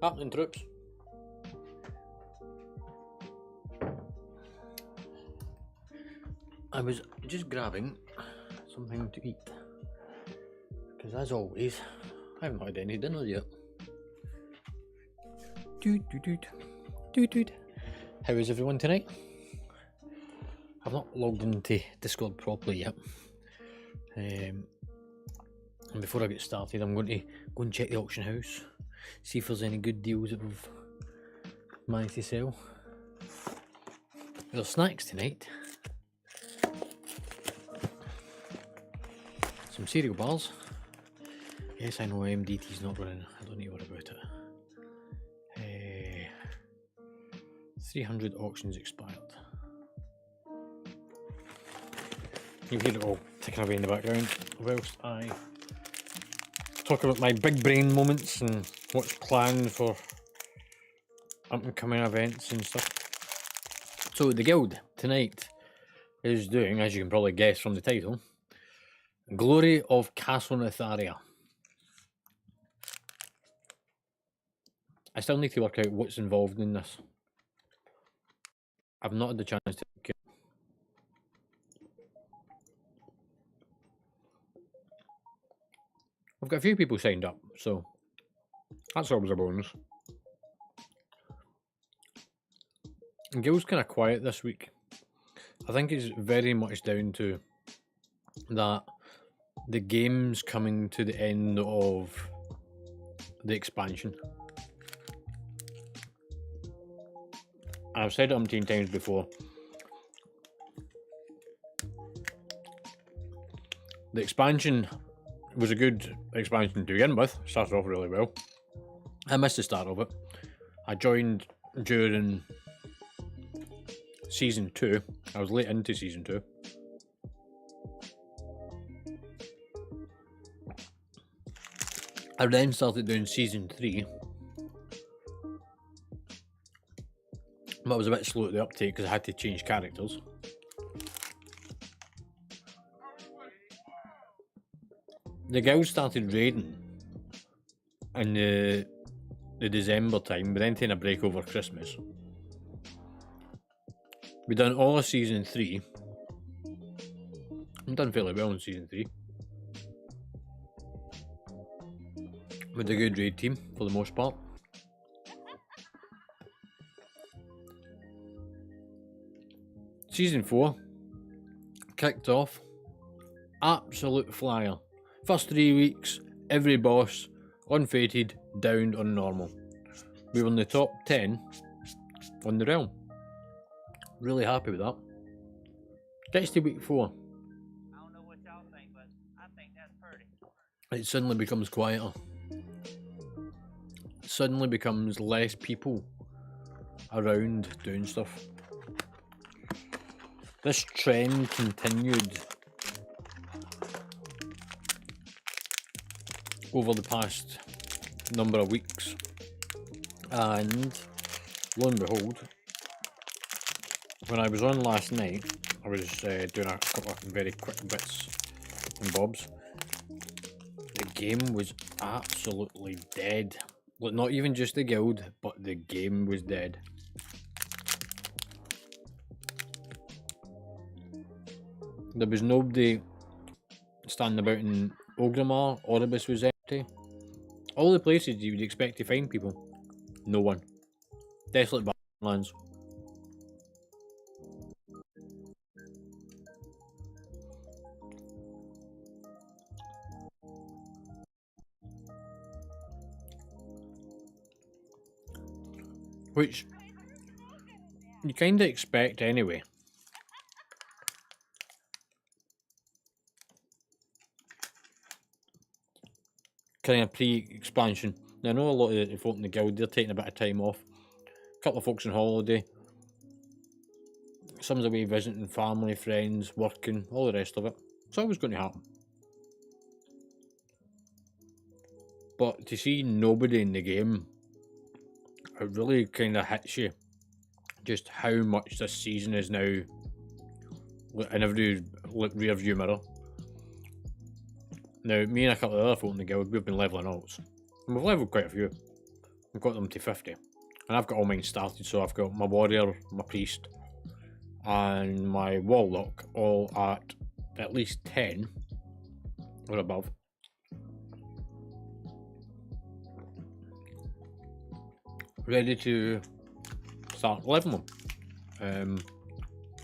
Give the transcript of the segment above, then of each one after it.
Happening, troops. I was just grabbing something to eat because, as always, I haven't had any dinner yet. How is everyone tonight? I've not logged into Discord properly yet. And before I get started, I'm going to go and check the auction house, see if there's any good deals that we've managed to sell. There's snacks tonight. Some cereal bars. Yes, I know MDT's not running. I don't need to worry about it. 300 auctions expired. You hear it all ticking away in the background whilst I talk about my big brain moments and what's planned for up and coming events and stuff. So the guild tonight is doing, as you can probably guess from the title, Glory of Castle Nathria. I still need to work out what's involved in this. I've not had the chance to look at. I've got a few people signed up, so that's always a bonus. And Guild's kind of quiet this week. I think it's very much down to that the game's coming to the end of the expansion. I've said it umpteen times before. The expansion was a good expansion to begin with. Started off really well. I missed the start of it. I joined during Season 2. I was late into Season 2. I then started doing Season 3. But I was a bit slow at the uptake because I had to change characters. The guild started raiding in the December time, but then taking a break over Christmas. We done all of Season 3. I've done fairly well in Season 3. With a good raid team for the most part. Season 4 kicked off. Absolute flyer. First 3 weeks, every boss, unfated, downed on normal. We were in the top 10 on the realm. Really happy with that. Gets to week 4. I don't know what y'all think, but I think that's pretty. It suddenly becomes quieter. It suddenly becomes less people around doing stuff. This trend continued over the past number of weeks, and lo and behold, when I was on last night, I was doing a couple of very quick bits and bobs. The game was absolutely dead. Look, not even just the guild, but the game was dead. There was nobody standing about in Ogrimmar. Oribus was empty. All the places you would expect to find people. No one. Desolate Badlands. Which you kind of expect anyway. Kind of pre-expansion. Now I know a lot of the folk in the guild, they're taking a bit of time off. A couple of folks on holiday. Some's away visiting family, friends, working, all the rest of it. It's always going to happen. But to see nobody in the game, it really kind of hits you just how much this season is now in every rear view mirror. Now, me and a couple of other folk in the guild, we've been levelling alts. And we've leveled quite a few. I've got them to 50. And I've got all mine started, so I've got my warrior, my priest, and my warlock all at least 10 or above. Ready to start leveling them,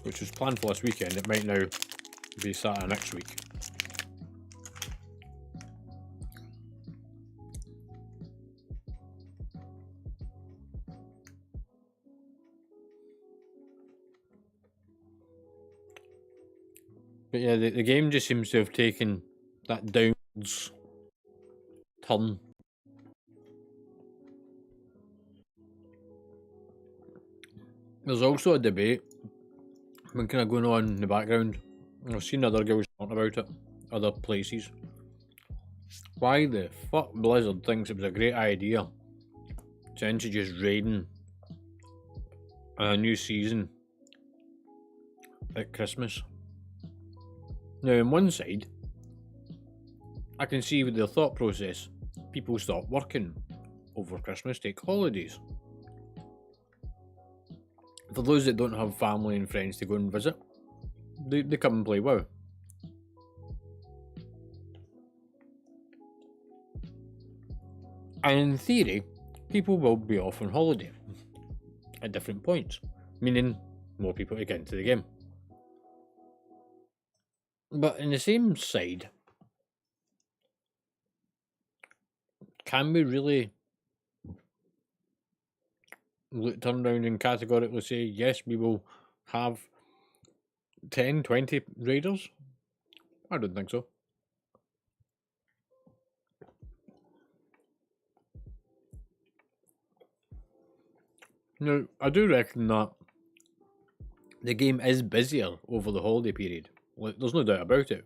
which was planned for this weekend. It might now be Saturday next week. But yeah, the game just seems to have taken that downwards turn. There's also a debate been kind of going on in the background. I've seen other girls talking about it, other places. Why the fuck Blizzard thinks it was a great idea to introduce raiding a new season at Christmas. Now, on one side, I can see with their thought process, people stop working over Christmas, take holidays. For those that don't have family and friends to go and visit, they come and play WoW. And in theory, people will be off on holiday at different points, meaning more people to get into the game. But in the same side, can we really turn around and categorically say, yes, we will have 10, 20 raiders? I don't think so. Now, I do reckon that the game is busier over the holiday period. There's no doubt about it.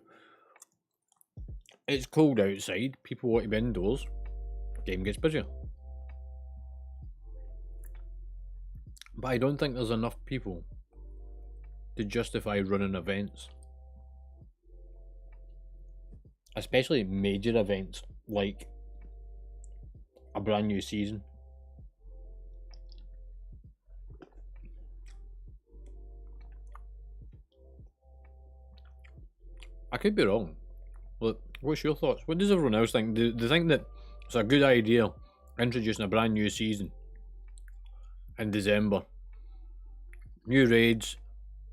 It's cold outside, people want to be indoors, game gets busier. But I don't think there's enough people to justify running events. Especially major events like a brand new season. I could be wrong. Look, what's your thoughts? What does everyone else think? Do they think that it's a good idea introducing a brand new season in December? New raids,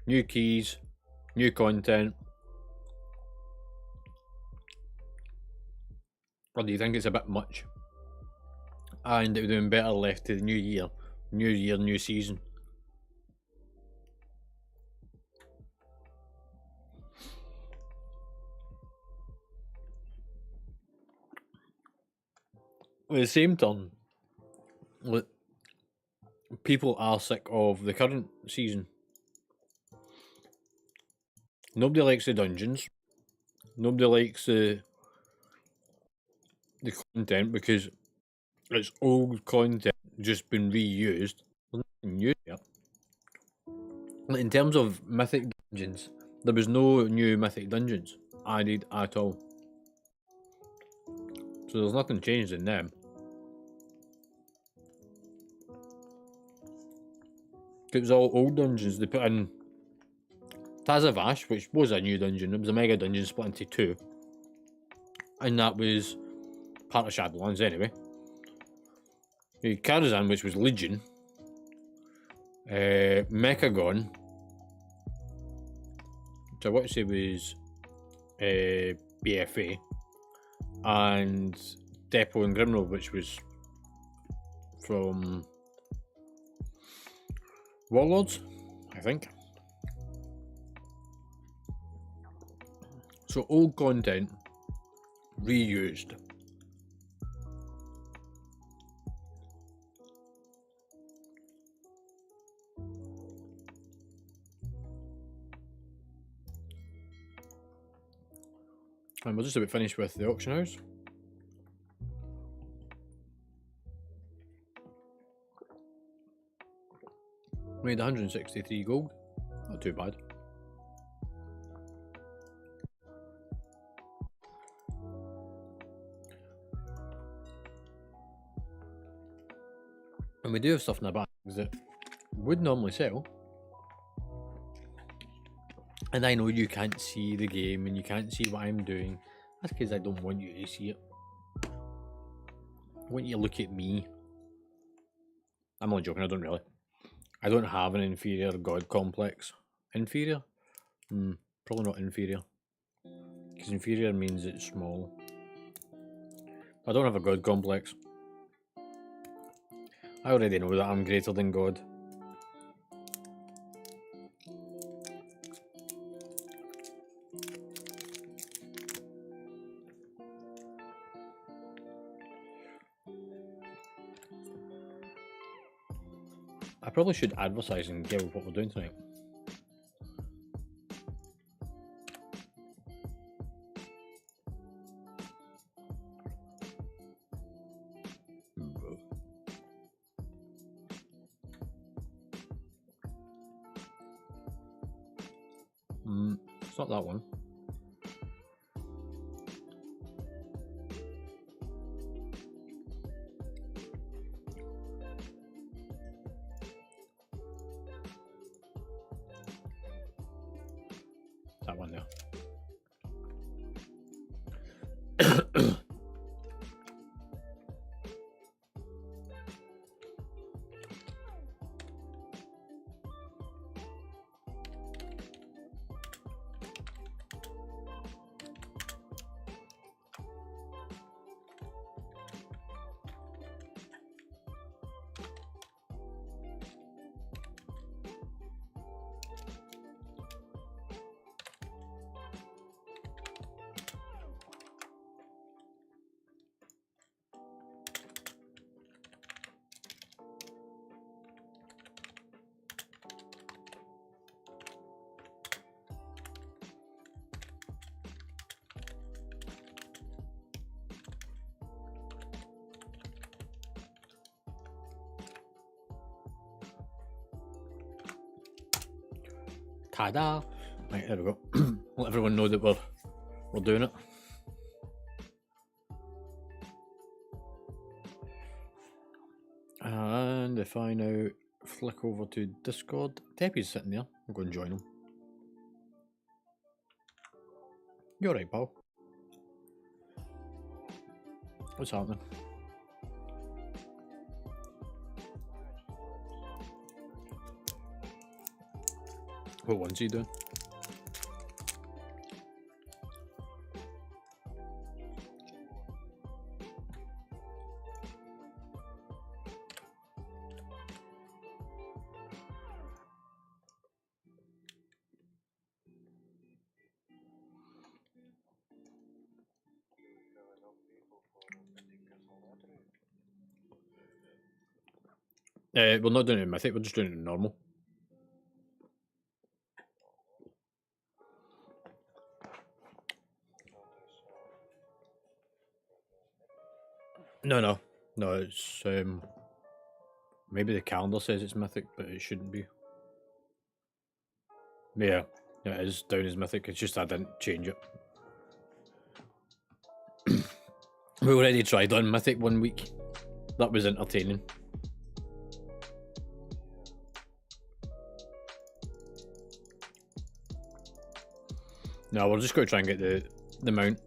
new keys, new content. Or do you think it's a bit much? And it would have been better left to the new year, new season. At the same time, look, people are sick of the current season. Nobody likes the dungeons. Nobody likes the content because it's old content just been reused. There's nothing new here. In terms of mythic dungeons, there was no new mythic dungeons added at all. So there's nothing changed in them. It was all old dungeons. They put in Tazavash, which was a new dungeon. It was a mega dungeon split into two. And that was part of Shadowlands anyway. Karazhan, which was Legion. Mechagon, which I want to say was BFA. And Depot and Grimroll, which was from Warlords, I think. So old content reused. And we're just about finished with the auction house. Made 163 gold, not too bad. And we do have stuff in our bags that would normally sell. And I know you can't see the game and you can't see what I'm doing. That's because I don't want you to see it. I want you to look at me. I'm only joking, I don't really. I don't have an inferior god complex. Inferior? Probably not inferior. Because inferior means it's small. I don't have a god complex. I already know that I'm greater than God. I probably should advertise and give what we're doing tonight. It's not that one. That one there. Ta-da! Right, there we go. Let everyone know that we're doing it. And if I now flick over to Discord, Teppy's sitting there. I'll go and join him. You're right, pal. What's happening? What one's he doing? We're not doing it in Mythic, we're just doing it in normal. No, it's maybe the calendar says it's Mythic, but it shouldn't be. Yeah, it is down as Mythic, it's just I didn't change it. We already tried on Mythic one week. That was entertaining. No, we're just going to try and get the mount.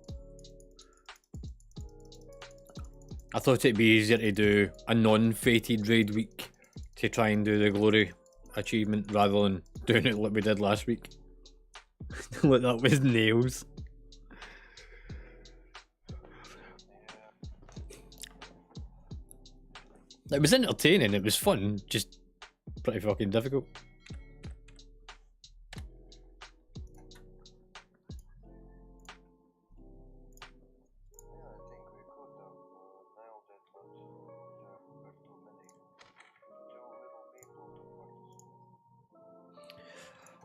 I thought it'd be easier to do a non-fated raid week to try and do the glory achievement rather than doing it like we did last week. Like that with nails. It was entertaining, it was fun, just pretty fucking difficult.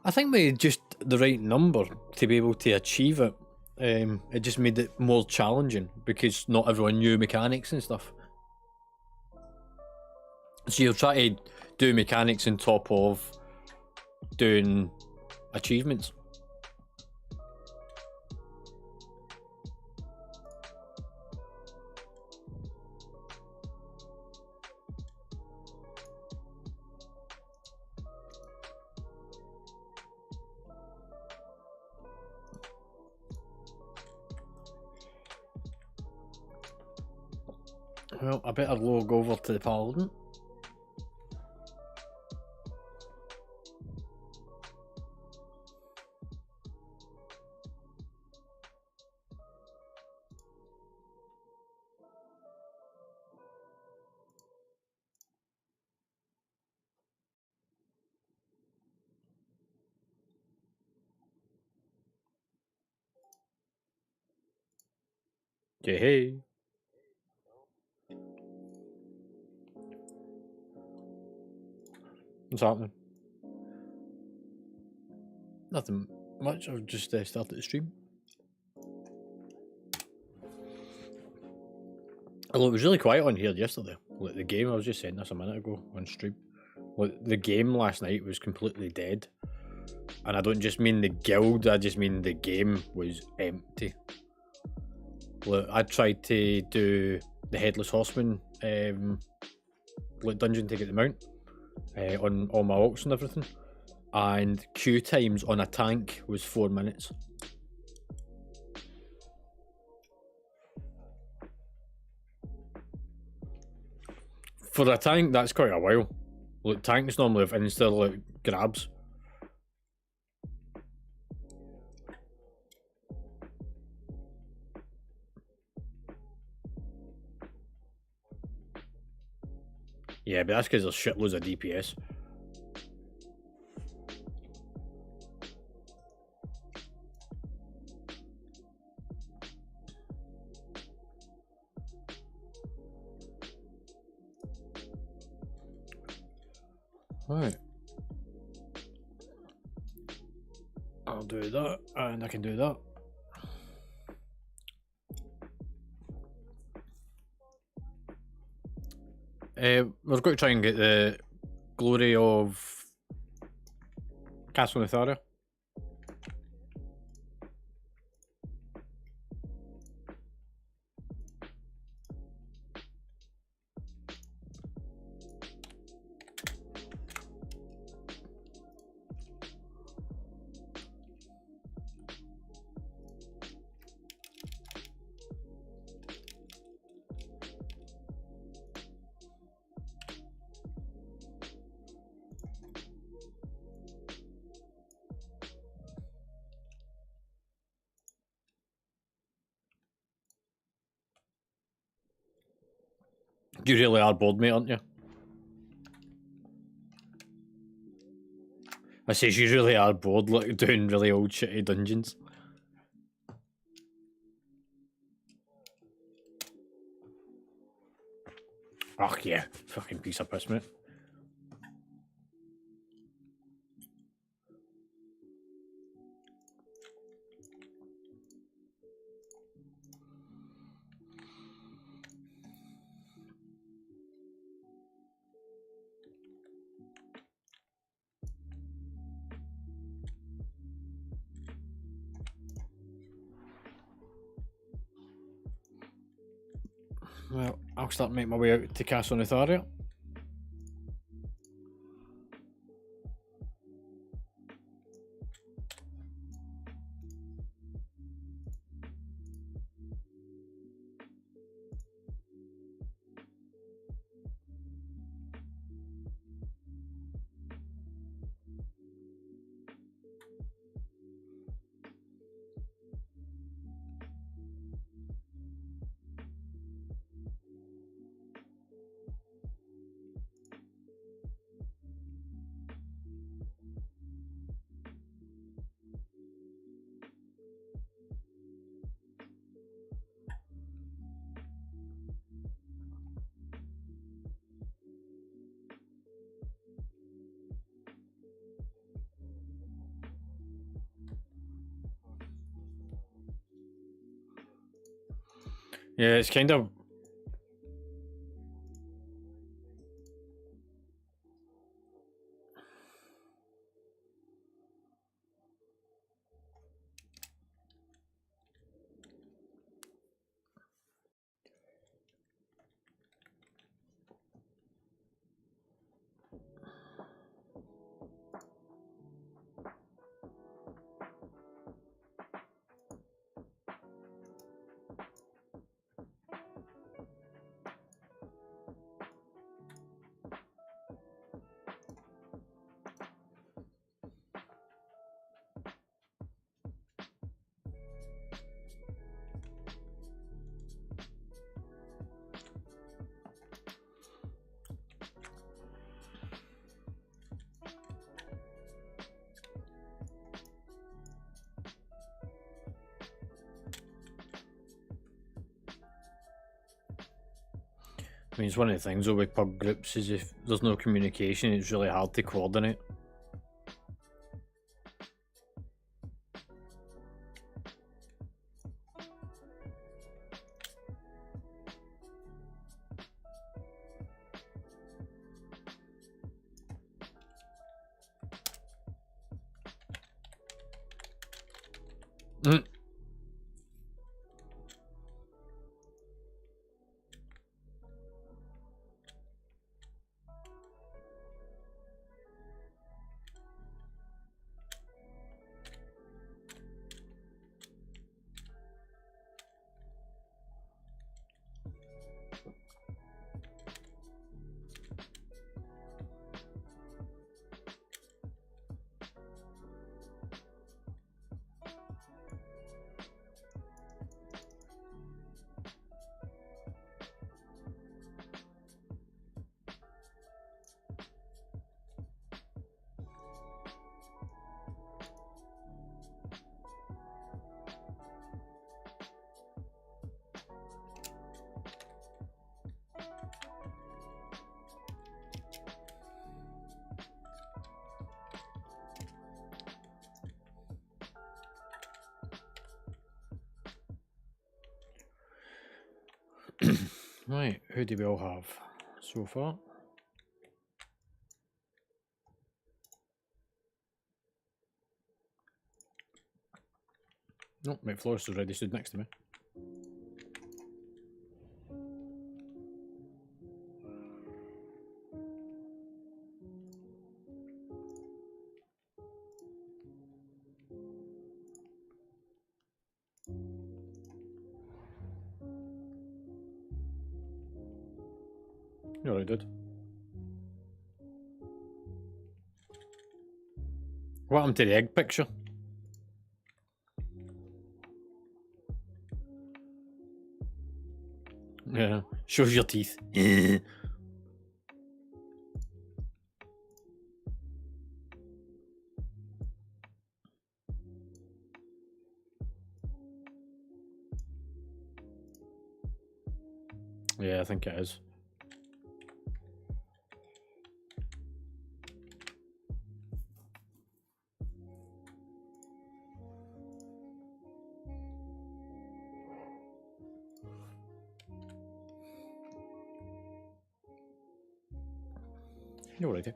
I think we had just the right number to be able to achieve it. It just made it more challenging because not everyone knew mechanics and stuff. So you'll try to do mechanics on top of doing achievements. Well, I better log over to the Paladin. Hey. What's happening? Nothing much. I've just started the stream. Well, it was really quiet on here yesterday. Like the game, I was just saying this a minute ago on stream. Like the game last night was completely dead. And I don't just mean the guild, I just mean the game was empty. Like, I tried to do the Headless Horseman like dungeon to get the mount on all my ults and everything. And queue times on a tank was 4 minutes. For a tank, that's quite a while. Like, tanks normally have insta like grabs. Yeah, but that's because there's shitloads of DPS. Right. I'll do that, and I can do that. We're going to try and get the glory of Castle Nathria. You really are bored, mate, aren't you? I say you really are bored, like doing really old shitty dungeons. Oh yeah, fucking piece of piss, mate. Well, I'll start making my way out to Castle Nathria. Yeah, it's kind of... mean, it's one of the things though with pub groups is if there's no communication, it's really hard to coordinate. Right, who do we all have so far? No, mate, Florist already stood next to me. You already did. What happened to the egg picture? Yeah, shows your teeth. Yeah, I think it is. You already.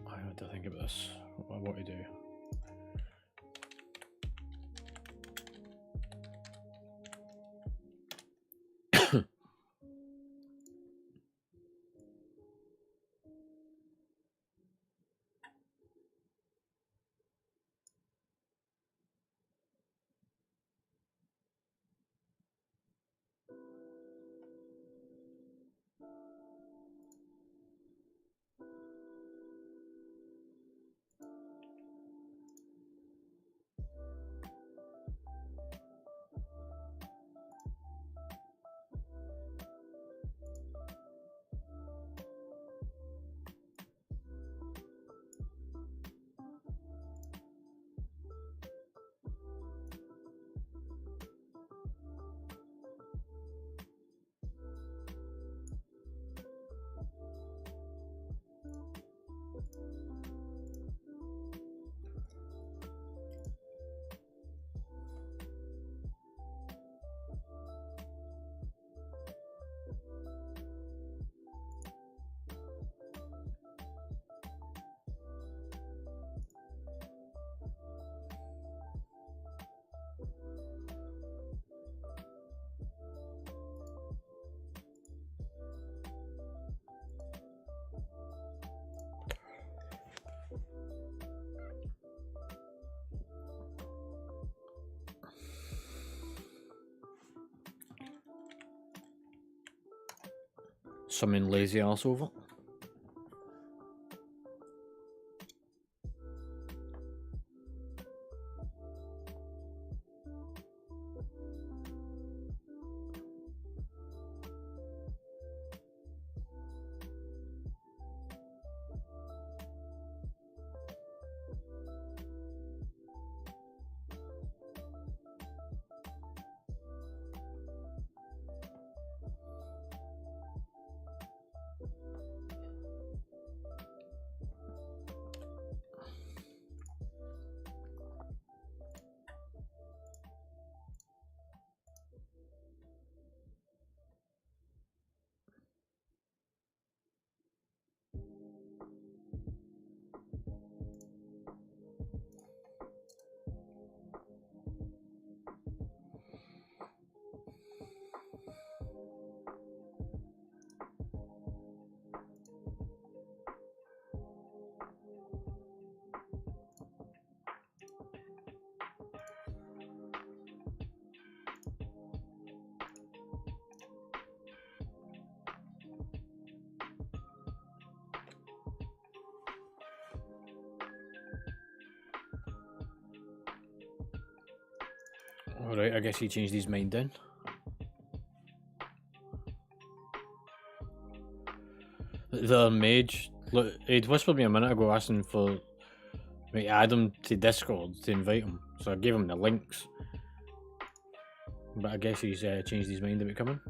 I had to think about this. What to do. Summon lazy ass over. Alright, I guess he changed his mind then. The mage, look, he'd whispered me a minute ago asking for me to add him to Discord to invite him, so I gave him the links. But I guess he's changed his mind about coming.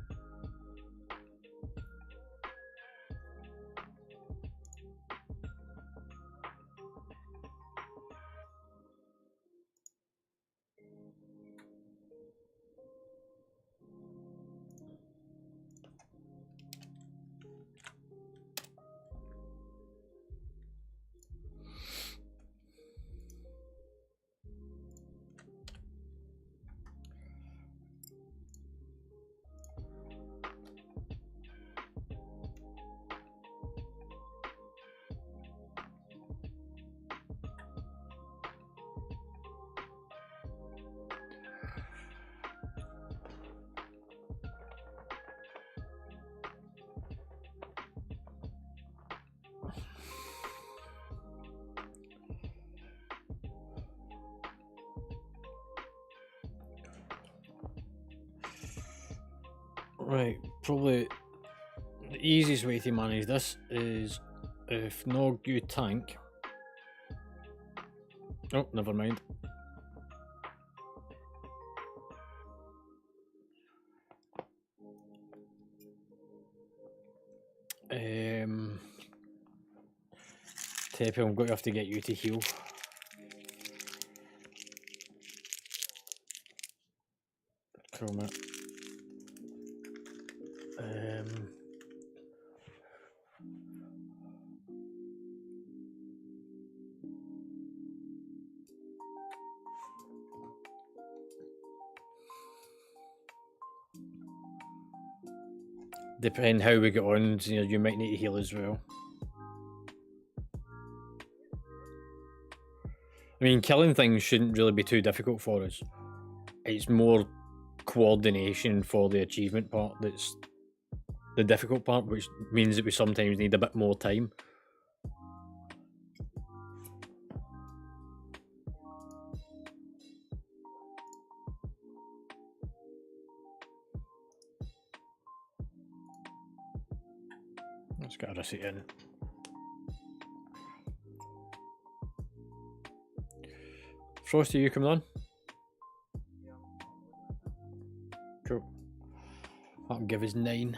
Right, probably the easiest way to manage this is if no you tank. Oh, never mind. Tepe, I'm going to have to get you to heal. Cool, mate. Depending how we get on, you know, you might need to heal as well. I mean, killing things shouldn't really be too difficult for us. It's more coordination for the achievement part that's the difficult part, which means that we sometimes need a bit more time. Let's get a receipt in. Frosty, you coming on? Cool. That'll give us 9.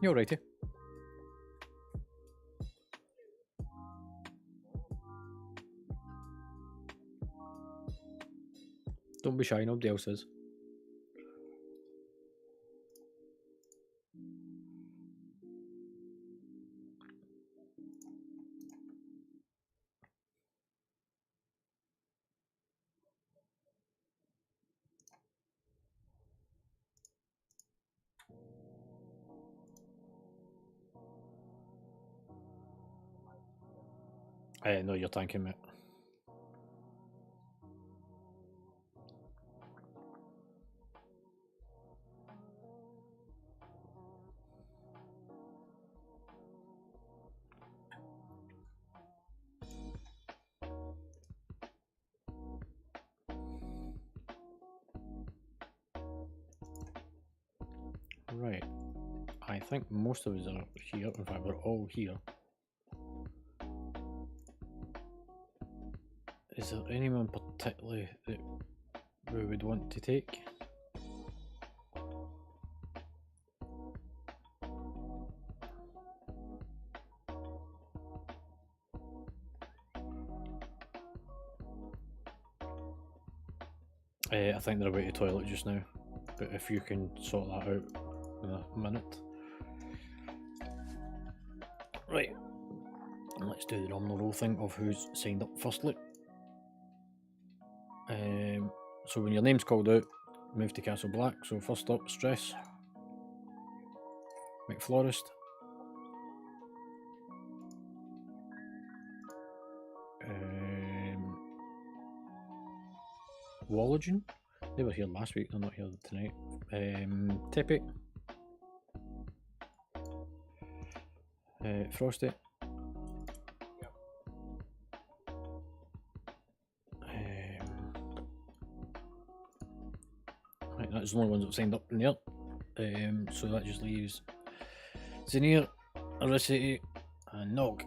You're righty. Don't be shy, nobody else is. I know you're tanking, mate. Right. I think most of us are here. In fact, we're all here. Is there anyone particularly that we would want to take? I think they're away to toilet just now, but if you can sort that out in a minute. Right, and let's do the normal roll thing of who's signed up firstly. So when your name's called out, move to Castle Black. So first up, Stress, McFlorist, Wallogen. They were here last week, they're not here tonight. Tippy. Frosty. Right, that's the only ones that signed up in there. So that just leaves Zinir, Aricity, and Nog.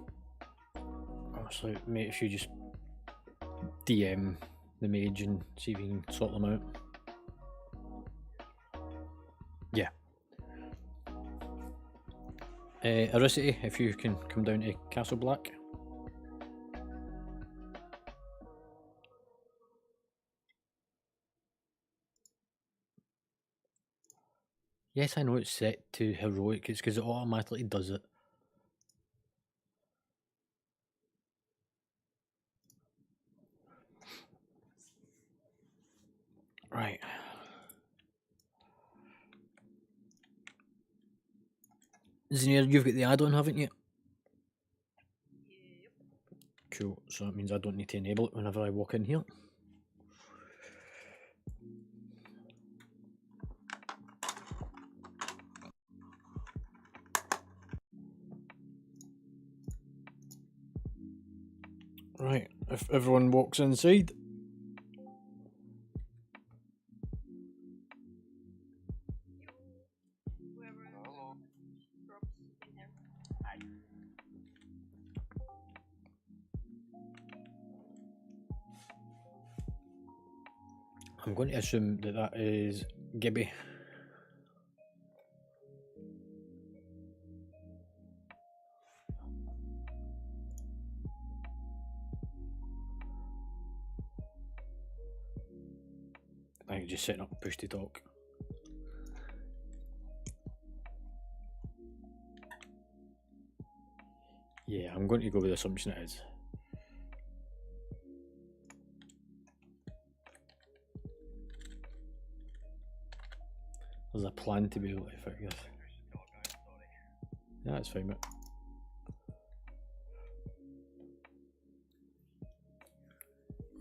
So, mate, if you just DM the mage and see if you can sort them out. Yeah. Aricity, if you can come down to Castle Black. Yes, I know it's set to heroic, it's because it automatically does it. Right. Zinir, you've got the add-on, haven't you? Yep. Cool, so that means I don't need to enable it whenever I walk in here. Right, if everyone walks inside. Whoever drops in there. Hi. I'm going to assume that that is Gibby. I think just setting up push to talk. Yeah, I'm going to go with the assumption it is. There's a plan to be able to fix this. Yeah, that's fine, mate.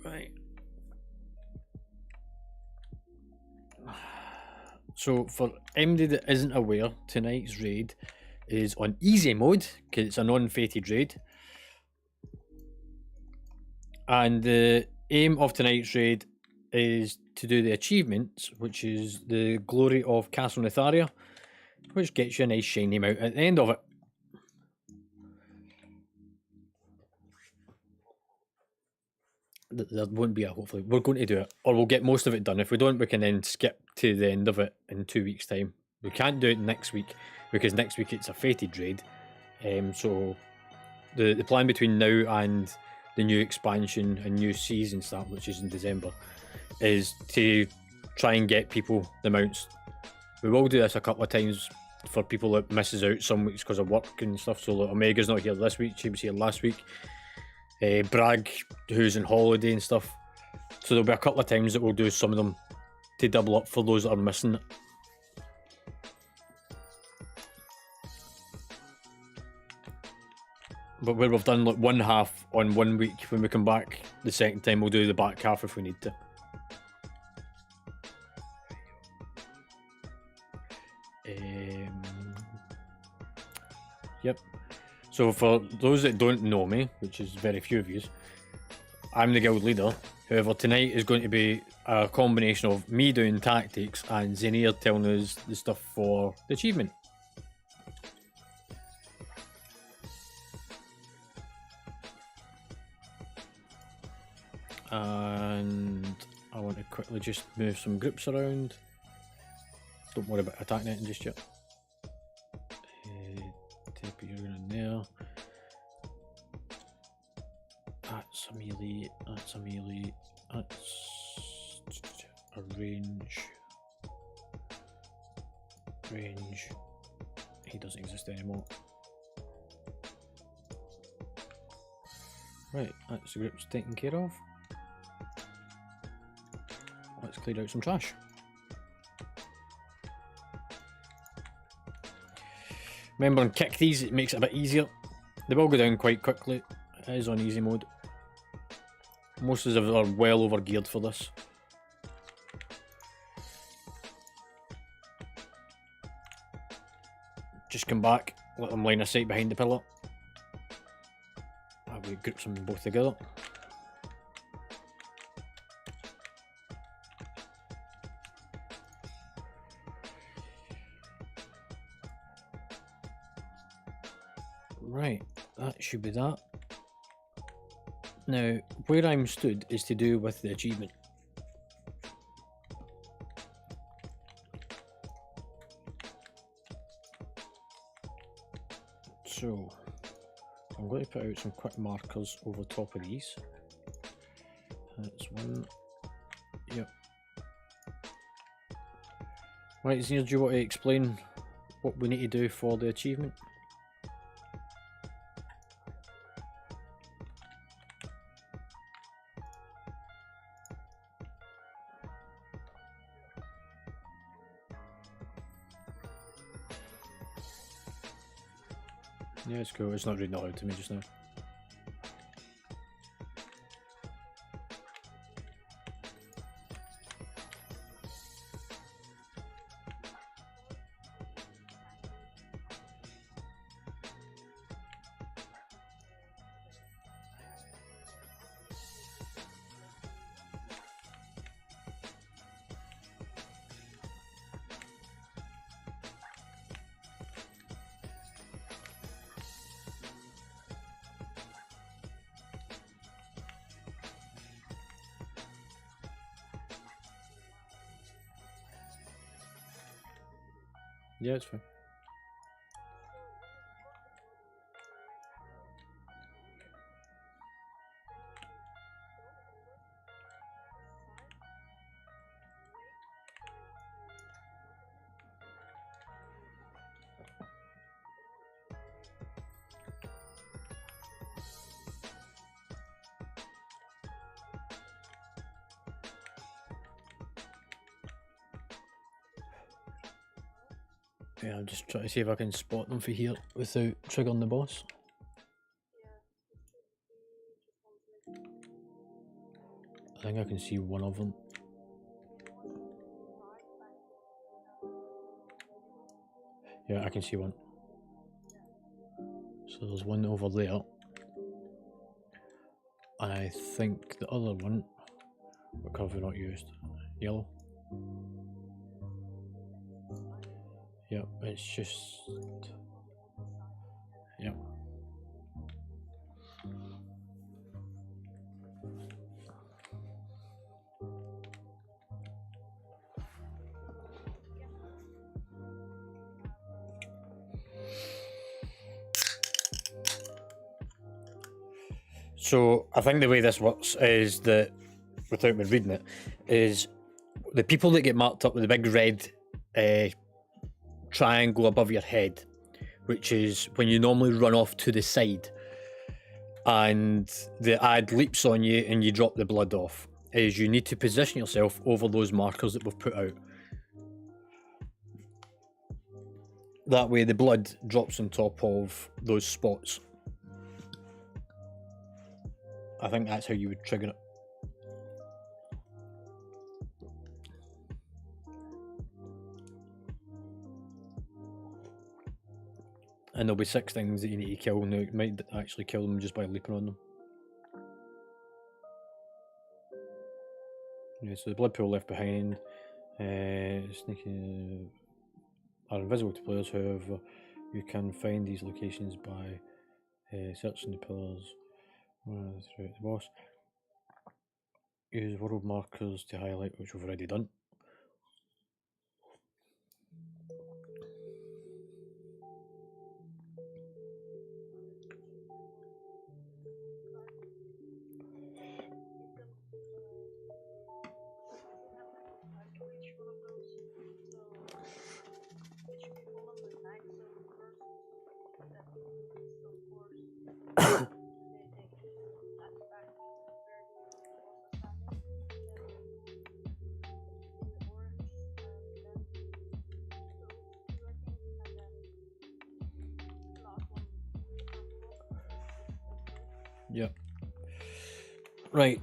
Right. So for anybody that isn't aware, tonight's raid is on easy mode because it's a non-fated raid. And the aim of tonight's raid is to do the achievements, which is the Glory of Castle Nathria, which gets you a nice shiny mount at the end of it. There won't be a hopefully. We're going to do it, or we'll get most of it done. If we don't, we can then skip to the end of it in 2 weeks' time. We can't do it next week because next week it's a fated raid. So the plan between now and the new expansion and new season start, which is in December, is to try and get people the mounts. We will do this a couple of times for people that misses out some weeks because of work and stuff. So like, Omega's not here this week, she was here last week. Bragg, who's on holiday and stuff. So there'll be a couple of times that we'll do some of them to double up for those that are missing it. But where we've done like one half on 1 week, when we come back the second time, we'll do the back half if we need to. Yep. So for those that don't know me, which is very few of you, I'm the guild leader. However, tonight is going to be a combination of me doing tactics and Zinir telling us the stuff for the achievement. And I want to quickly just move some groups around. Don't worry about attack netting just yet. Tape you're in there. That's a melee, that's a melee, that's a range. Range. He doesn't exist anymore. Right, that's the group's taken care of. Let's clear out some trash. Remember, on kick these, it makes it a bit easier. They will go down quite quickly. It is on easy mode. Most of us are well over geared for this. just come back, let them line of sight behind the pillar. We group them both together. Right, that should be that. Now, where I'm stood is to do with the achievement. So, I'm going to put out some quick markers over top of these. That's one. Yep. Right, Zina, do you want to explain what we need to do for the achievement? Yeah, it's cool. It's not reading aloud to me just now. Yeah, it's fine. Yeah, I'm just trying to see if I can spot them for here without triggering the boss. I think I can see one of them. Yeah, I can see one. So there's one over there. And I think the other one, what colour have we not used? Yellow. Yep, it's just... Yep. So I think the way this works is that, without me reading it, is the people that get marked up with the big red triangle above your head, which is when you normally run off to the side and the ad leaps on you and you drop the blood off, is you need to position yourself over those markers that we've put out. That way the blood drops on top of those spots. I think that's how you would trigger it. And there'll be 6 things that you need to kill. Now, you might actually kill them just by leaping on them. Yeah, so the blood pool left behind. Sneaking are invisible to players, however, you can find these locations by searching the pillars throughout the boss. Use world markers to highlight, which we've already done. Yep. Right.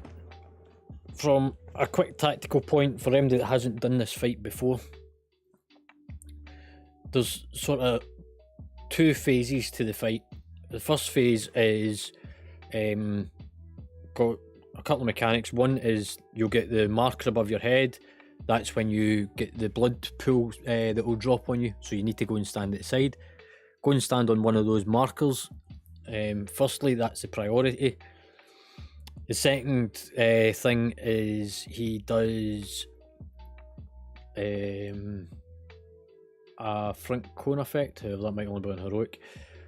From a quick tactical point for anybody that hasn't done this fight before, there's sort of 2 phases to the fight. The first phase is got a couple of mechanics. One is you'll get the marker above your head. That's when you get the blood pool that will drop on you, so you need to go and stand at the side. Go and stand on one of those markers. Firstly, that's the priority. The second thing is he does a front cone effect, however that might only be on heroic.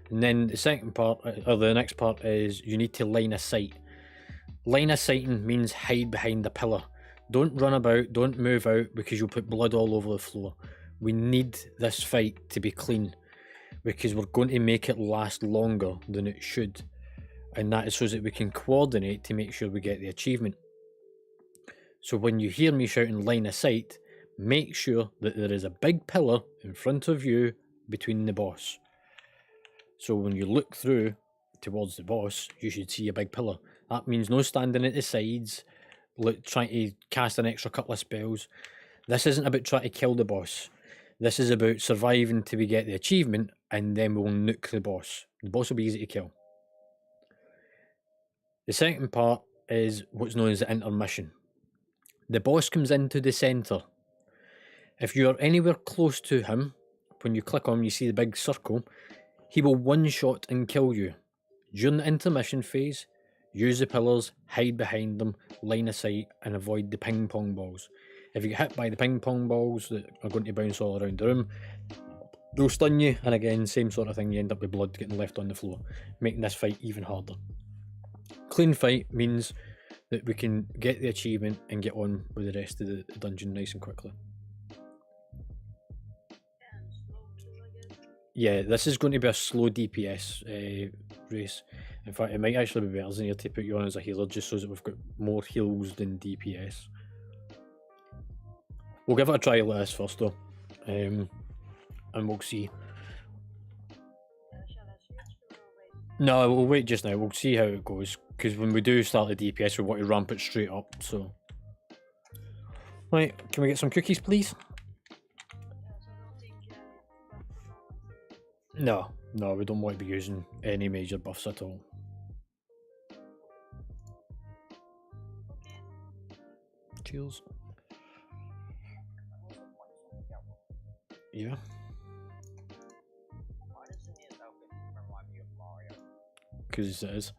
And then the second part, or the next part, is you need to line of sight. Line of sighting means hide behind the pillar. Don't run about, don't move out, because you'll put blood all over the floor. We need this fight to be clean, because we're going to make it last longer than it should. And that is so that we can coordinate to make sure we get the achievement. So when you hear me shouting line of sight, make sure that there is a big pillar in front of you between the boss. So when you look through towards the boss, you should see a big pillar. That means no standing at the sides, trying to cast an extra couple of spells. This isn't about trying to kill the boss. This is about surviving till we get the achievement, and then we'll nuke the boss. The boss will be easy to kill. The second part is what's known as the intermission. The boss comes into the centre. If you are anywhere close to him, when you click on him, you see the big circle, he will one-shot and kill you. During the intermission phase, use the pillars, hide behind them, line of sight, and avoid the ping pong balls. If you get hit by the ping pong balls that are going to bounce all around the room, they'll stun you, and again, same sort of thing, you end up with blood getting left on the floor, making this fight even harder. Clean fight means that we can get the achievement and get on with the rest of the dungeon nice and quickly. Yeah, this is going to be a slow DPS race. In fact, it might actually be better than here to put you on as a healer, just so that we've got more heals than DPS. We'll give it a try like this first though, and we'll see. No, we'll wait just now. We'll see how it goes, because when we do start the DPS, we want to ramp it straight up. So, right, can we get some cookies, please? No, we don't want to be using any major buffs at all. Cheers. Yeah. Because it is.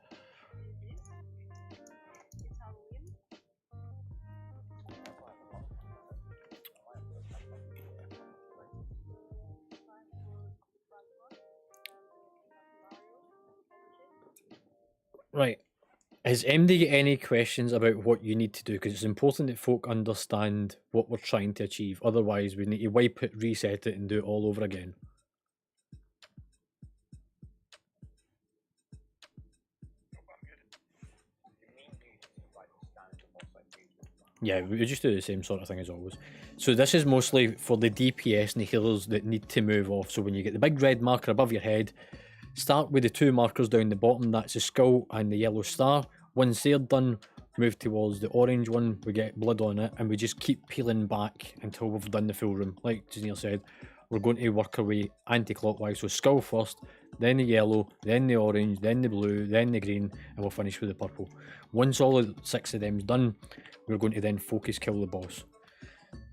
Right. Has MD got any questions about what you need to do? Because it's important that folk understand what we're trying to achieve. Otherwise, we need to wipe it, reset it, and do it all over again. Yeah, we just do the same sort of thing as always. So this is mostly for the DPS and the healers that need to move off. So when you get the big red marker above your head, start with the 2 markers down the bottom. That's the skull and the yellow star. Once they're done, move towards the orange one. We get blood on it, and we just keep peeling back until we've done the full room. Like Janelle said, we're going to work our way anti-clockwise. So skull first, then the yellow, then the orange, then the blue, then the green, and we'll finish with the purple. Once all 6 of them's done, we're going to then focus kill the boss.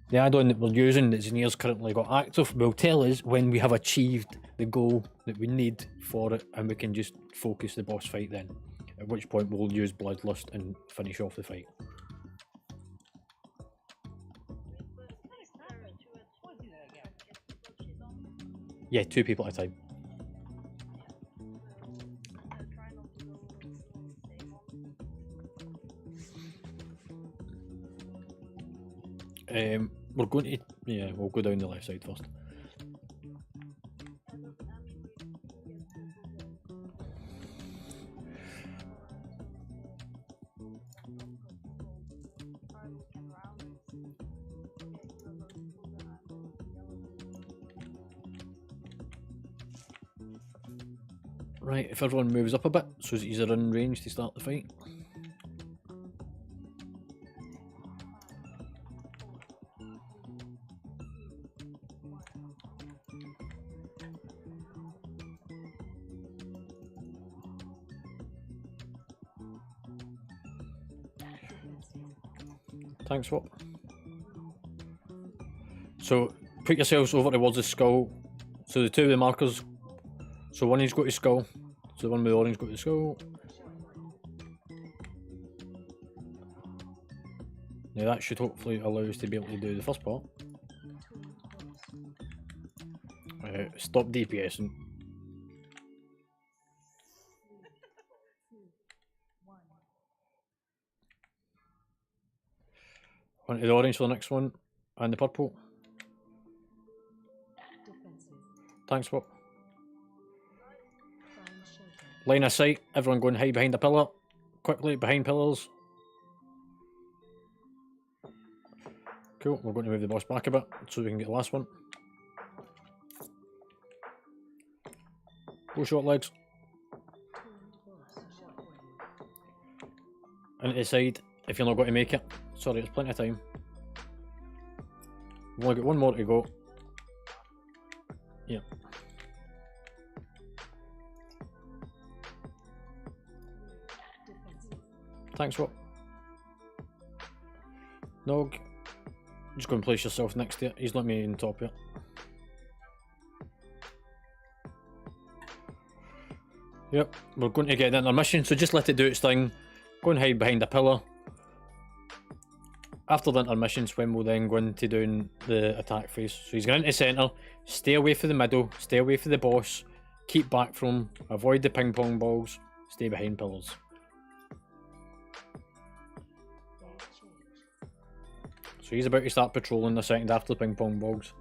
The add-on that we're using that Zanier's currently got active will tell us when we have achieved the goal that we need for it, and we can just focus the boss fight then. At which point we'll use Bloodlust and finish off the fight. Yeah, 2 people at a time. We're going to, yeah, we'll go down the left side first. Right, if everyone moves up a bit so that you're in range to start the fight. Tank swap. So put yourselves over towards the skull. So the two of the markers. So one is go to skull. So the one with the orange go to skull. Now that should hopefully allow us to be able to do the first part. Stop DPSing. Onto the orange for the next one, and the purple. Tank swap. Line of sight, everyone go and hide behind a pillar. Quickly, behind pillars. Cool, we're going to move the boss back a bit so we can get the last one. Go short legs. Into the side, if you're not going to make it. Sorry, there's plenty of time. We've only got one more to go. Yep. Thanks, what? Nog. Just go and place yourself next to it. He's not me on top yet. Yep, we're going to get into our mission, so just let it do its thing. Go and hide behind a pillar. After the intermission, Swim will then go into doing the attack phase. So he's going into centre, stay away from the middle, stay away from the boss, keep back from, avoid the ping pong balls, stay behind pillars. So he's about to start patrolling the second after the ping pong balls.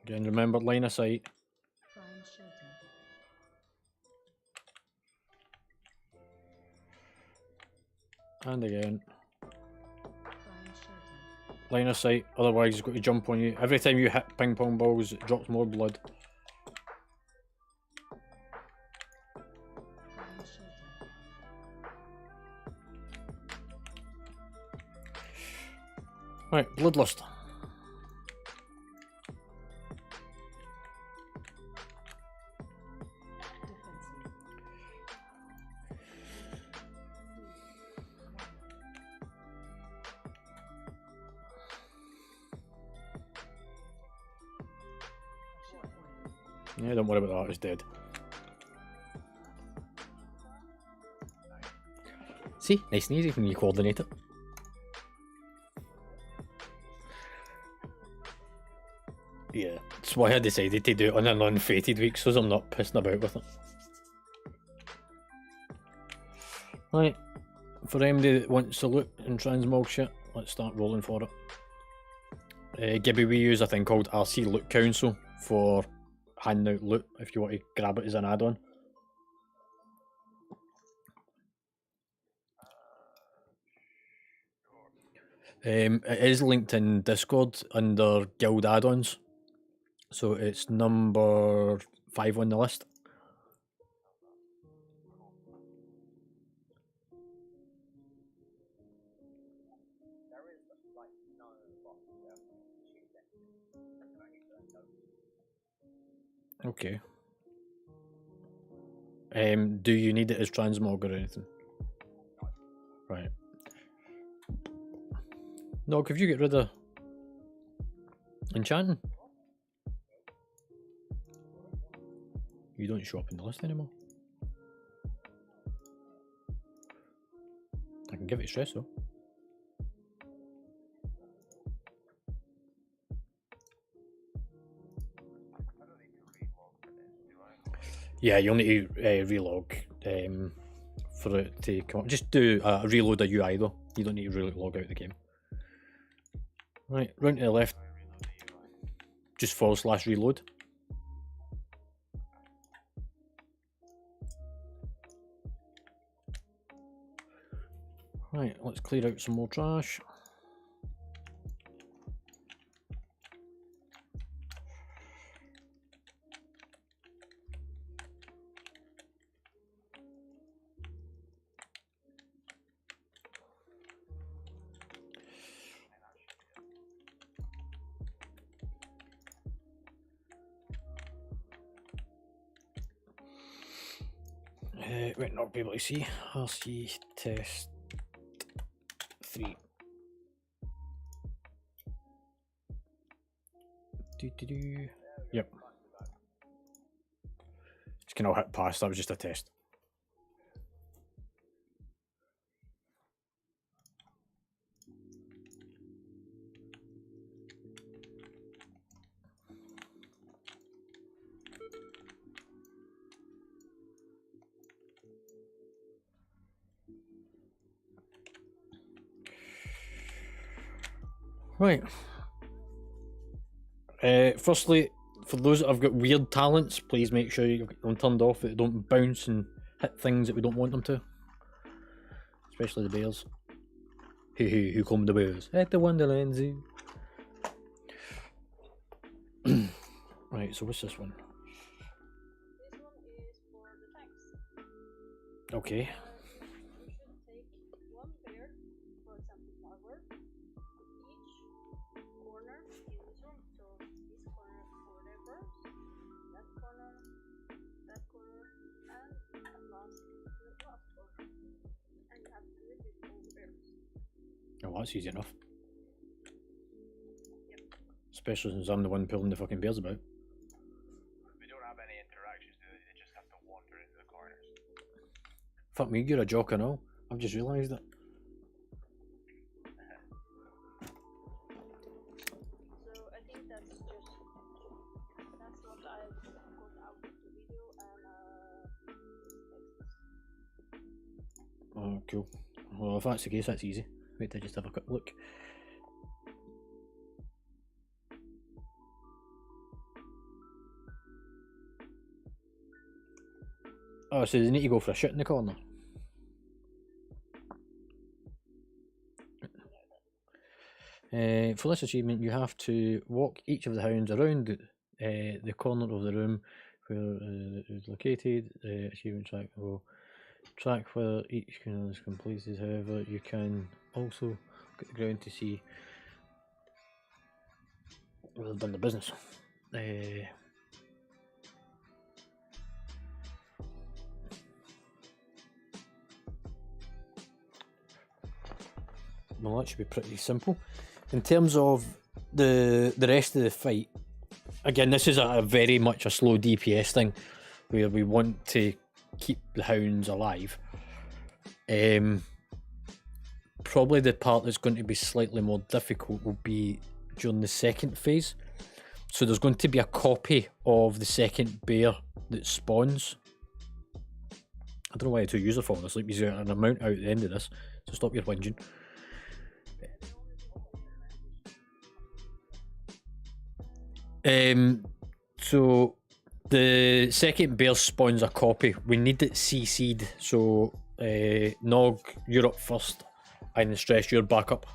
Again, remember line of sight. And again. Line of sight, otherwise he's got to jump on you. Every time you hit ping pong balls, it drops more blood. Right, Bloodlust. Yeah, don't worry about that, it's dead. See, nice and easy when you coordinate it. Yeah, that's why I decided to do it on an unfated week, so I'm not pissing about with it. Right, for anybody that wants to loot and transmog shit, let's start rolling for it. Gibby, we use a thing called RC Loot Council for handing out loot if you want to grab it as an add-on. It is linked in Discord under guild add-ons, so it's number 5 on the list. Okay. Do you need it as transmog or anything? Right. No, could you get rid of enchanting? You don't show up in the list anymore. I can give it stress though. Yeah, you'll need to relog for it to come up. Just do a reload a UI though. You don't need to really log out the game. Right, round to the left. Just / reload. Right, let's clear out some more trash. Might not be able to see. RC test 3. Yep. Just can all hit pass. That was just a test. Right. Firstly, for those that have got weird talents, please make sure you've got them turned off, that they don't bounce and hit things that we don't want them to. Especially the bears. Who come the bears? At the Wonderland Zoo. Right, so what's this one? This one is for the tanks. Okay. You should take one bear, for example, Marver, each corner in this room. So this corner for the birds, that corner, and last the last corner. And you have to do it with all the bears. Oh, that's easy enough. Yep. Especially since I'm the one pulling the fucking bears about. They don't have any interactions, do they? They just have to wander into the corners. Fuck me, you're a jock and all. I've just realised it. So I think that's what I got out of the video and Oh, cool. Well, if that's the case, that's easy. Wait to just have a quick look. Oh, so they need to go for a shit in the corner. For this achievement, you have to walk each of the hounds around the corner of the room where it is located. Achievement track will track where each corner is completed. However, you can also look at the ground to see where they've done the business. Well, that should be pretty simple. In terms of the rest of the fight, again, this is a very much a slow DPS thing, where we want to keep the hounds alive. Probably the part that's going to be slightly more difficult will be during the second phase. So there's going to be a copy of the second bear that spawns. I don't know why I two user for this, like, there's an amount out at the end of this, so stop your whinging. So the second bear spawns a copy. We need it CC'd, so Nog, you're up first, and then Stress, you're back up.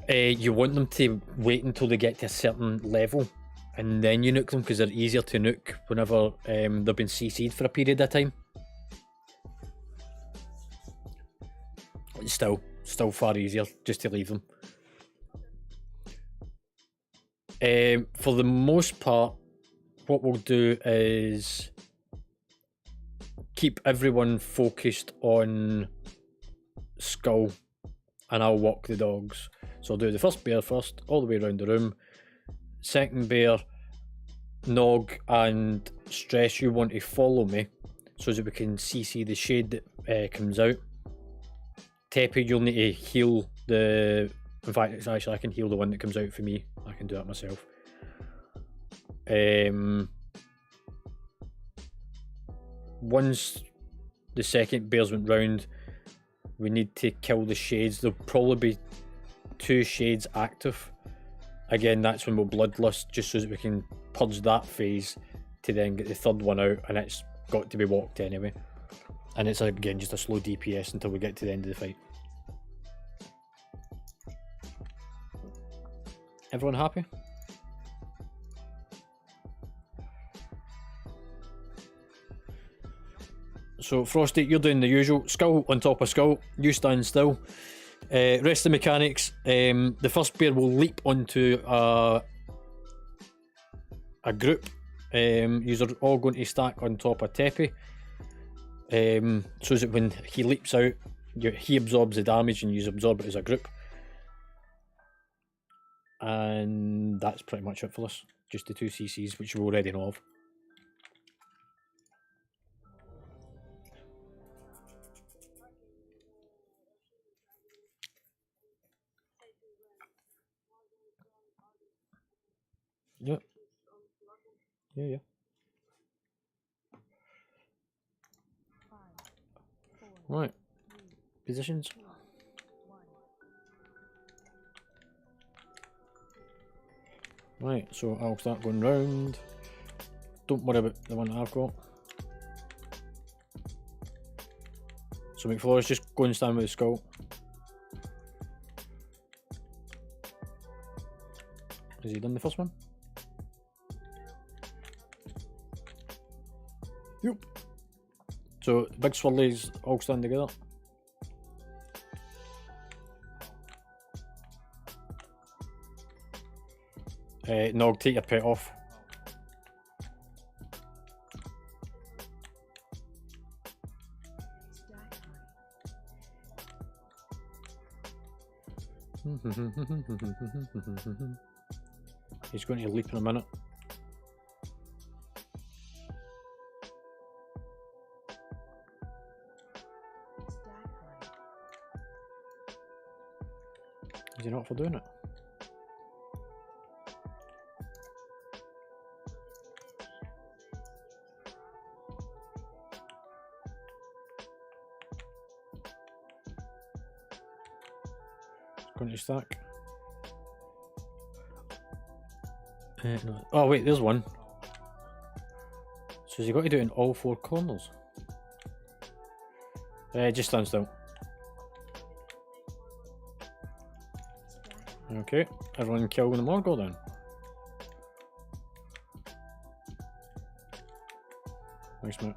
You want them to wait until they get to a certain level, and then you nuke them, because they're easier to nuke whenever they've been CC'd for a period of time. Still far easier just to leave them. For the most part, what we'll do is keep everyone focused on Skull, and I'll walk the dogs. So I'll do the first bear first, all the way around the room. Second bear, Nog and Stress, you want to follow me so that we can see the shade that comes out. Teppy, you'll need to heal the... In fact, it's actually, I can heal the one that comes out for me. I can do that myself. Once the second bears went round, we need to kill the shades. There'll probably be 2 shades active. Again, that's when we'll bloodlust, just so that we can purge that phase to then get the third one out, and it's got to be walked anyway. And it's again just a slow DPS until we get to the end of the fight. Everyone happy? So Frosty, you're doing the usual. Skull on top of Skull, you stand still. Rest of the mechanics, the first bear will leap onto a group You're all going to stack on top of Teppy. So that when he leaps out, he absorbs the damage and you absorb it as a group. And that's pretty much it for this. Just the 2 CCs, which you already know of. Yep. Yeah. Right. Positions. Right, so I'll start going round. Don't worry about the one I've got. So McFlores, just go and stand with the skull. Has he done the first one? Yep. So big swirlies all stand together. Nog, take your pet off. He's going to leap in a minute. Is he not for doing it? Going to stack. No. Oh wait, there's one. So has he got to do it in all 4 corners? Just stand still. Okay, everyone kill the Morgul then. Thanks, mate.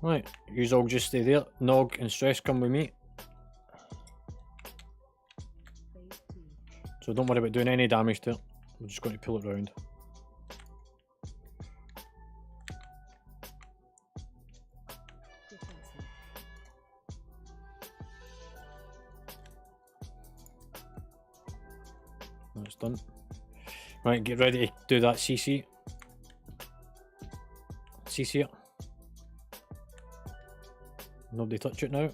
Right, yous all just stay there. Nog and Stress come with me. So don't worry about doing any damage to it. We're just going to pull it round. That's done. Right, get ready to do that CC. CC it. Nobody touch it now.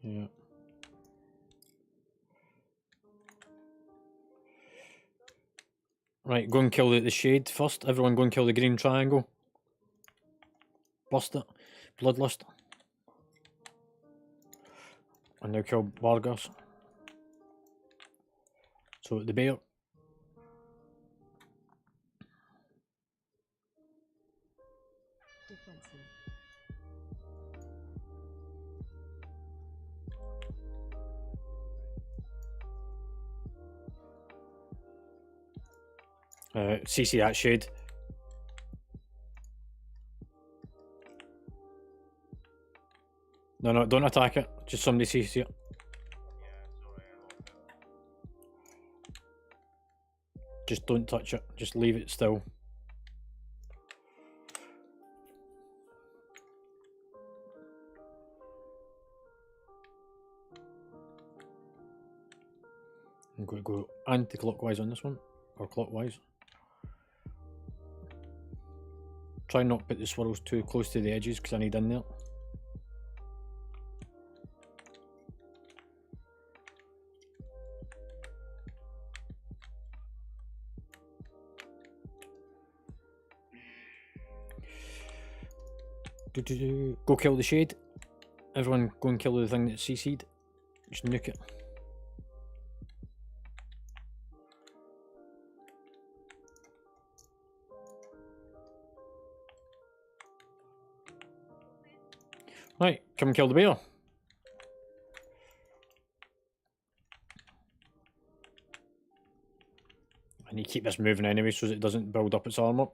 Yeah. Right, go and kill the shade first. Everyone go and kill the green triangle. Bust it. Bloodlust. And now kill Vargas. So the bear. CC that shade. No, don't attack it. Just somebody CC it. Just don't touch it. Just leave it still. I'm going to go anti-clockwise on this one, or clockwise. Try not to put the swirls too close to the edges because I need in there. Go kill the shade. Everyone go and kill the thing that's CC'd. Just nuke it. Right, come kill the bear. I need to keep this moving anyway so that it doesn't build up its armor.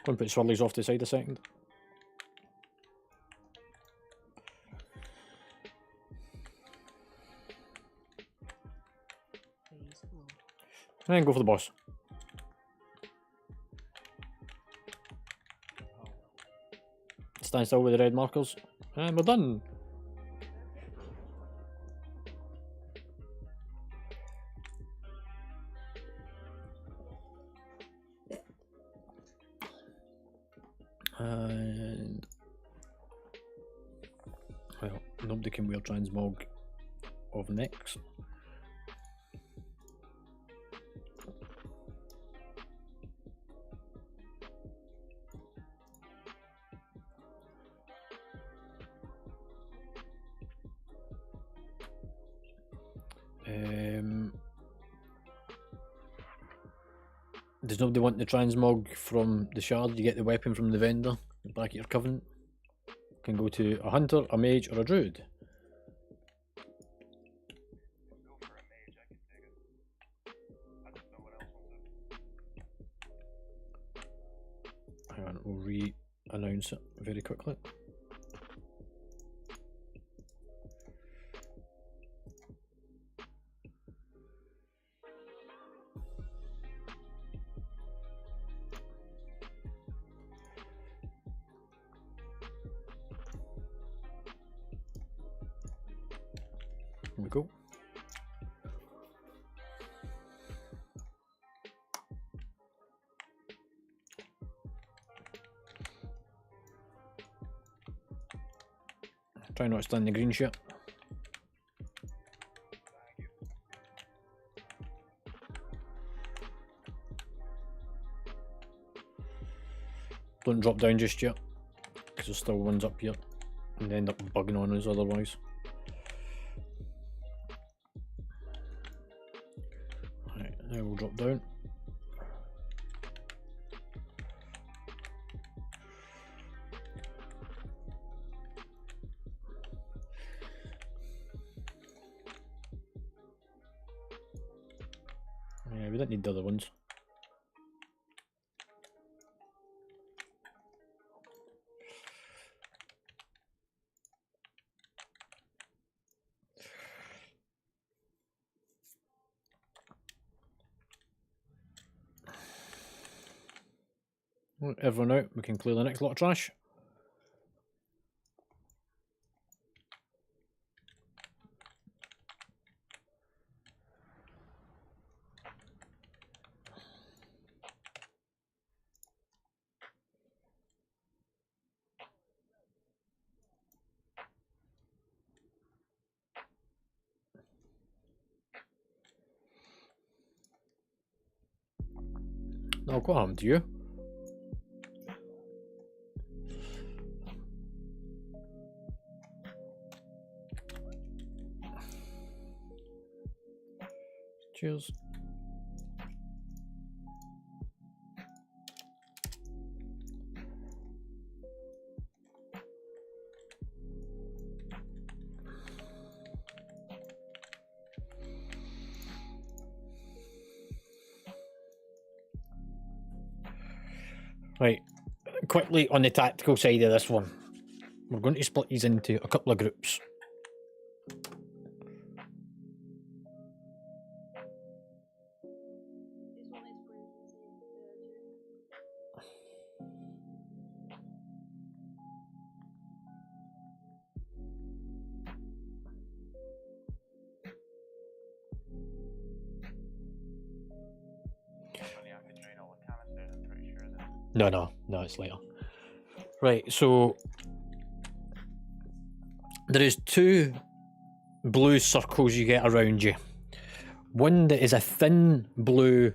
Go and put swirlies off to the side a second. And go for the boss. Stand still with the red markers. And we're done. And well, nobody can wear transmog of next. Does nobody want the transmog from the shard? You get the weapon from the vendor back at your covenant. Can go to a hunter, a mage, or a druid. Go for a mage, I can take it. I don't know what else wants it. Hang on, we'll re-announce it very quickly. There we go. Try not to stand the green shit. Don't drop down just yet, because there's still ones up here, and they end up bugging on us otherwise. Right, now we'll drop down. Yeah, we don't need the other ones. Right, everyone out, we can clear the next lot of trash. Now, what happened to you? Cheers. Right, quickly on the tactical side of this one, we're going to split these into a couple of groups. This one is for Funny, I could drain all the canisters, I'm pretty sure that. No, it's later. Right, so there is two blue circles you get around you. One that is a thin blue,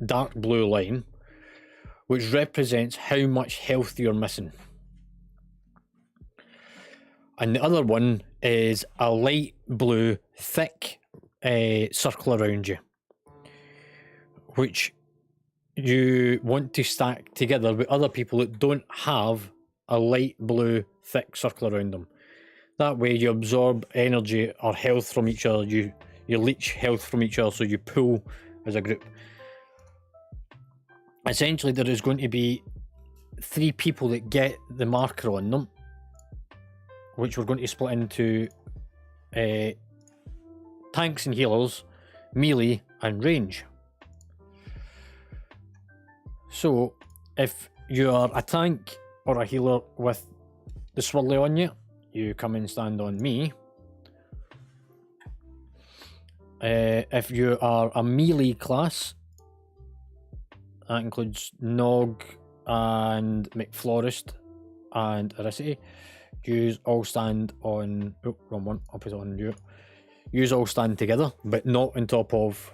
dark blue line, which represents how much health you're missing. And the other one is a light blue, thick circle around you, which you want to stack together with other people that don't have a light blue, thick circle around them. That way you absorb energy or health from each other, you leech health from each other, so you pull as a group. Essentially, there is going to be 3 people that get the marker on them, which we're going to split into tanks and healers, melee and range. So if you are a tank or a healer with the swirly on you, you come and stand on me. If you are a melee class, that includes Nog and McFlorist and Aricity, yous all stand on... Oh, wrong one. I'll put it on you. Yous all stand together, but not on top of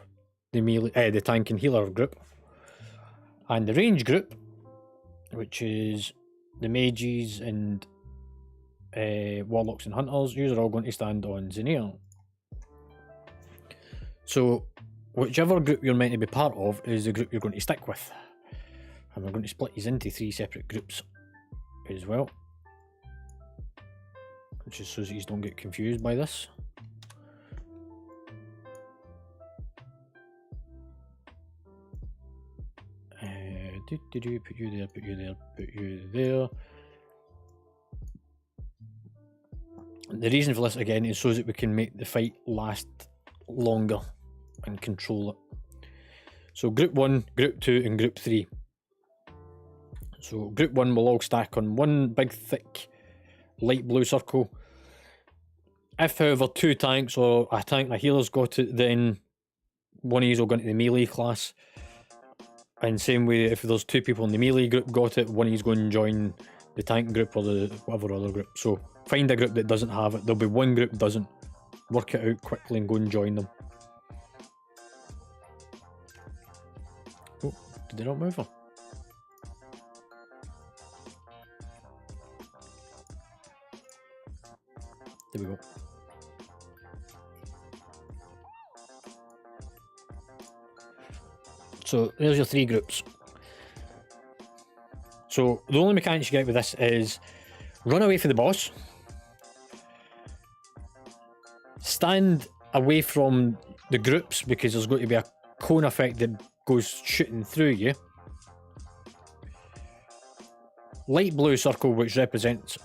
the melee, the tank and healer group. And the range group, which is the mages and warlocks and hunters, yous are all going to stand on Zenir. So whichever group you're meant to be part of is the group you're going to stick with. And we're going to split these into 3 separate groups as well, which is so that you don't get confused by this. Put you there, put you there, put you there. The reason for this again is so that we can make the fight last longer and control it. So group 1, group 2 and group 3. So group 1 will all stack on one big thick light blue circle. If however 2 tanks or a tank and a healer's got it, then one of these will go into the melee class. And same way, if there's 2 people in the melee group got it, one of these going to join the tank group or the whatever other group. So find a group that doesn't have it. There'll be one group that doesn't. Work it out quickly and go and join them. Oh, did they not move her? There we go. So there's your 3 groups. So the only mechanics you get with this is run away from the boss, stand away from the groups because there's going to be a cone effect that goes shooting through you. Light blue circle which represents,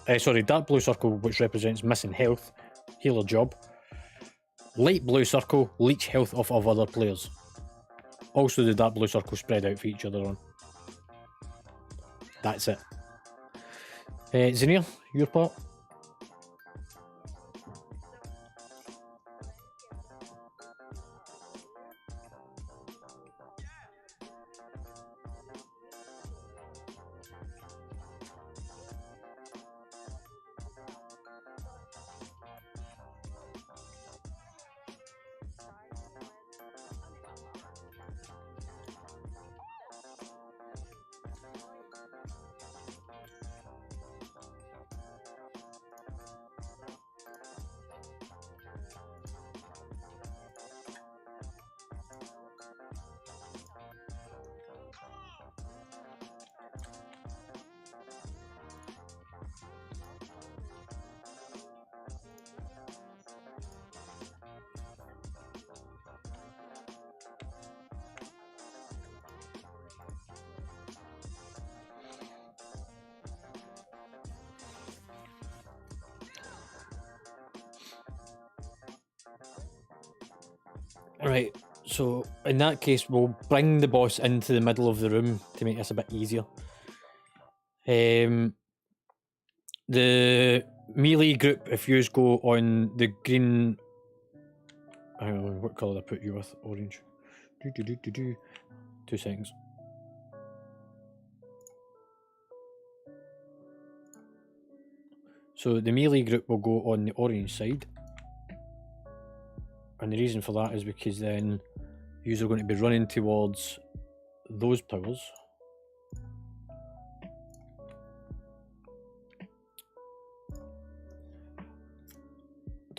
dark blue circle which represents missing health, healer job. Light blue circle, leech health off of other players. Also the dark blue circle spread out for each other on. That's it. Zenir, your part? Right, so in that case we'll bring the boss into the middle of the room to make this a bit easier. The melee group, if you go on the green... Hang on, what colour did I put you with? Orange. 2 seconds. So the melee group will go on the orange side. And the reason for that is because then you're going to be running towards those towers.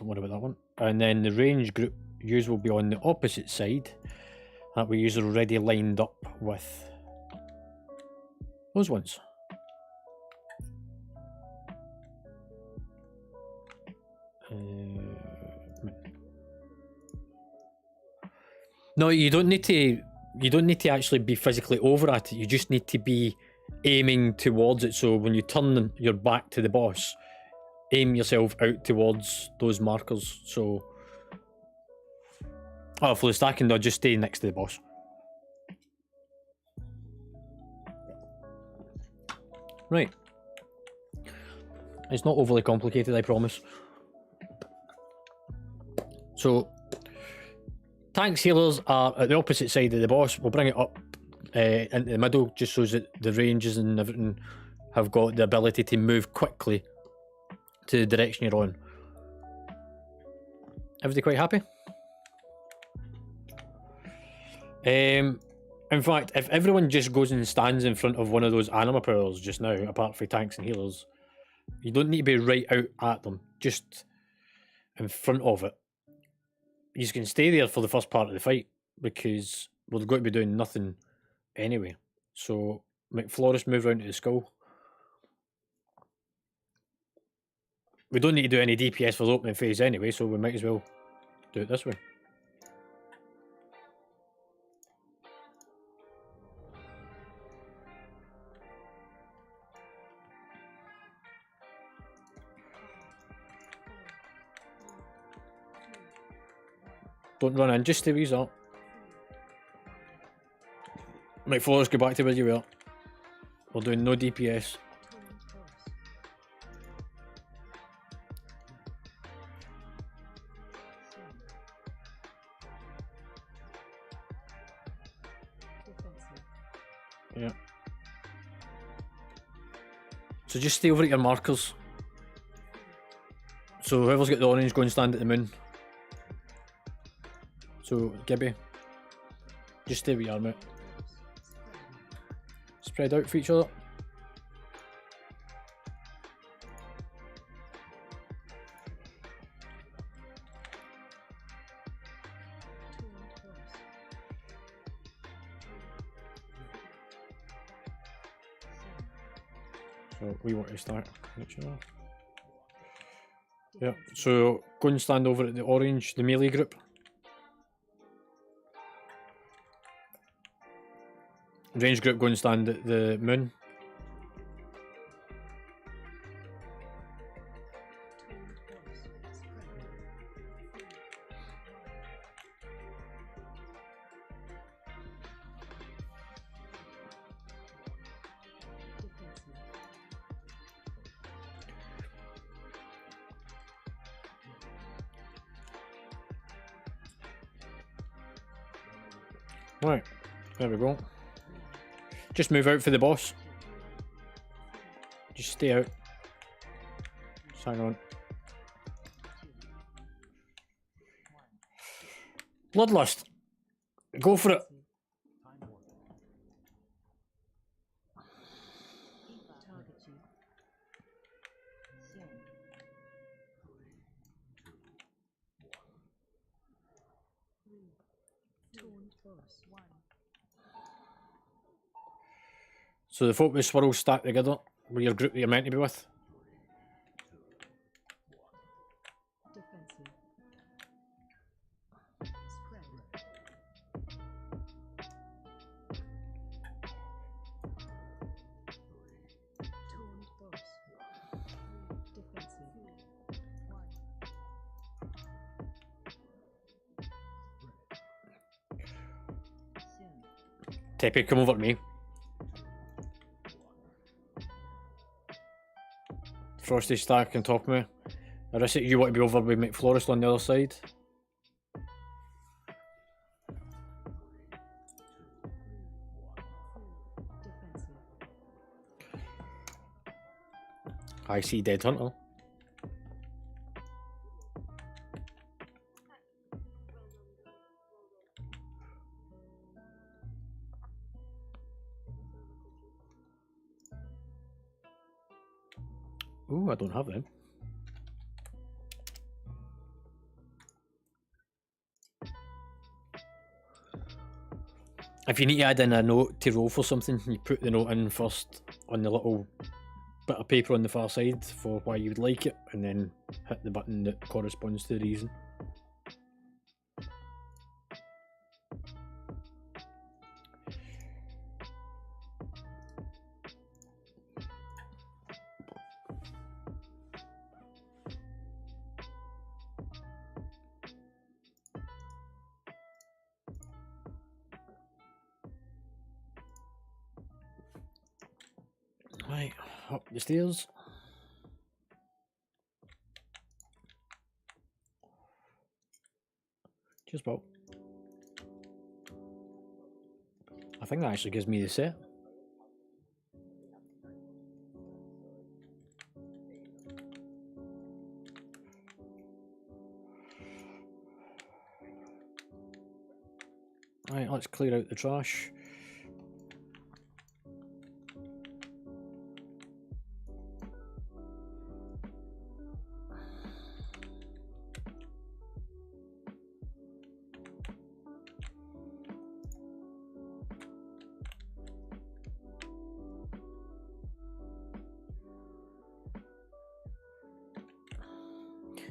don't worry about that one. And then the range group, yous will be on the opposite side. That we use already lined up with those ones. No, you don't need to. You don't need to actually be physically over at it. You just need to be aiming towards it. So when you turn your back to the boss, aim yourself out towards those markers. So, oh, for the stacking, they'll just stay next to the boss. Right. It's not overly complicated, I promise. So, tanks healers are at the opposite side of the boss. We'll bring it up into the middle, just so that the ranges and everything have got the ability to move quickly to the direction you're on. Everybody quite happy? In fact, if everyone just goes and stands in front of one of those anima powers just now, apart from tanks and healers, you don't need to be right out at them, just in front of it. You can stay there for the first part of the fight, because we're going to be doing nothing anyway. So, McFlorist, move round to the skull. We don't need to do any DPS for the opening phase anyway, so we might as well do it this way. Don't run in, just stay where you are. McFlorist, go back to where you were. We're doing no DPS. Yeah. So just stay over at your markers. So whoever's got the orange, go and stand at the moon. So, Gibby, just stay where you are, mate. Spread out for each other. So, we want to start. Yeah, so go and stand over at the orange, the melee group. Range group, go and stand at the moon. Right, there we go. Just move out for the boss. Just stay out. Just hang on. Bloodlust. Go for it. So the folk with swirls stacked together with your group that you're meant to be with. Tepe, come over to me. Frosty stack on top of me. Arissa, you want to be over with McFlorist on the other side. I see Dead Hunter. Ooh, I don't have them. If you need to add in a note to roll for something, you put the note in first on the little bit of paper on the far side for why you would like it, and then hit the button that corresponds to the reason. Right, up the stairs. Just about. I think that actually gives me the set. Right, let's clear out the trash.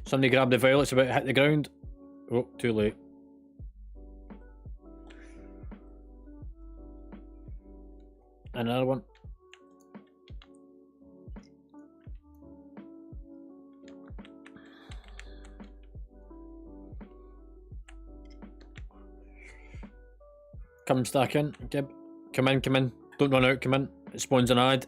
Somebody grab the violets about to hit the ground. Oh, too late. Another one. Come stack in, Gib. Come in, come in. Don't run out, come in. It spawns an ad.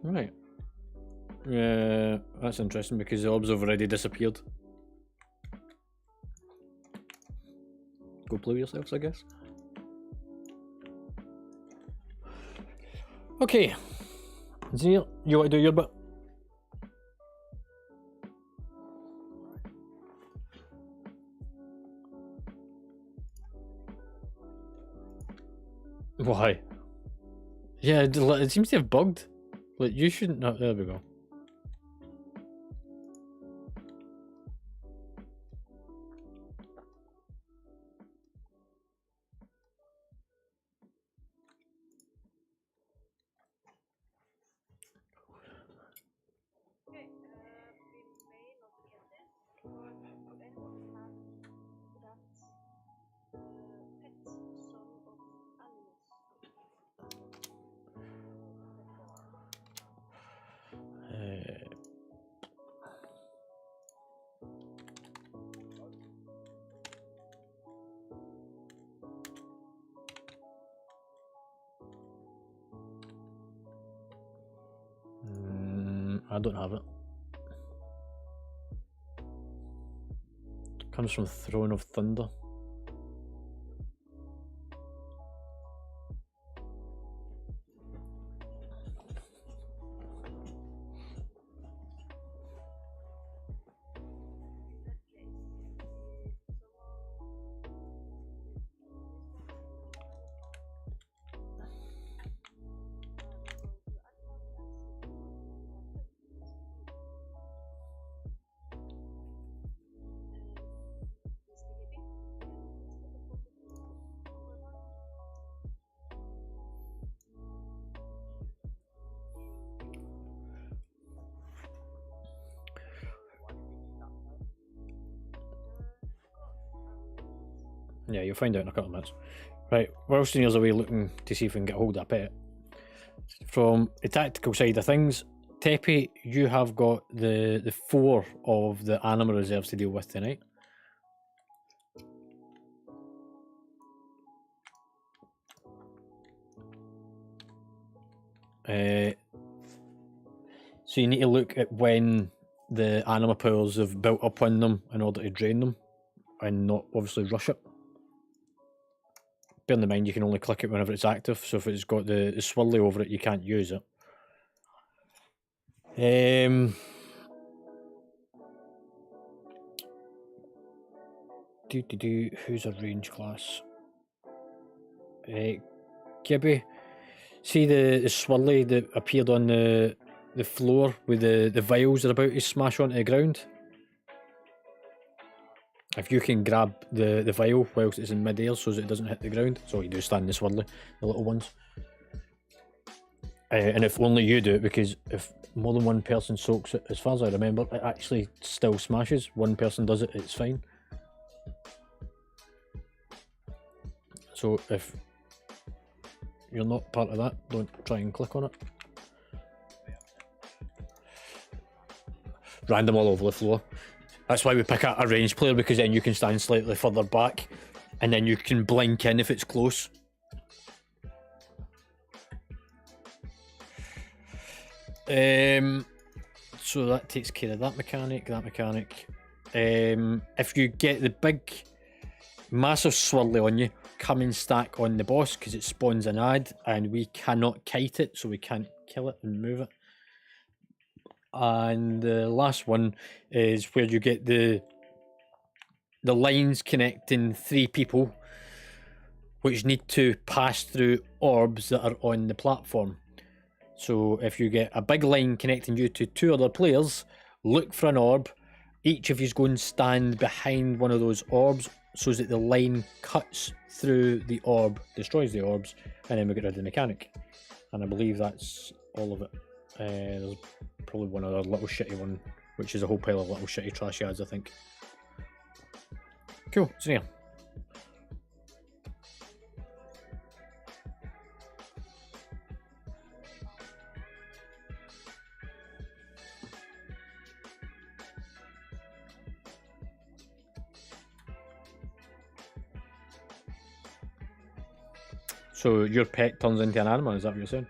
Right. Yeah, that's interesting because the orbs have already disappeared. Go play yourselves, I guess. Okay. Zia, you want to do your bit? Why? Yeah, it seems to have bugged. Like, you shouldn't have. There we go. Okay, we may not get this, but would anyone have that pet song of animals? I don't have it. Comes from Throne of Thunder. In that case, Yeah, you'll find out in a couple of minutes. Right, we're Senior's away looking to see if we can get hold of a pet. From the tactical side of things, Tepe, you have got the 4 of the animal reserves to deal with tonight. So you need to look at when the animal pools have built up on them in order to drain them and not obviously rush it. Bear in mind you can only click it whenever it's active, so if it's got the swirly over it, you can't use it. Who's a range class? Gibby. See the swirly that appeared on the floor with the vials are about to smash onto the ground? If you can grab the vial whilst it's in mid-air so that it doesn't hit the ground, so you do stand the swirly, the little ones. And if only you do it, because if more than one person soaks it, as far as I remember, it actually still smashes. One person does it, it's fine. So if you're not part of that, don't try and click on it. Random all over the floor. That's why we pick a ranged player, because then you can stand slightly further back and then you can blink in if it's close. So that takes care of that mechanic, if you get the big massive swirly on you, come and stack on the boss, because it spawns an ad and we cannot kite it, so we can't kill it and move it. And the last one is where you get the lines connecting 3 people, which need to pass through orbs that are on the platform. So if you get a big line connecting you to 2 other players, look for an orb. Each of you go and stand behind one of those orbs so that the line cuts through the orb, destroys the orbs, and then we get rid of the mechanic. And I believe that's all of it. There's probably one other little shitty one, which is a whole pile of little shitty trashy ads, I think. Cool, so yeah. So your pet turns into an animal, is that what you're saying?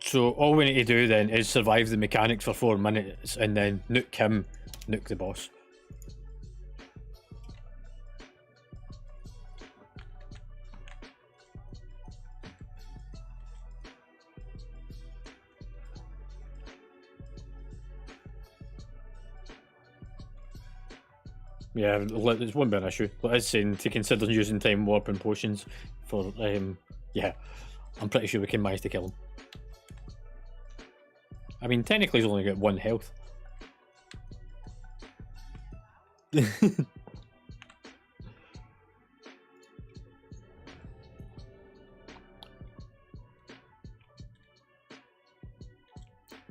So all we need to do then is survive the mechanics for 4 minutes and then nuke him, nuke the boss. Yeah, it won't be an issue. But it's saying to consider using time warp and potions for, yeah, I'm pretty sure we can manage to kill him. I mean, technically he's only got 1 health.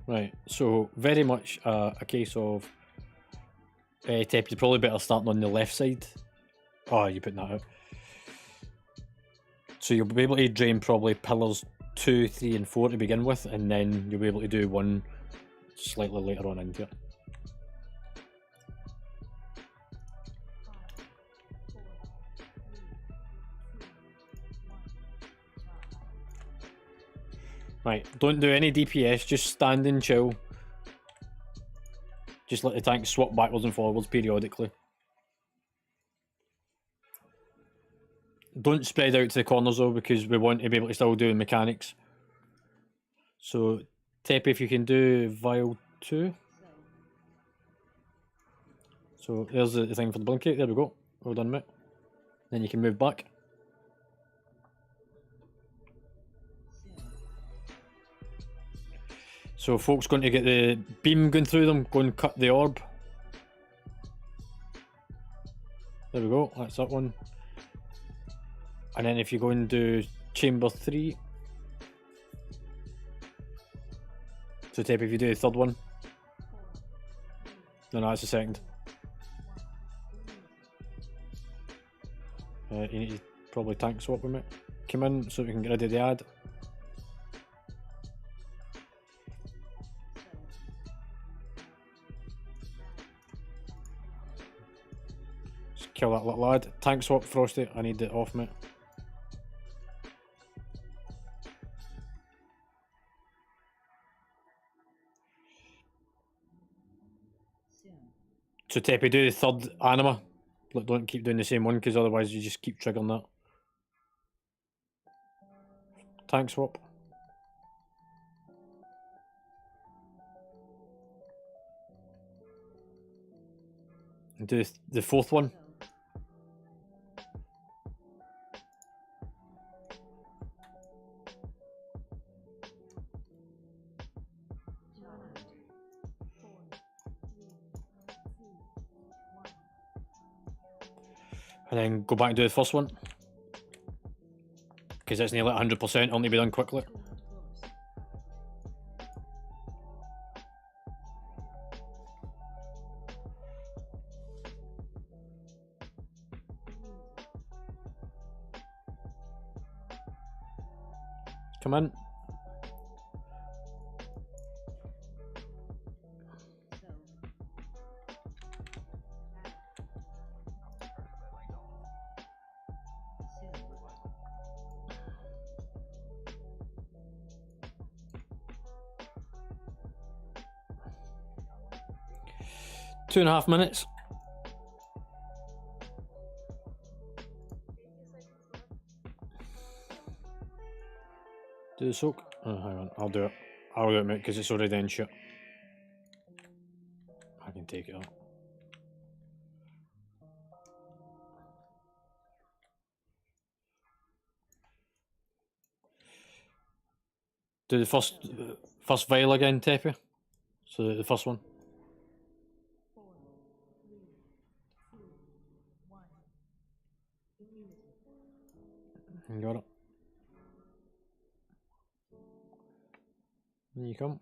Right, so very much a case of Tep, you're probably better starting on the left side. Oh, you're putting that out. So you'll be able to drain probably pillars 2, 3 and 4 to begin with, and then you'll be able to do 1 slightly later on into it. Right, don't do any DPS, just stand and chill. Just let the tank swap backwards and forwards periodically. Don't spread out to the corners though, because we want to be able to still do mechanics. So, Tepe, if you can do Vial 2. So, there's the thing for the blinky. There we go. Well done, mate. Then you can move back. So, folks going to get the beam going through them, go and cut the orb. There we go, that's that one. And then if you go and do chamber 3. So Tepe, if you do the 3rd one. No, that's the 2nd. You need to probably tank swap with me. come in so we can get rid of the ad. Just kill that little ad. Tank swap, Frosty. I need it off, mate. So Teppy, do the third anima. Look, don't keep doing the same one because otherwise you just keep triggering that. Tank swap. And do the fourth one. And then go back and do the first one. Because it's nearly 100%, it'll need to be done quickly. Come in. Two and a half minutes. Do the soak? Oh, hang on, I'll do it. I'll do it, mate, because it's already in shit. I can take it out. Do the first vial again, Teppy. So the first one. 4, 3, 2, 1. Immunity. You got it. There you come.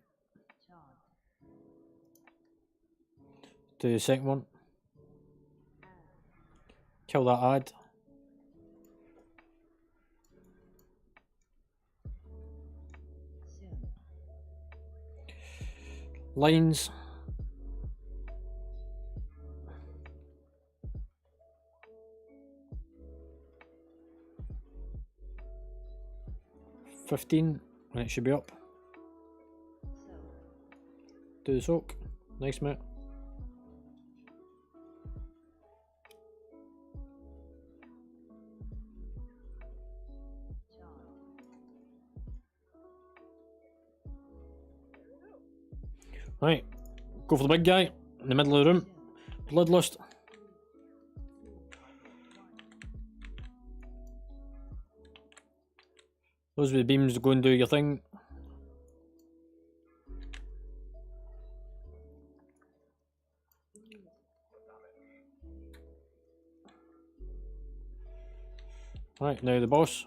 Do the second one. Kill that ad. Lines. $15 and it should be up. Do the soak. Nice, mate. Right, go for the big guy in the middle of the room. Bloodlust. Those with the beams, go and do your thing. Right, now the boss.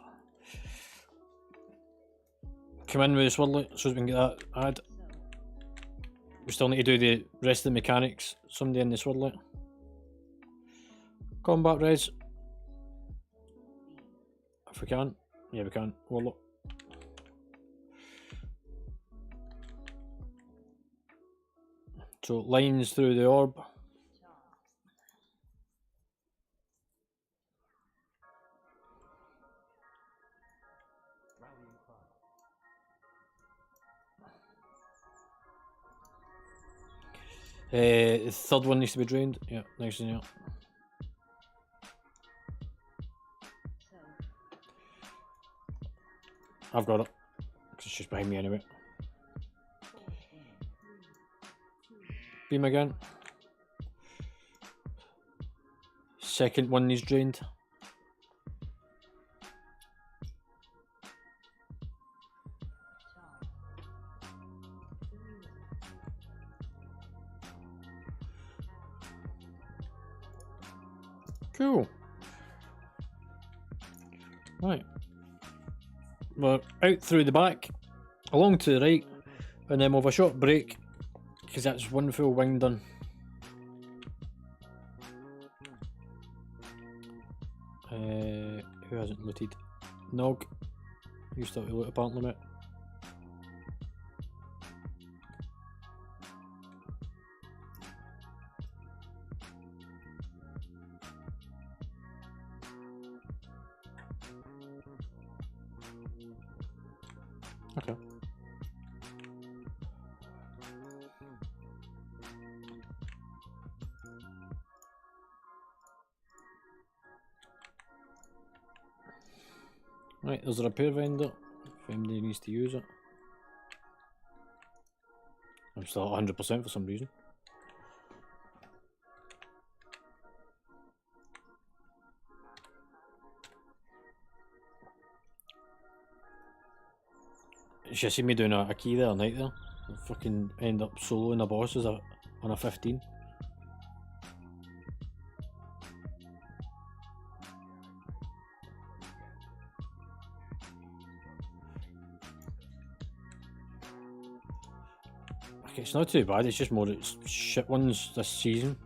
Come in with the swirly so we can get that ad. We still need to do the rest of the mechanics. Somebody in the swirly. Combat res. If we can. Yeah, we can. Warlock. So lines through the orb. The third one needs to be drained. Yeah, nice and yeah. I've got it. Because it's just behind me anyway. Beam again. Second one needs drained. Cool. Right. We're out through the back, along to the right, and then we'll have a short break, because that's one full wing done. Who hasn't looted? Nog. You still have to loot apparently, mate. Okay. Right, there's a repair vendor if anybody needs to use it. I'm still at 100% for some reason. You should see me doing a key there, a night there. I'll fucking end up soloing the bosses on a 15. Okay, it's not too bad, it's just more it's shit ones this season.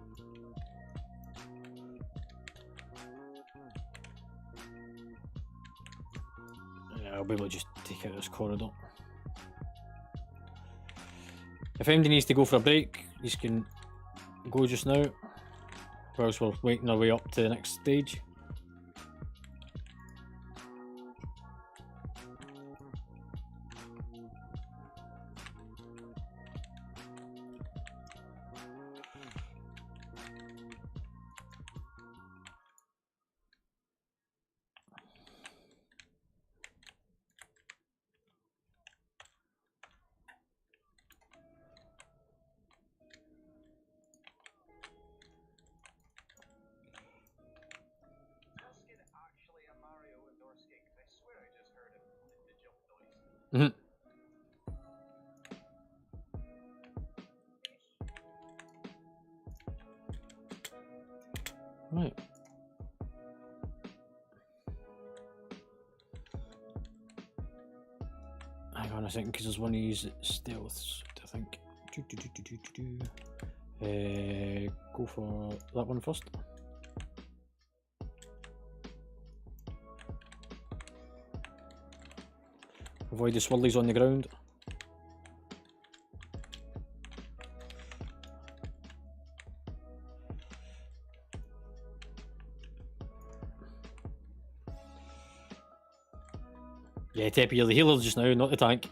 Yeah, I'll be able to just take out this corridor. If anybody needs to go for a break, you can go just now, whilst we're waiting our way up to the next stage. Mm-hmm. Right. Hang on a second, because there's one of these stealths, I think. Go for that one first. Avoid the swirlies on the ground. Yeah, Teppy, you're the healer just now, not the tank.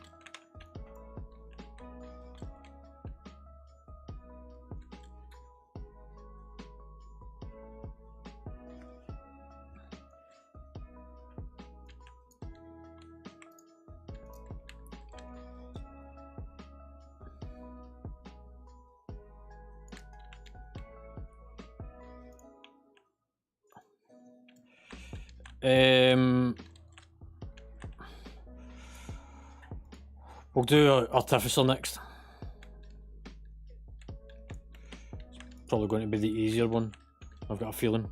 We'll do Artificer next. It's probably going to be the easier one, I've got a feeling.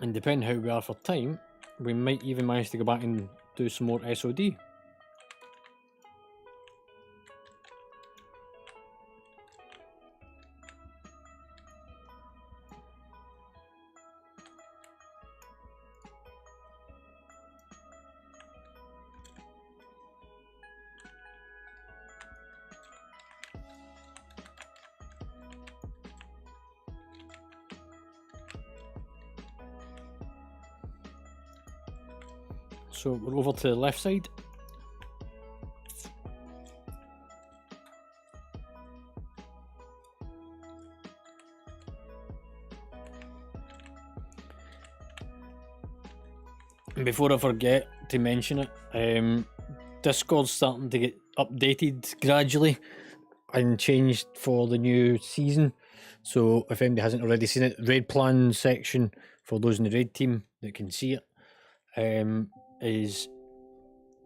And depending how we are for time, we might even manage to go back and do some more SOD. So we're over to the left side. And before I forget to mention it, Discord's starting to get updated gradually and changed for the new season. So if anybody hasn't already seen it, raid plan section for those in the raid team that can see it, is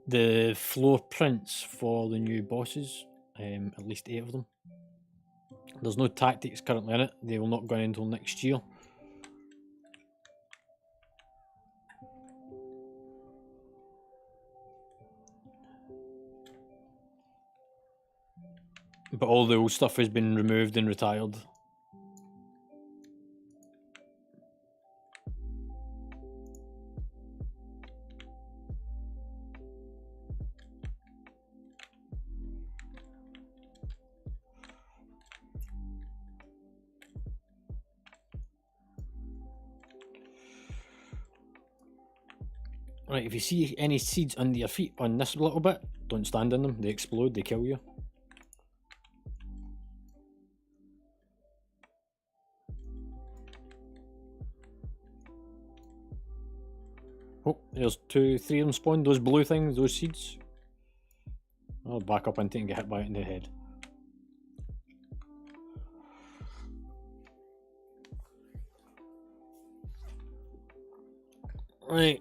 the floor prints for the new bosses, at least 8 of them. There's no tactics currently in it, they will not go in until next year. But all the old stuff has been removed and retired. Right, if you see any seeds under your feet on this little bit, don't stand on them. They explode, they kill you. Oh, there's 2, 3 of them spawned. Those blue things, those seeds. I'll back up into it and get hit by it in the head. Right.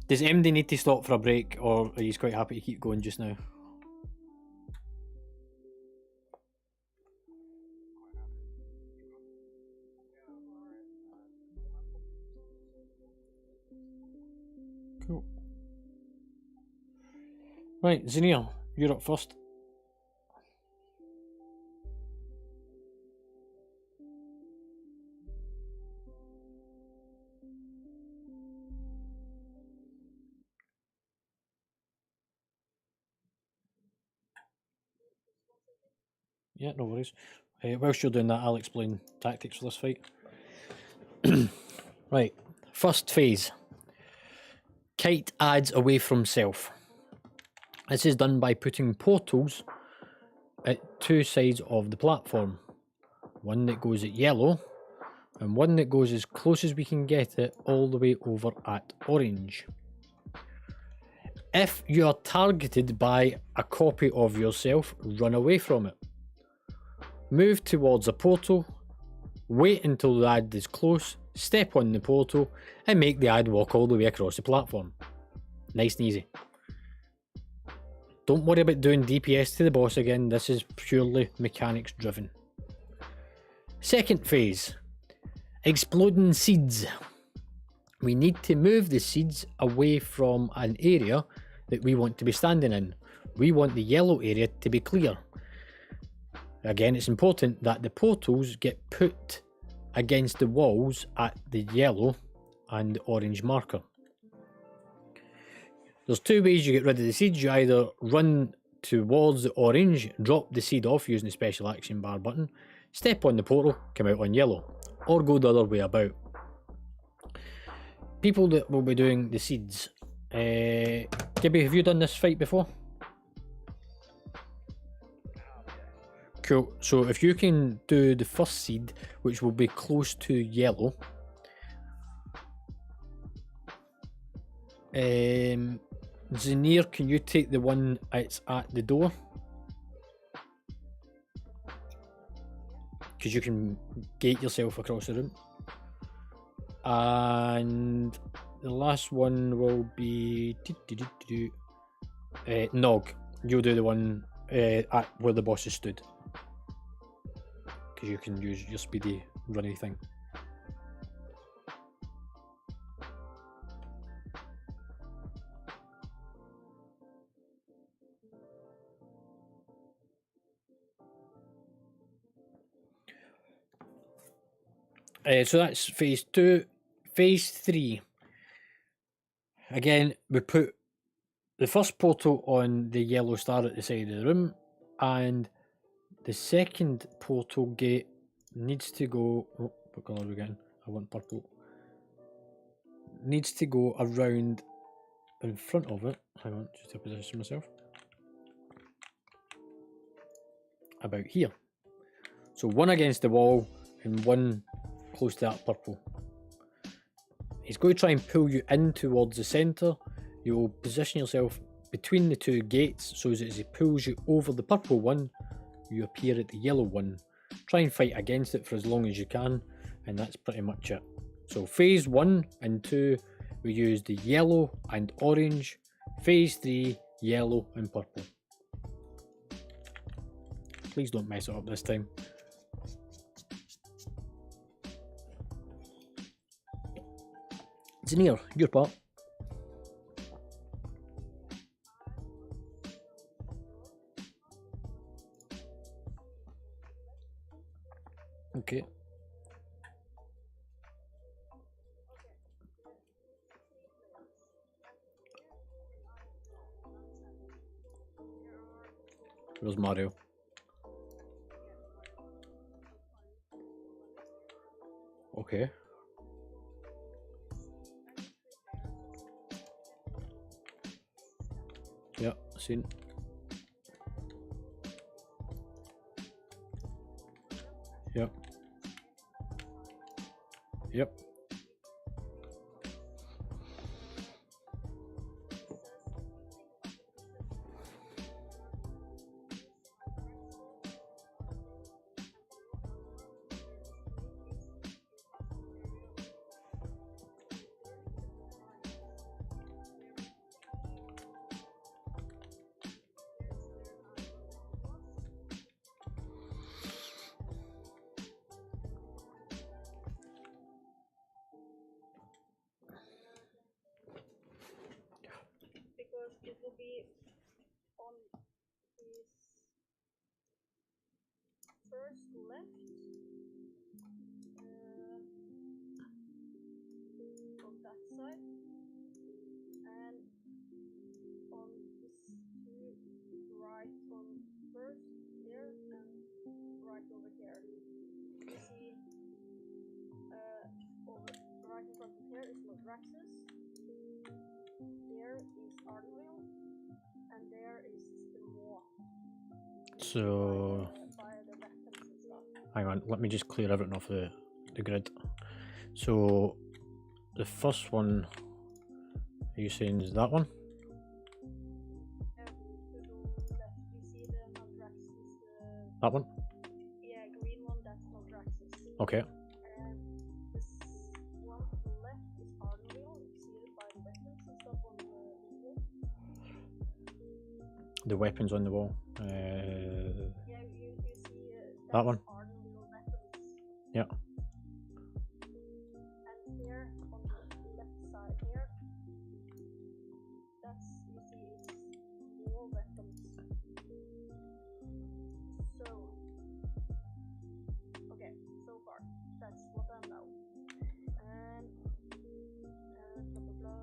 Does MD need to stop for a break, or are you quite happy to keep going just now? Cool. Right, Zinnia, you're up first. Yeah, no worries. Whilst you're doing that, I'll explain tactics for this fight. Right, first phase. Kite adds away from self. This is done by putting portals at 2 sides of the platform. One that goes at yellow, and one that goes as close as we can get it all the way over at orange. If you are targeted by a copy of yourself, run away from it. Move towards a portal, wait until the ad is close, step on the portal, and make the ad walk all the way across the platform. Nice and easy. Don't worry about doing DPS to the boss again, this is purely mechanics driven. Second phase, exploding seeds. We need to move the seeds away from an area that we want to be standing in. We want the yellow area to be clear. Again, it's important that the portals get put against the walls at the yellow and the orange marker. There's 2 ways you get rid of the seeds. You either run towards the orange, drop the seed off using the special action bar button, step on the portal, come out on yellow, or go the other way about. People that will be doing the seeds. Gibby, have you done this fight before? Cool, so if you can do the first seed, which will be close to yellow. Zinir, can you take the one that's at the door? Because you can gate yourself across the room. And the last one will be Nog. You'll do the one at where the bosses stood, because you can use your speedy runny thing. So that's phase 2. Phase 3. Again, we put the first portal on the yellow star at the side of the room, and the second portal gate needs to go... Oh, what colour are we getting? I want purple. Needs to go around in front of it. Hang on, just to position myself. About here. So one against the wall and one close to that purple. He's going to try and pull you in towards the centre. You'll position yourself between the 2 gates so that as he pulls you over the purple one, you appear at the yellow one. Try and fight against it for as long as you can, and that's pretty much it. So phase 1 and 2, we use the yellow and orange. Phase 3, yellow and purple. Please don't mess it up this time. Zinir, your part. Okay. Where's Mario? Okay. Yeah, seen. Yep. Yep. Because it will be on his first left of that side, and on his two right on first there and right over here. You see over right in front of here is Nathria. There is Aloud, and there is the Maw. So, By the weapons and stuff. hang on, let me just clear everything off the grid. So, the first one, are you saying is that one? To the left, you see the Nathria. That one? Yeah, green one, that's Nathria. Okay. And this one to the left is Aloud. You see it by the weapons and stuff on the wall. The weapons on the wall. Yeah, you see that one? Aloud weapons. Yeah. And here on the left side here, that's you see is more weapons. So okay, so far that's what I know. And blah blah blah.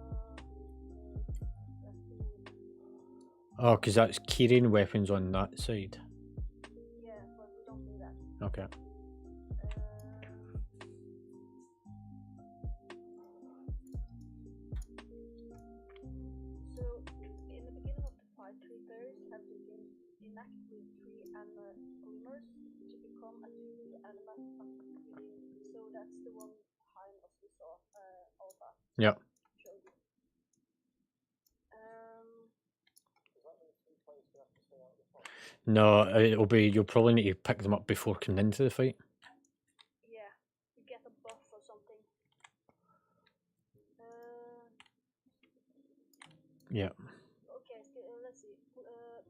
Oh, because that's keyring weapons on that side. Yeah, but we don't do that. Okay. So in the beginning of the fight, 3 players have to enact with 3 anima glimmers to become a 2 anima activity. So that's the one behind us we saw Alpha. Yeah. Showed you. No, it'll be, you'll probably need to pick them up before coming into the fight. Yeah, you get a buff or something. Yeah. Okay, so, let's see.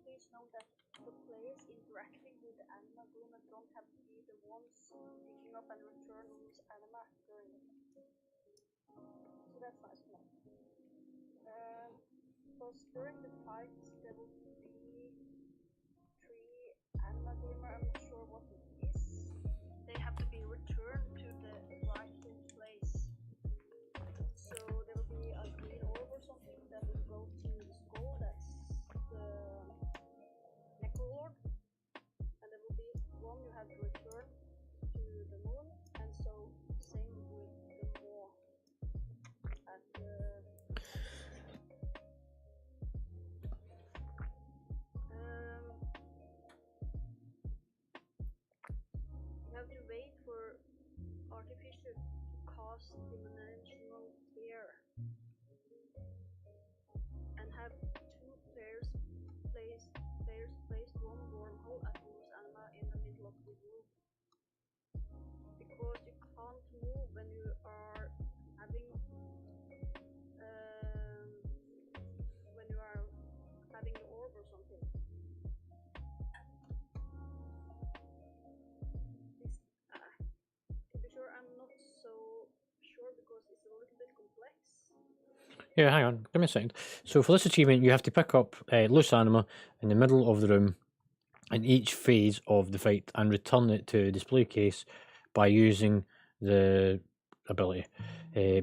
Please note that the players interacting with the anima glimmer don't have to be the ones picking up and return loose anima during the fight. So that's nice to know. Because during the fight there will be 3 anima glimmer, I'm not sure what it is. They have to be returned to the rightful place. So there will be a green orb or something that will go to the skull, that's the Necrolord. And there will be one you have to return to the moon, and so same with the Maw at the you have to wait for Artificer to cast dimensional tear and have 2 players place one wormhole at loose anima in the middle of the room. Because you can't move when you are having the orb or something. To be sure, I'm not so sure because it's a little bit complex. Yeah, hang on, give me a second. So for this achievement, you have to pick up loose anima in the middle of the room in each phase of the fight and return it to a display case by using the ability.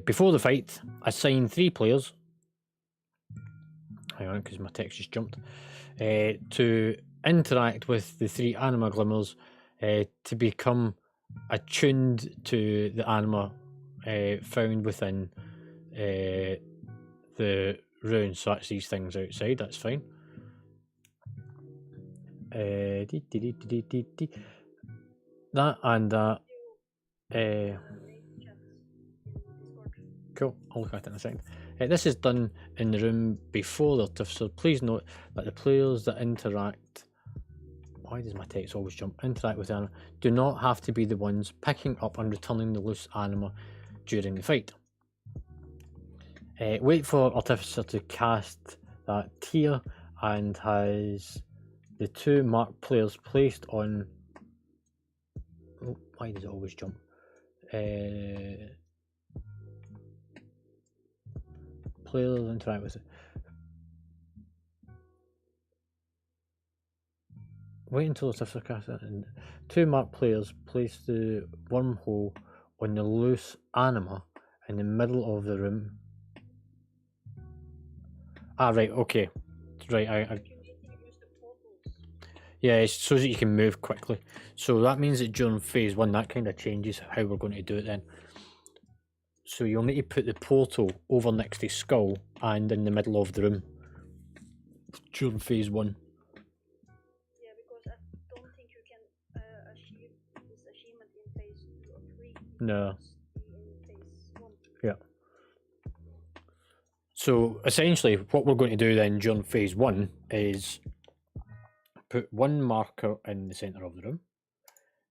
Before the fight, assign 3 players. Hang on, because my text just jumped. To interact with the 3 anima glimmers to become attuned to the anima found within the runes. So that's these things outside, that's fine. That and that. Cool, I'll look at it in a second. This is done in the room before the TTS, so please note that the players that interact, why does my text always jump? Interact with the anima do not have to be the ones picking up and returning the loose anima during the fight. Wait for Artificer to cast that tier and has the 2 marked players placed on. Oh, why does it always jump? Players interact with it. Wait until it's a cast and 2 marked players place the wormhole on the loose anima in the middle of the room. Ah, right, okay. Right, yeah, it's so that you can move quickly. So that means that during phase 1, that kind of changes how we're going to do it then. So you'll need to put the portal over next to Skull and in the middle of the room during phase 1. Yeah, because I don't think you can achieve this achievement in phase 2 or 3. No. In phase 1. Yeah. So essentially what we're going to do then during phase 1 is put 1 marker in the centre of the room.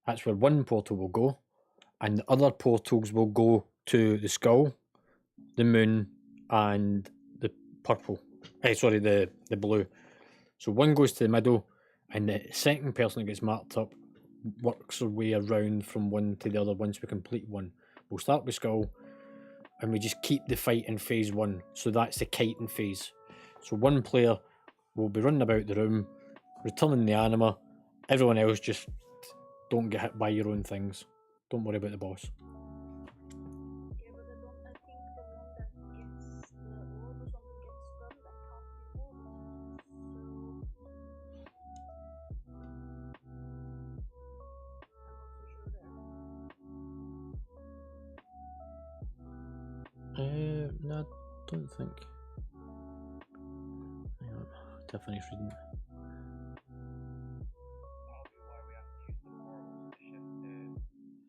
That's where 1 portal will go, and the other portals will go to the Skull, the moon, and the purple. Sorry, the blue. So 1 goes to the middle, and the second person that gets marked up works their way around from 1 to the other once we complete 1. We'll start with Skull, and we just keep the fight in phase 1. So that's the kiting phase. So 1 player will be running about the room, returning the anima. Everyone else just don't get hit by your own things. Don't worry about the boss. Yeah, but I think the one that gets the orb or something gets stunned and can't be moved. So I'm not so sure there. No, I don't think. Hang on, till I finish reading. Probably why we have to use the portals to shift the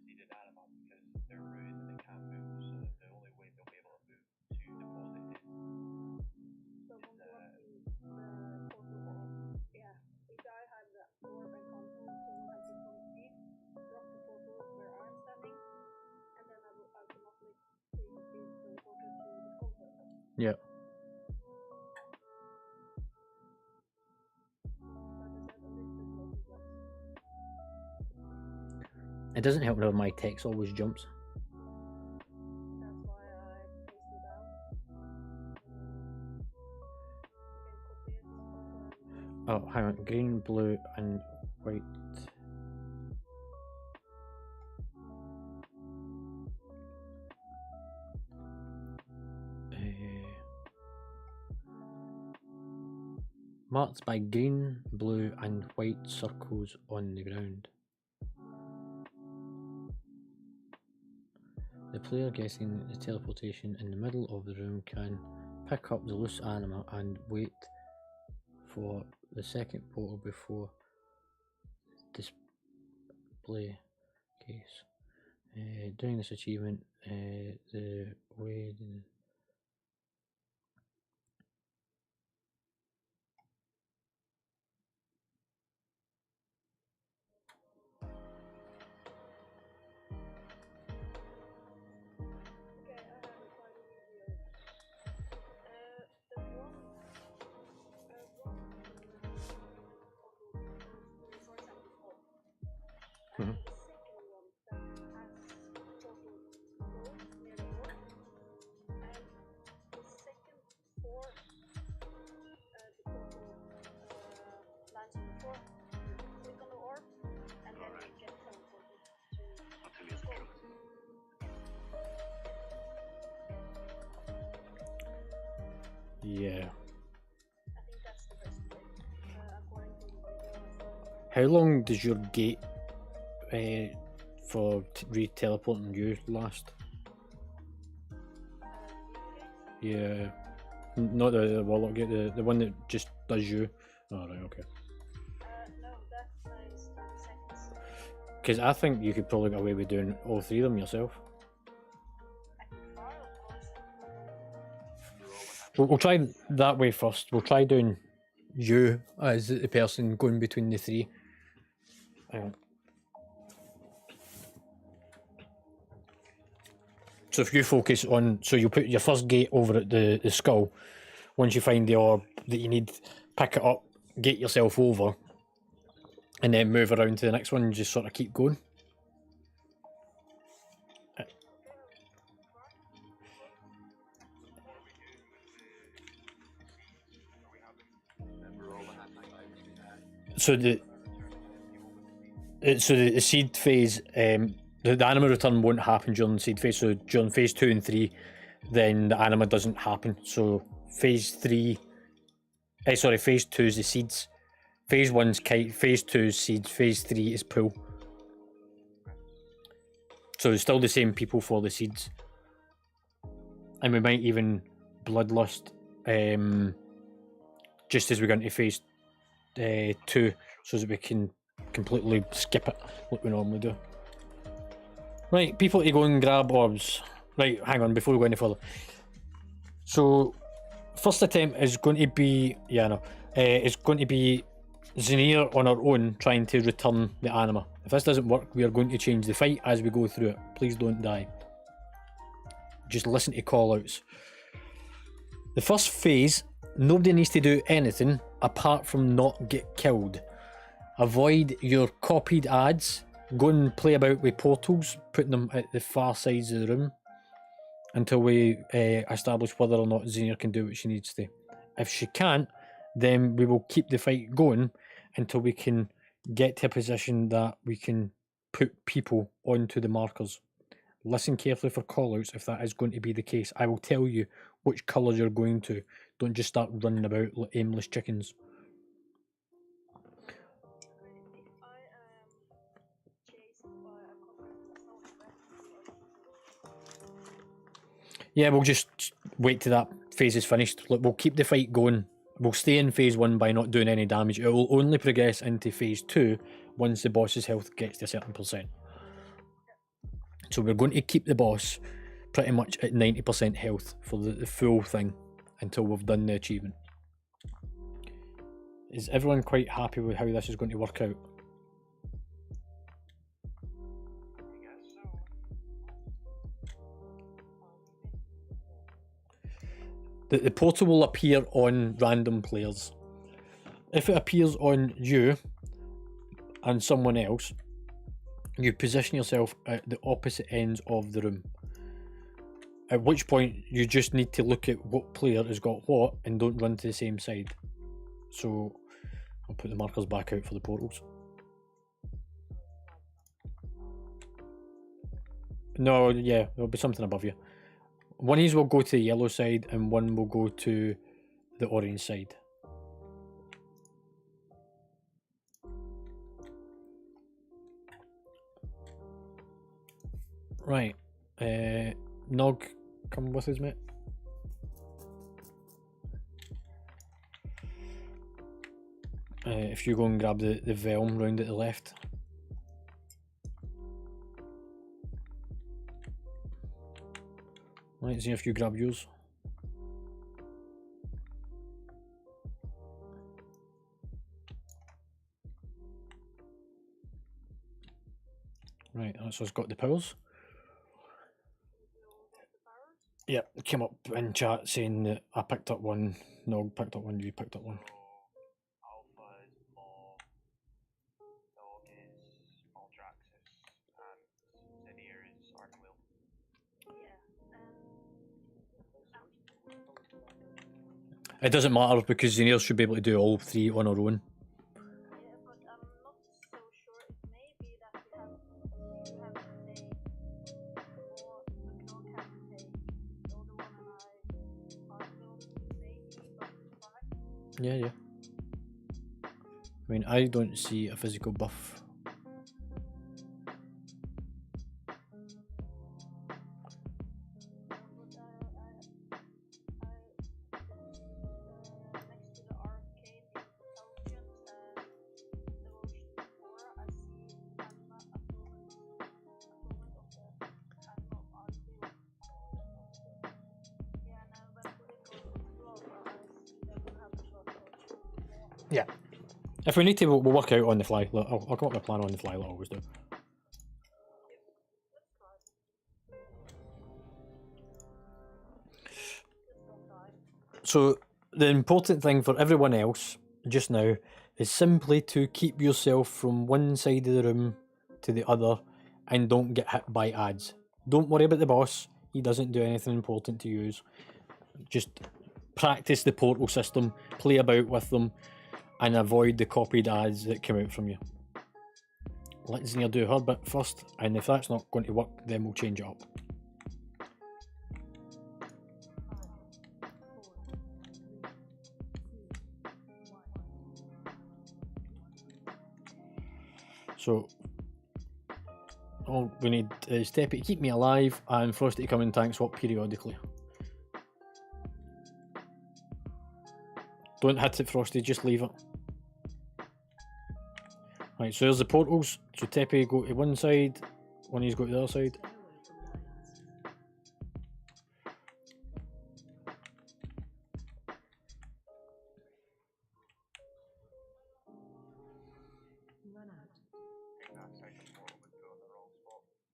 seeded anima, because they're ruined and they can't move, so the only way they'll be able to move to deposit is Someone blocking the portal orb. Yeah, if I had the orb and can't move, someone has to come speed, block the portal where I'm standing, and then I will automatically be teleported to the skull person. Yeah. It doesn't help whenever my text always jumps. That's why I spaced it out. You can copy it. Oh, hang on. Green, blue, and white. Marked by green, blue, and white circles on the ground. The player guessing the teleportation in the middle of the room can pick up the loose anima and wait for the second portal before display case. Doing this achievement, the way Okay, I have a quite easier. The one for example, four. And the second one that has portal close near the door, and the second 4, the portal lands on the floor. Click on the orb, and then you get teleported to the skull. Yeah. I think that's the best way, according to the video. How long does your gate for re-teleporting you last? Yeah. Not the warlock gate, the one that just does you. Oh, right, okay. No, that is 30 seconds. Because I think you could probably get away with doing all three of them yourself. I can try, of course. We'll try that way first. We'll try doing you as the person going between the three. So if you focus on, so you put your first gate over at the skull. Once you find the orb that you need, pick it up, get yourself over, and then move around to the next one and just sort of keep going. So the seed phase, the anima return won't happen during the seed phase. So during phase 2 and 3, then the anima doesn't happen. So phase 3, phase 2 is the seeds. Phase 1's kite, phase 2 is seeds, phase 3 is pool. So it's still the same people for the seeds. And we might even bloodlust just as we go into phase 2, so that we can completely skip it like we normally do. Right, people to go and grab orbs. Right, hang on, before we go any further. So, first attempt is going to be, it's going to be Zenir on our own trying to return the anima. If this doesn't work, we are going to change the fight as we go through it. Please don't die. Just listen to call-outs. The first phase, nobody needs to do anything apart from not get killed. Avoid your copied ads. Go and play about with portals, putting them at the far sides of the room until we establish whether or not Zenir can do what she needs to. If she can't, then we will keep the fight going until we can get to a position that we can put people onto the markers. Listen carefully for callouts if that is going to be the case. I will tell you which colours you're going to. Don't just start running about like aimless chickens. If I am chased by a Yeah, we'll just wait till that phase is finished. Look, we'll keep the fight going. We'll stay in phase 1 by not doing any damage. It will only progress into phase 2 once the boss's health gets to a certain percent. So we're going to keep the boss pretty much at 90% health for the full thing until we've done the achievement. Is everyone quite happy with how this is going to work out? I guess so. The portal will appear on random players. If it appears on you and someone else, you position yourself at the opposite ends of the room. At which point you just need to look at what player has got what and don't run to the same side. So I'll put the markers back out for the portals. No, yeah, there'll be something above you. One of these will go to the yellow side and one will go to the orange side. Right. Nog, come with us, mate. If you go and grab the Velm round at the left. Right, see if you grab yours. Right, that's us got the powers. Yeah, it came up in chat saying that I picked up one, Nog picked up one, you picked up one. So Alpha is Maw, Dog is Maldraxxus, and Zenir is Archwheel. It doesn't matter because Zenir should be able to do all three on her own. Yeah, but I'm not so sure. It may be that you have to say more, the Nog have to say the other one, and I don't maybe. Yeah, yeah. I mean, I don't see a physical buff. Next to the arcane intelligence and devotion aura, I see anima affluence of the anima of arcane. Yeah, and then when political control, I see that we have a short coach. Yeah. If we need to, we'll work out on the fly. Look, I'll come up with a plan on the fly, like I always do. So, the important thing for everyone else just now is simply to keep yourself from one side of the room to the other and don't get hit by ads. Don't worry about the boss, he doesn't do anything important to use. Just practice the portal system, play about with them, and avoid the copied ads that come out from you. Let Zinnia do her bit first, and if that's not going to work, then we'll change it up. So, all we need is Teppy to keep me alive and Frosty to come in tank swap periodically. Don't hit it, Frosty, just leave it. Right, so there's the portals. So Teppy go to one side, one of these go to the other side.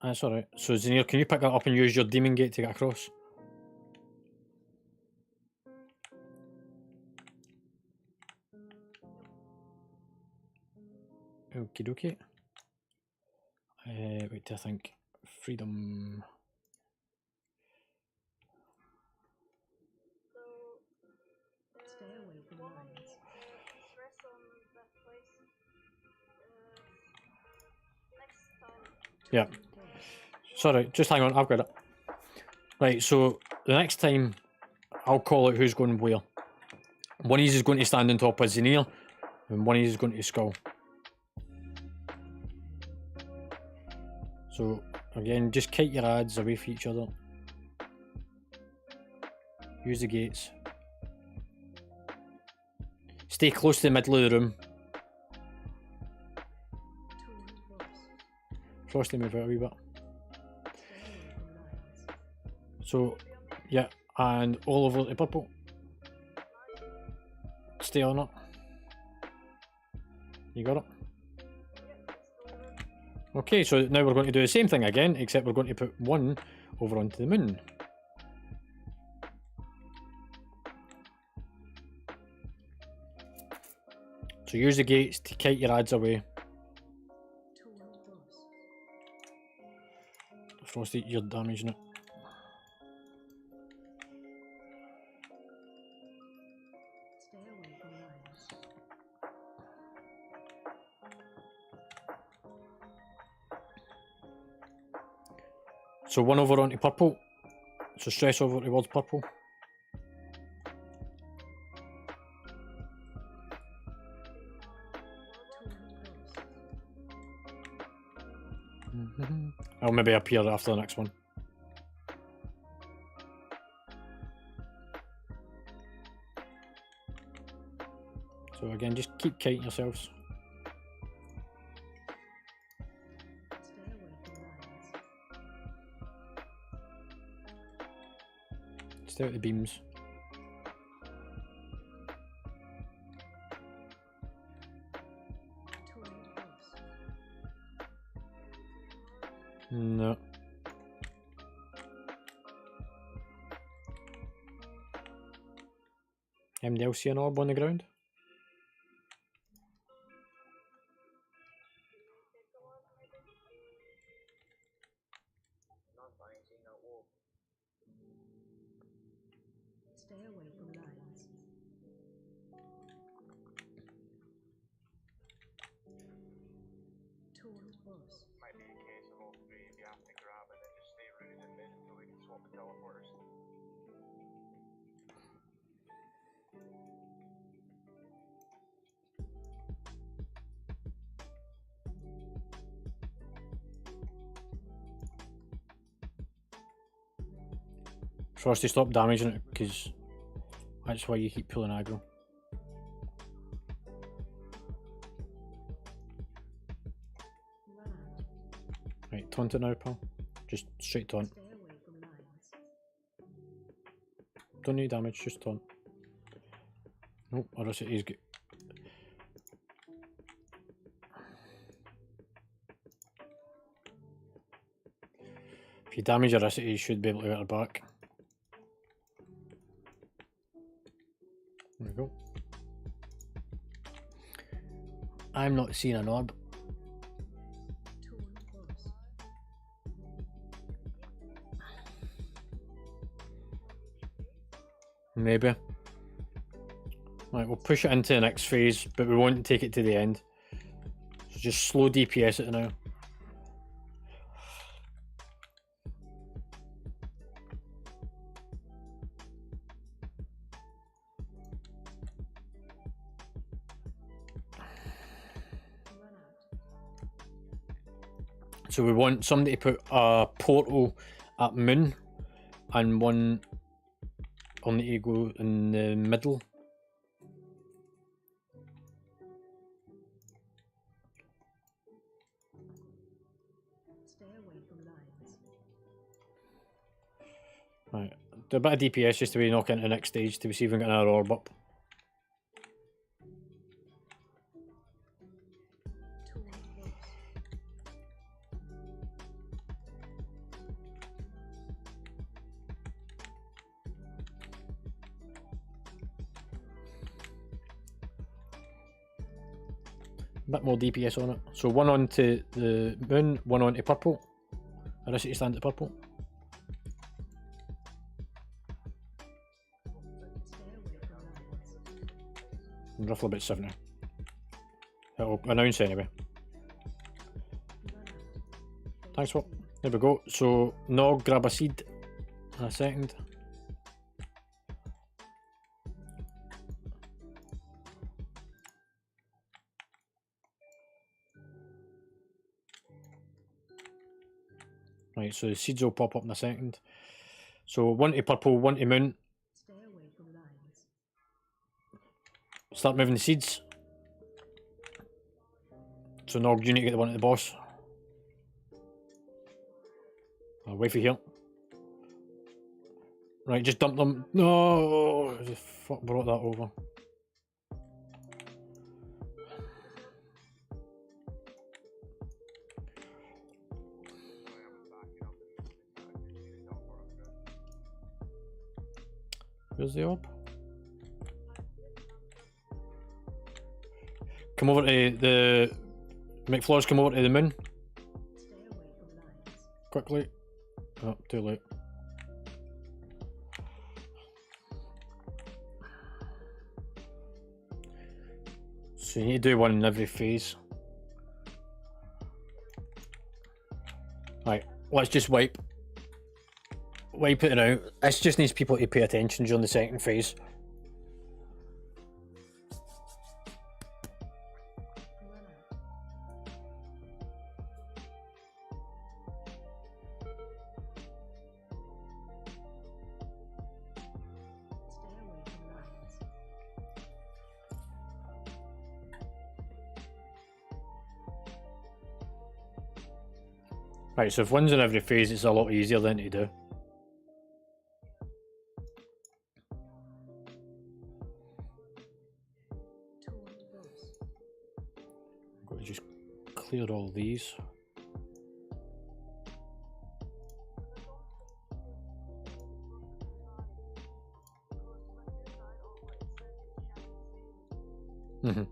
That's alright. So Zinir, can you pick that up and use your demon gate to get across? Okie dokie. Wait, I think freedom. Stay away from lines. Stress on that place. Next time. Yeah. Sorry, just hang on, I've got it. Right, so the next time I'll call out who's going where. One of these is going to stand on top of Zinir, and one of these is going to skull. So again, just kite your ads away from each other. Use the gates. Stay close to the middle of the room. Frosty, move out a wee bit. So, yeah, and all over the purple. Stay on it. You got it? Okay, so now we're going to do the same thing again, except we're going to put one over onto the moon. So use the gates to kite your ads away. Frosty, you're damaging it. Stay away from lines. So one over onto purple. So stress over towards purple. I'll maybe appear after the next one. So again, just keep kiting yourselves. Stay away from lines. Stay out the beams. No. Anybody else see an orb on the ground? Stay away from lines. Torn boss. Might be a case of all three if you have to grab and then just stay rooted in mid until we can swap the teleporters. Frosty, stop damaging it, because that's why you keep pulling aggro. Run out. Right, taunt it now, pal. Just straight taunt. Stay away from lines. Don't need damage, just taunt. Nope, or else it is good. If you damage Aricity, you should be able to get her back. There we go. I'm not seeing an orb. Torn close. Maybe. Right, we'll push it into the next phase, but we won't take it to the end. So just slow DPS it now. Run out. So we want somebody to put a portal at Moon and one on the ego in the middle. Stay away from lines. Right, do a bit of DPS just to be knock into the next stage to see if we can get another orb up. Torn close. A bit more DPS on it. So one onto the Moon, one onto purple. Aricity stand at purple. Stay away from lines. Roughly about 70. It'll announce anyway. Run out. Thanks, what? There we go. So Nog, grab a seed in a second. Right, so the seeds will pop up in a second. So one to purple, one to Moon. Stay away from lines. Start moving the seeds. So Nog, you need to get the one at the boss. I'll wait for here. Right, just dump them. No! The fuck brought that over. Where's the orb? Come over to the... McFlores, come over to the Moon. Stay away from lines. Quickly. Oh, too late. So you need to do one in every phase. Right, let's just wipe it out. This just needs people to pay attention during the second phase. Run out. Stay away from lines. Right, so if one's in every phase, it's a lot easier then to do. Torn close. I'm going to just clear all these. Mm-hmm.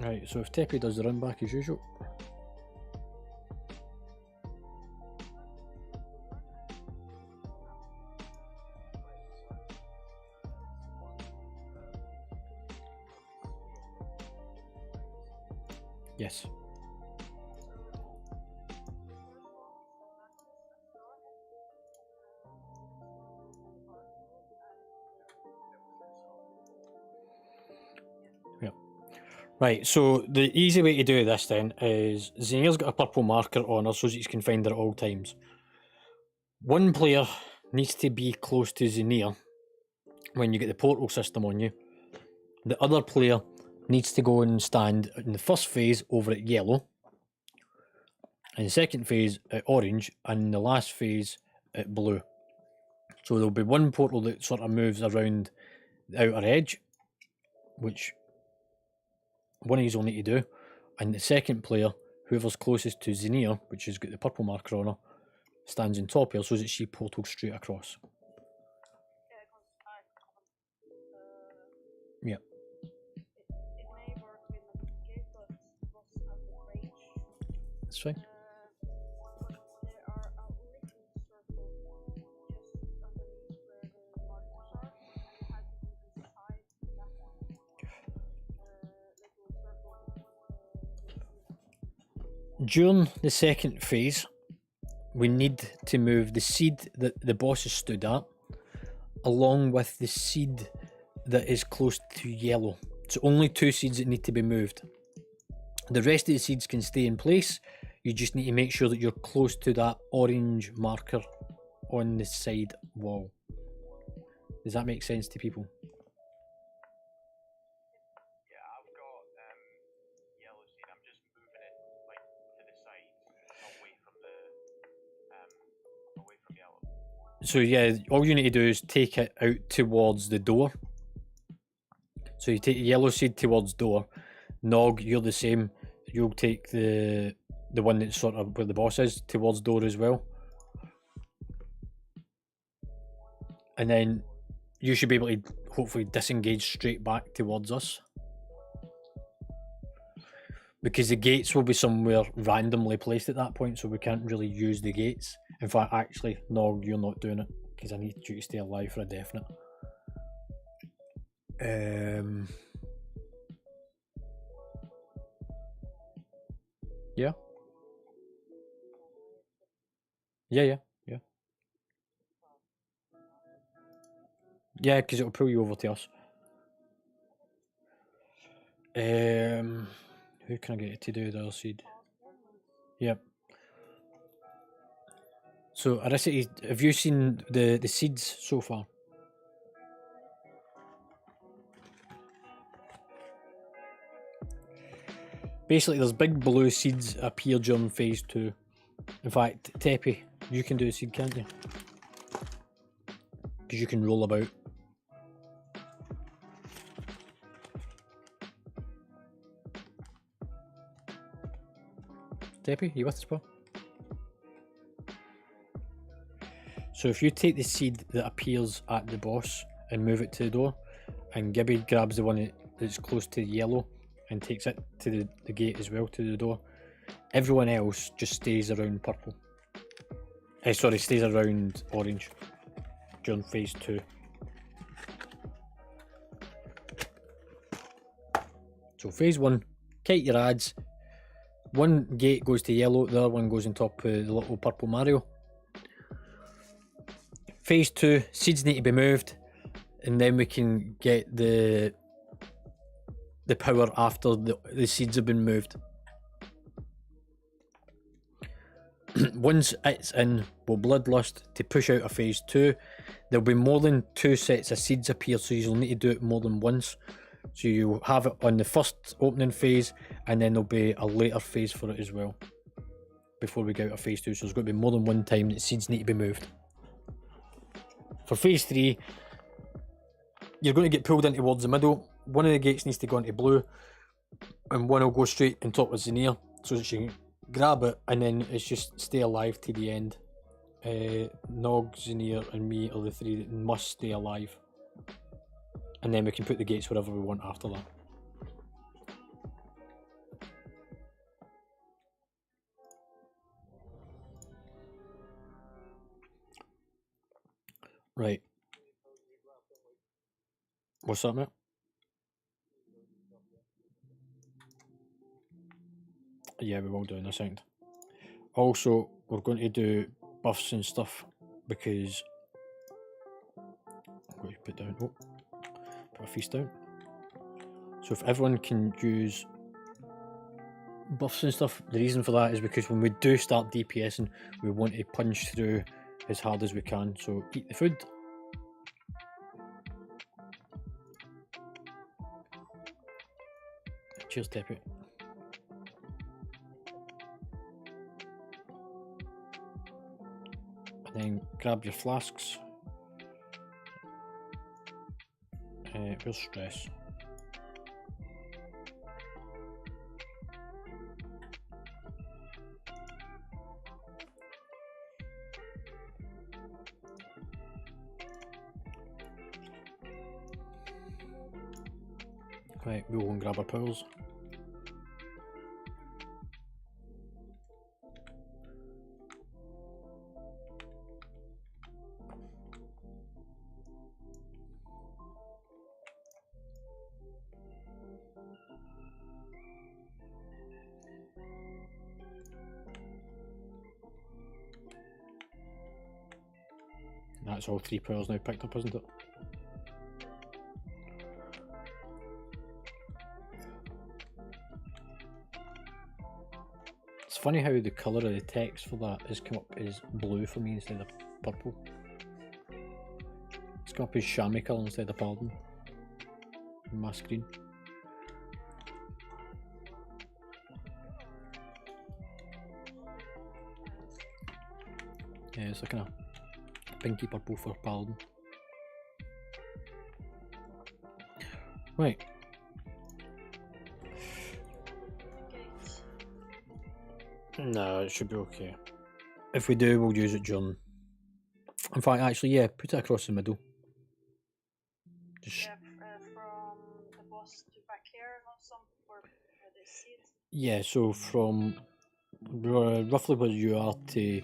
Right, so if Tepe does the run back as usual. Yes. Right, so the easy way to do this then is Zinnia's got a purple marker on her so that you can find her at all times. One player needs to be close to Zinnia when you get the portal system on you. The other player needs to go and stand in the first phase over at yellow, in the second phase at orange, and in the last phase at blue. So there'll be one portal that sort of moves around the outer edge, which one of you will need to do, and the second player, whoever's closest to Zinnia, which has got the purple marker on her, stands on top of her so that she portals straight across. Yeah, because I can't. Yeah. It may work with Navigate, but it was out of range. That's fine. But there are a little circle just underneath where the markers are, and you have to be beside that little circle. During the second phase, we need to move the seed that the boss is stood at along with the seed that is close to yellow. So only 2 seeds that need to be moved. The rest of the seeds can stay in place. You just need to make sure that you're close to that orange marker on the side wall. Does that make sense to people? Yeah, I've got yellow seed. I'm just moving it like to the side, away from yellow. So yeah, all you need to do is take it out towards the door. So you take the yellow seed towards door. Nog, you're the same. You'll take the one that's sort of where the boss is towards door as well. And then you should be able to hopefully disengage straight back towards us. Because the gates will be somewhere randomly placed at that point, so we can't really use the gates. In fact, actually, Nog, you're not doing it, because I need you to stay alive for a definite. Yeah. Yeah. Yeah, because it'll pull you over to us. Who can I get to do the other seed? Yep. So, Aricity, have you seen the seeds so far? Basically, there's big blue seeds appear during phase 2. In fact, Teppy, you can do a seed, can't you? Because you can roll about. Teppy, you with us, pal? So if you take the seed that appears at the boss and move it to the door, and Gibby grabs the one that's close to yellow and takes it to the gate as well, to the door, everyone else just stays around purple. Sorry, stays around orange during phase 2. So phase 1, kite your ads. One gate goes to yellow, the other one goes on top of the little purple Mario. Phase 2, seeds need to be moved, and then we can get the power after the seeds have been moved. Once it's in, we'll Bloodlust to push out a phase 2. There'll be more than 2 sets of seeds appear, so you'll need to do it more than once. So you'll have it on the first opening phase, and then there'll be a later phase for it as well, before we go out of phase 2. So there's going to be more than one time that seeds need to be moved. For phase 3, you're going to get pulled in towards the middle. One of the gates needs to go into blue, and one will go straight on top of Zinnia, so that she can grab it, and then it's just stay alive to the end. Nog, Zinnia and me are the 3 that must stay alive. And then we can put the gates wherever we want after that. Right. What's that, mate? Yeah, we will do in a second. Also, we're going to do buffs and stuff, because I'm going to put down. Oh, put a feast down. So if everyone can use buffs and stuff, the reason for that is because when we do start DPSing, we want to punch through as hard as we can. So eat the food. Cheers, Teppy. And then grab your flasks. Where's stress? Right, we'll go and grab our pearls. That's all 3 pearls now picked up, isn't it? It's funny how the colour of the text for that has come up as blue for me instead of purple. It's come up as chamois colour instead of pardon on my screen. Yeah, it's like a pinky purple for paladin. Right. No, it should be okay. If we do, we'll use it during. In fact, actually, yeah, put it across the middle. Just Yeah, from the boss to back here, not some for the seeds. yeah. So from roughly where you are to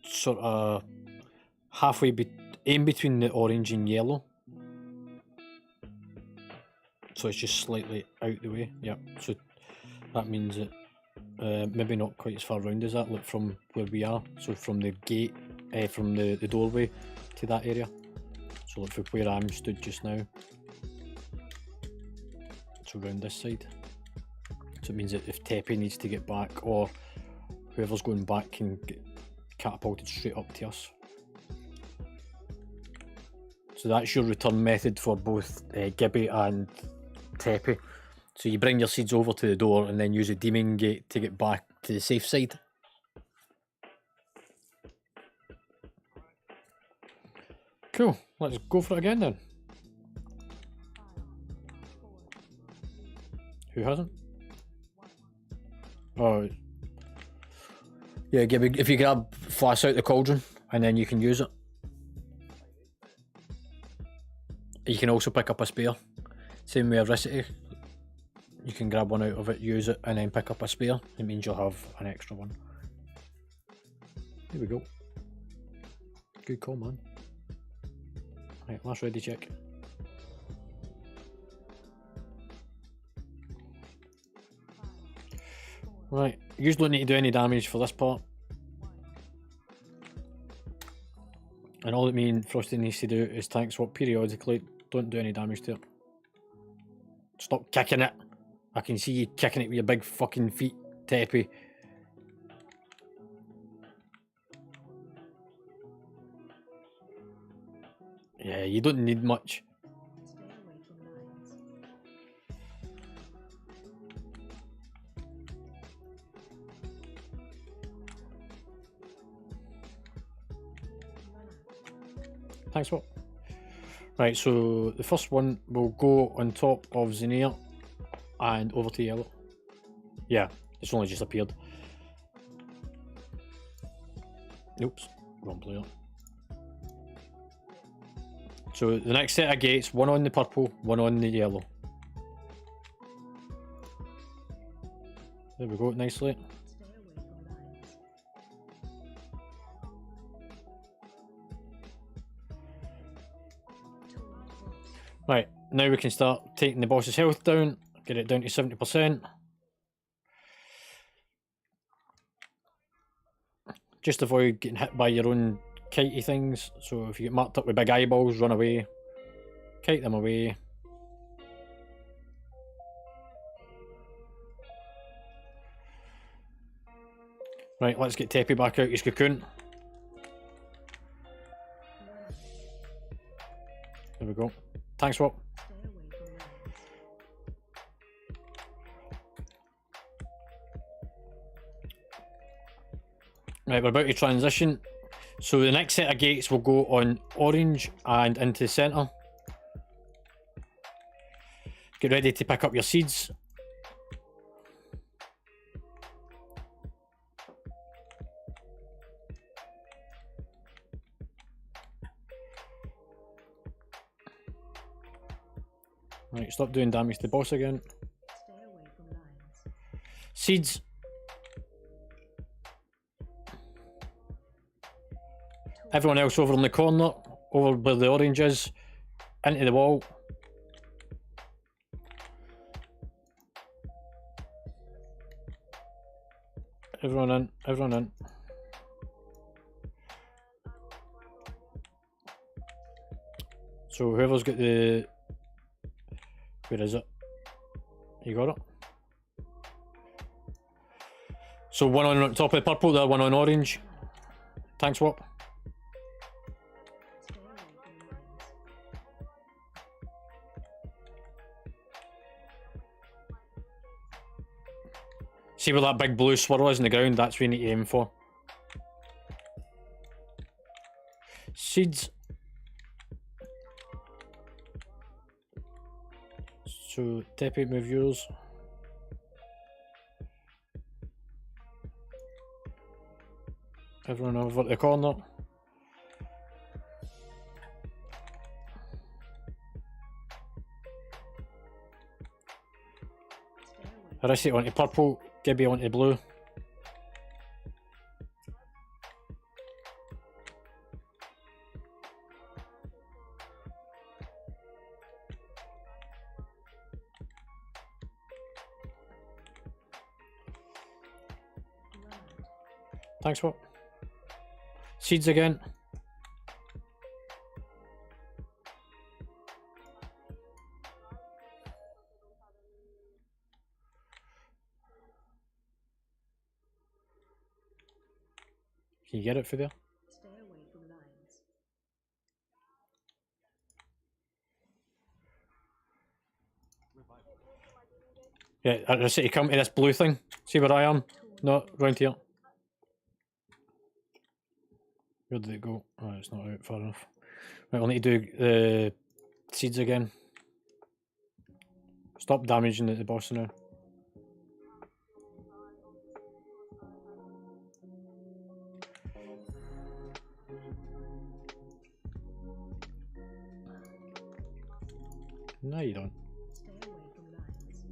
sort of halfway in between the orange and yellow. So it's just slightly out the way. Yep. So that means that. Maybe not quite as far round as that, like from where we are, so from the gate, from the doorway to that area, so like from where I'm stood just now, so round this side. So it means that if Teppy needs to get back, or whoever's going back can get catapulted straight up to us. So that's your return method for both Gibby and Teppy. So you bring your seeds over to the door and then use a demon gate to get back to the safe side. Cool, let's go for it again then. Who hasn't? Oh, yeah, Gibby, if you grab flash out the cauldron and then you can use it. You can also pick up a spear. Same with Avricity. You can grab one out of it, use it, and then pick up a spear. It means you'll have an extra one. Here we go. Good call, man. Right, last ready check. Right, you don't need to do any damage for this part. And all that me and Frosty needs to do is tank swap periodically. Don't do any damage to it. Stop kicking it. I can see you kicking it with your big fucking feet, Teppy. Yeah, you don't need much. Stay away from lions. Thanks, what? Right, so the first one will go on top of Zinir and over to yellow. Yeah, it's only just appeared. Oops, wrong player. So the next set of gates, one on the purple, one on the yellow. There we go, nicely. Stay away from lions. Taunt boss. Right, now we can start taking the boss's health down, get it down to 70%. Just avoid getting hit by your own kitey things. So if you get marked up with big eyeballs, run away. Kite them away. Right, let's get Teppy back out his cocoon. There we go. Thanks, Swap. Stay away from lines. Right, we're about to transition. So the next set of gates will go on orange and into the centre. Get ready to pick up your seeds. Right, stop doing damage to the boss again. Stay away from lines. Seeds. Everyone else over in the corner, over where the orange is, into the wall. Everyone in, everyone in. So whoever's got the... Where is it? You got it? So one on top of the purple, the other one on orange. Thanks, Swap. Stay away from lines. See where that big blue swirl is in the ground? That's what you need to aim for. Seeds. So, Teppy, move yours. Everyone over at the corner. Stay away. Arisi onto purple, Gibby onto blue. Aloud. Thanks, Swap. Seeds again. Can you get it for there? Stay away from lines. Yeah, Arisi, come to this blue thing. See where I am? No, round here. Where did it go? Oh, it's not out far enough. Right, we'll need to do the seeds again. Stop damaging the boss now. No, you don't. Stay away from lines.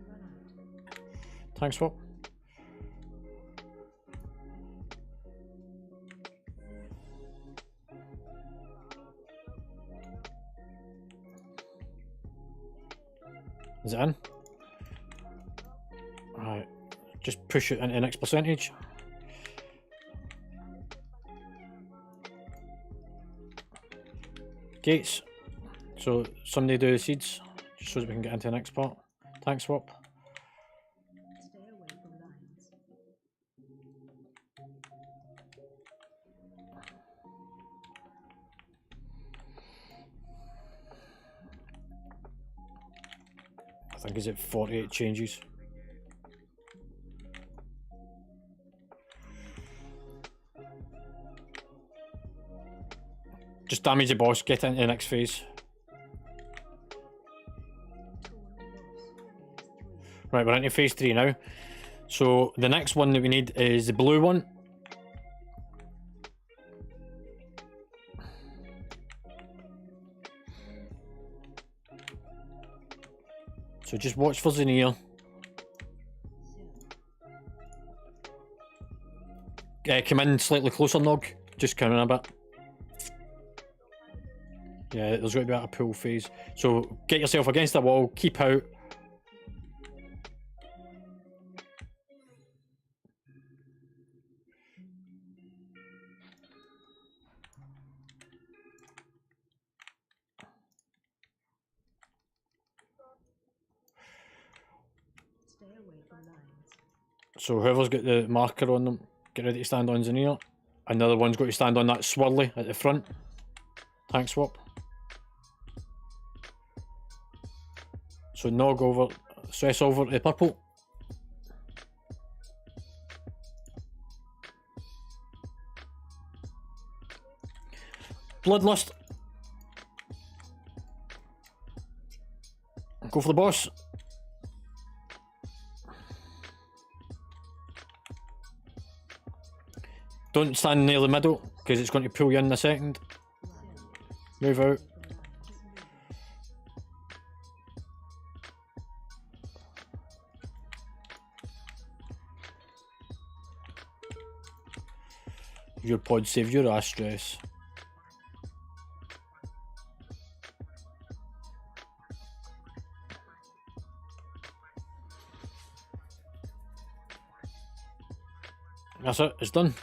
Run out. Thanks, Swap. Is it in? Alright, just push it into the next percentage. Gates. So somebody do the seeds, just so that we can get into the next part. Thanks, Swap. Stay away from lines. I think is it 48 changes. Just damage the boss, get into the next phase. Right, we're into phase 3 now. So the next one that we need is the blue one. So just watch for Zinnia. Come in slightly closer, Nog. Just come in a bit. Yeah, there's got to be a pull phase. So get yourself against the wall, keep out. from lines. So whoever's got the marker on them, get ready to stand on engineer. Another one's got to stand on that swirly at the front. Tank swap. So nog over, stress over to purple. Bloodlust. Go for the boss. Don't stand near the middle, because it's going to pull you in a second. Move out. Your pod save your ass stress. That's it, it's done.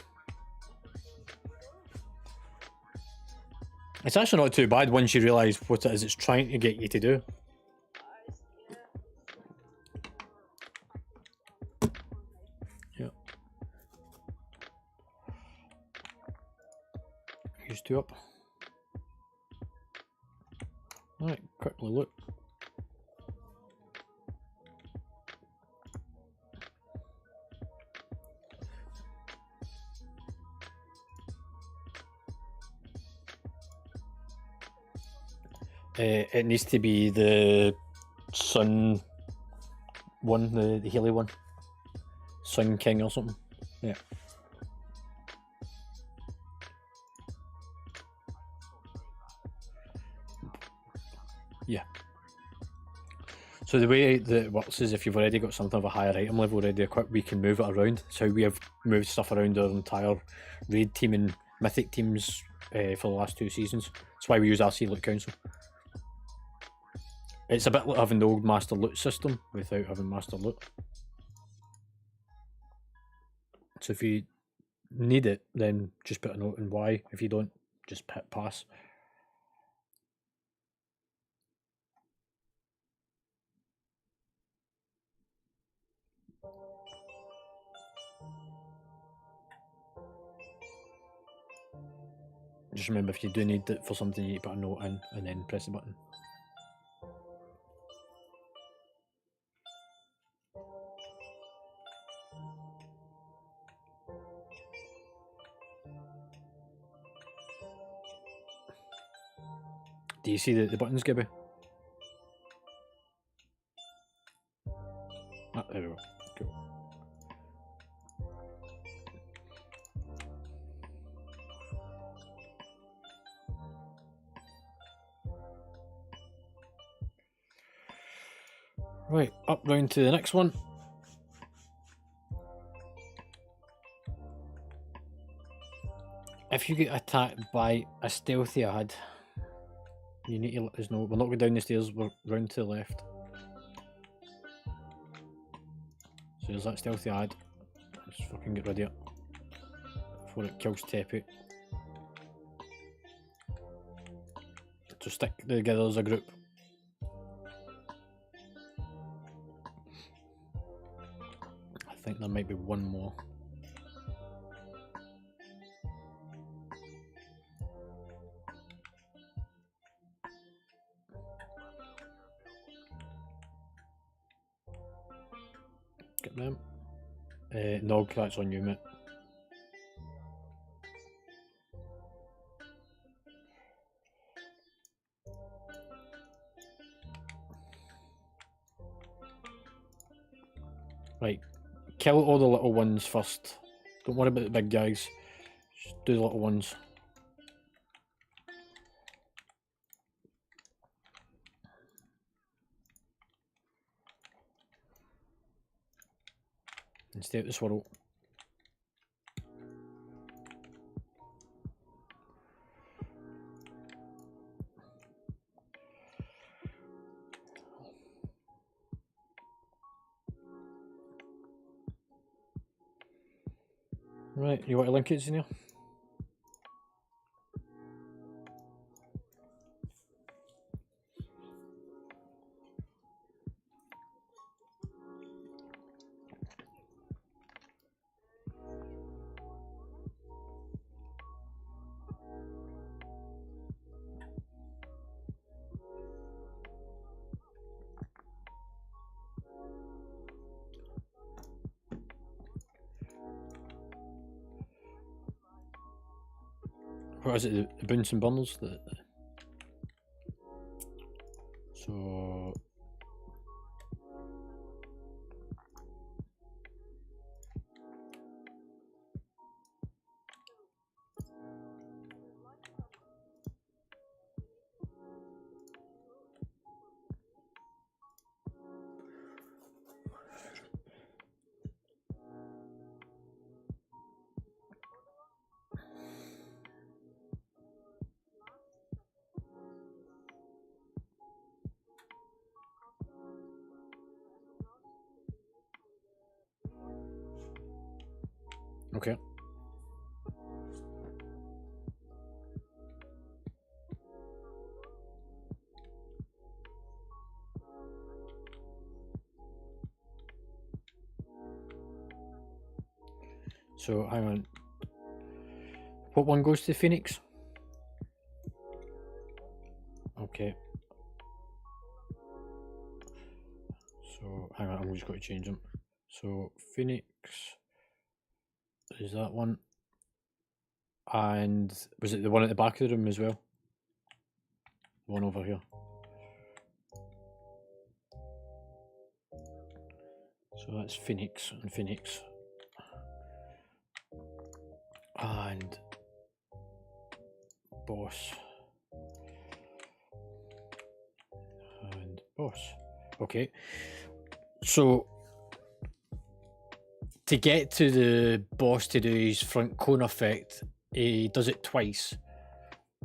It's actually not too bad once you realise what it is it's trying to get you to do. Yeah. Use 2 up. Right, quickly look. It needs to be the Sun one, the Healy one. Sun King or something. Yeah. Yeah. So the way that it works is if you've already got something of a higher item level already equipped, we can move it around. That's how we have moved stuff around our entire raid team and mythic teams for the last 2 seasons. That's why we use RC Loot Council. It's a bit like having the old Master Loot system without having Master Loot. So if you need it, then just put a note in Y. If you don't, just hit pass. Just remember, if you do need it for something, you put a note in and then press the button. Do you see the buttons, Gibby? Ah, there we go. Cool. Right, up round to the next one. If you get attacked by a stealthy ad, you need to let us know. We're not going down the stairs, we're round to the left. So there's that stealthy ad. Let's fucking get rid of it before it kills Tepe. So stick together as a group. I think there might be one more. Get them. Nog, that's on you, mate. Right, kill all the little ones first. Don't worry about the big guys. Just do the little ones. And stay out the swirl. Right, you want to link it, Zinnia? What is it? The bouncing bundles? So okay. So hang on. What one goes to Phoenix? Okay. So hang on, I'm just going to change them. So Phoenix is that one. And was it the one at the back of the room as well? The one over here. So that's Phoenix and Phoenix. And boss. And boss. Okay. So to get to the boss to do his front cone effect, he does it twice.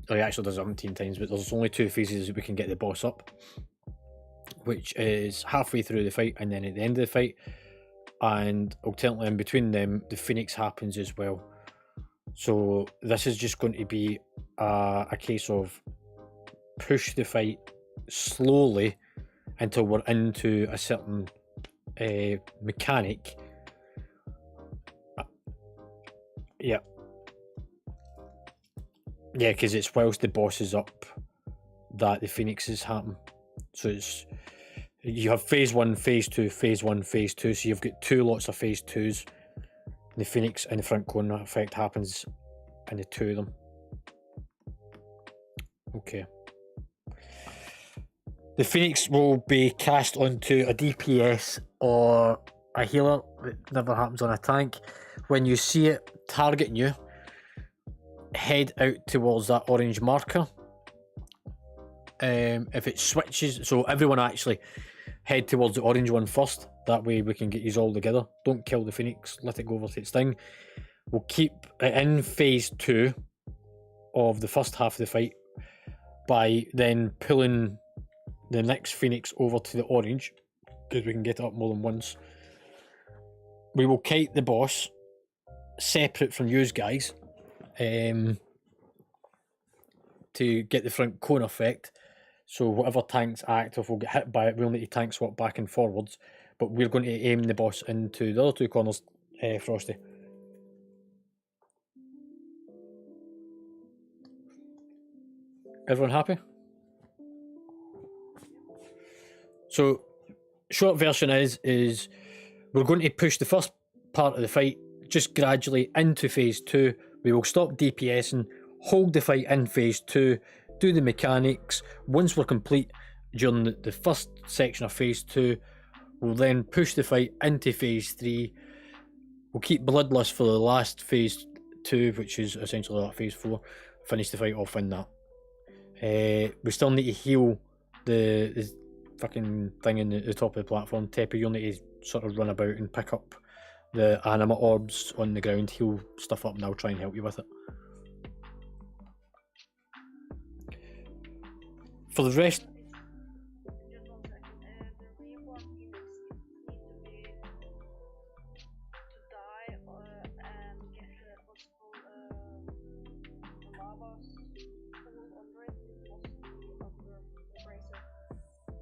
Oh, he actually does it 17 times, but there's only 2 phases that we can get the boss up, which is halfway through the fight and then at the end of the fight. And alternately in between them, the Phoenix happens as well. So this is just going to be a case of push the fight slowly until we're into a certain mechanic. Yeah. Yeah, because it's whilst the boss is up that the Phoenixes happen. So it's you have phase 1, phase 2, phase 1, phase 2. So you've got 2 lots of phase 2s. The Phoenix and the front cone effect happens in the 2 of them. Okay. The Phoenix will be cast onto a DPS or a healer. It never happens on a tank. When you see it targeting you, head out towards that orange marker. If it switches, so everyone actually head towards the orange one first. That way we can get these all together. Don't kill the Phoenix, let it go over to its thing. We'll keep it in phase 2 of the first half of the fight by then pulling the next Phoenix over to the orange, because we can get it up more than once. We will kite the boss separate from you guys to get the front cone effect. So whatever tank's active will get hit by it. We'll need to tank swap back and forwards, but we're going to aim the boss into the other 2 corners, Frosty. Everyone happy? So short version is we're going to push the first part of the fight just gradually into phase 2. We will stop DPSing, hold the fight in phase 2, do the mechanics. Once we're complete during the first section of phase 2, we'll then push the fight into phase 3. We'll keep bloodless for the last phase 2, which is essentially like phase 4. Finish the fight off in that. We still need to heal the fucking thing in the top of the platform. Teppy, you'll need to sort of run about and pick up the anima orbs on the ground, heal stuff up, and I'll try and help you with it. For the rest, Just 1 second. The reborn Phoenix need to be to die and get what's called lava funnel under it. It must be under the bracer.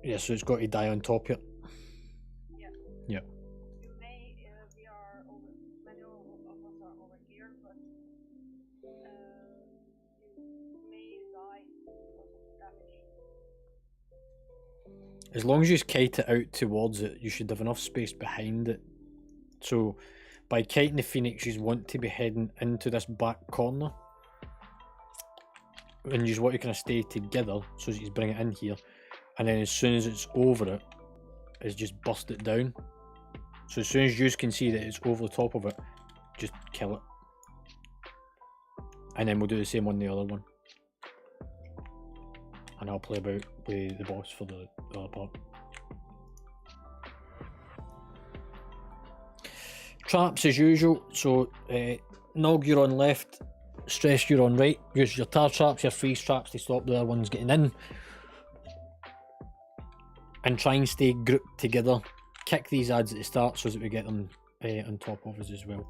yeah, so it's got to die on top here. Yeah. Yeah. You may we are over many of us are over here, but you may die because of damage. As long as you kite it out towards it, you should have enough space behind it. So by kiting the Phoenix, you want to be heading into this back corner. and you want to kind of stay together so that you bring it in here, and then as soon as it's over it, is just bust it down. So as soon as you can see that it's over the top of it, just kill it. And then we'll do the same on the other one. And I'll play about with the boss for the other part. Traps as usual, so Nog you're on left, Stress you're on right. Use your tar traps, your freeze traps to stop the other ones getting in. And try and stay grouped together. Kick these ads at the start so that we get them on top of us as well.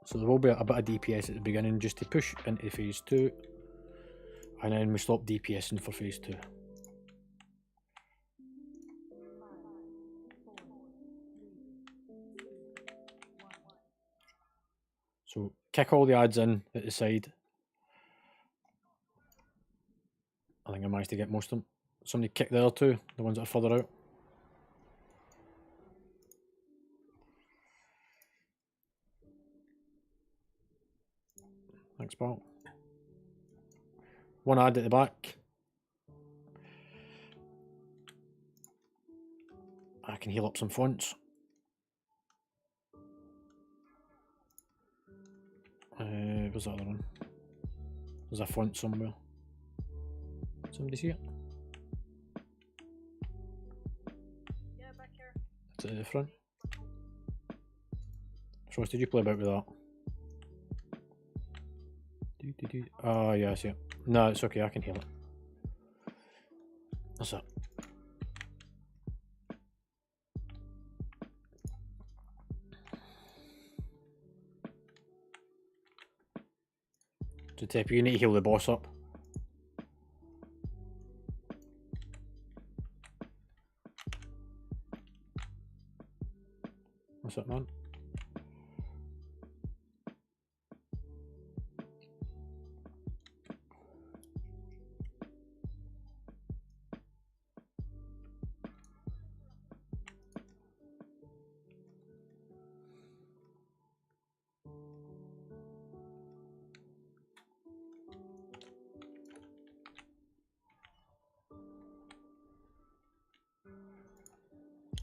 So there will be a bit of DPS at the beginning just to push into phase 2. And then we stop DPSing for phase 2. So kick all the ads in at the side. I think I managed to get most of them. Somebody kick the other two, the ones that are further out. Thanks, pal. One ad at the back. I can heal up some fonts. Where's the other one? There's a font somewhere. Somebody see it? Yeah, back here. It's at the front. Frost, did you play about with that? Oh, yeah, I see it. No, it's okay, I can heal it. That's it. So, Tepe, you need to heal the boss up. What's up, man?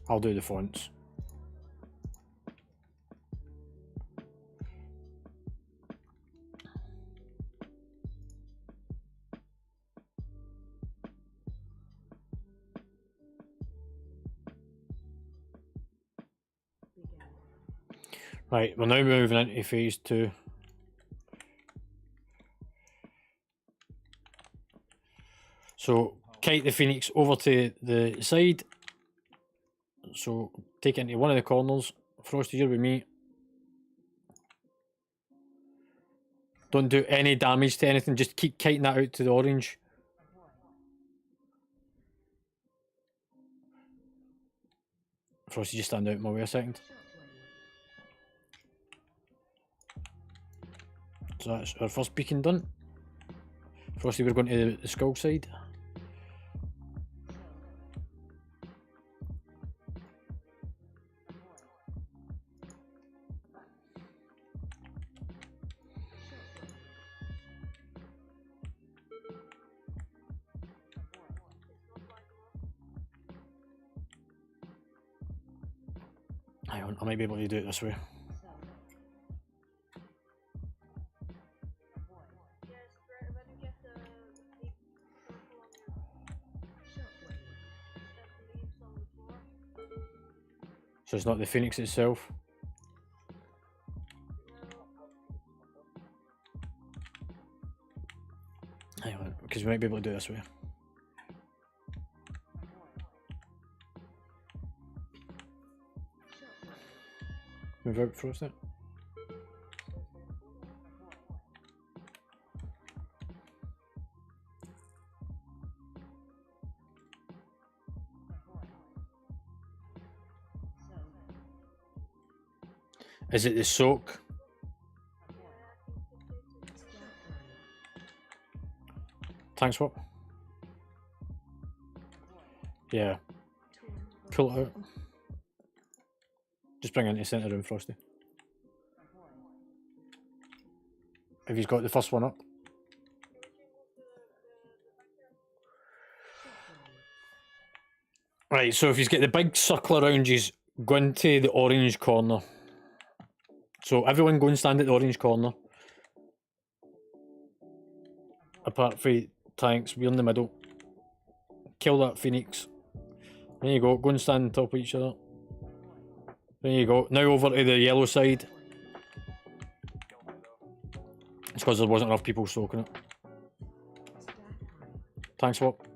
I'll do the fonts. Right, we're now moving into phase 2. So, kite the Phoenix over to the side. So, take it into one of the corners. Frosty, you're with me. Don't do any damage to anything, just keep kiting that out to the orange. Frosty, just stand out of my way a second. So that's our first beacon done. Frosty, we're going to the skull side. Hang on, I might be able to do it this way. So it's not the Phoenix itself. Hang on, because we might be able to do it this way. Move out for a sec. Is it the soak? Tank swap? Yeah. Pull it out. Just bring it into the centre room, Frosty. If he's got the first one up. Right, so if he's got the big circle around you, go into the orange corner. So everyone go and stand at the orange corner. Apart from tanks, we're in the middle. Kill that phoenix. There you go, go and stand on top of each other. There you go. Now over to the yellow side. It's because there wasn't enough people soaking it. Tank swap.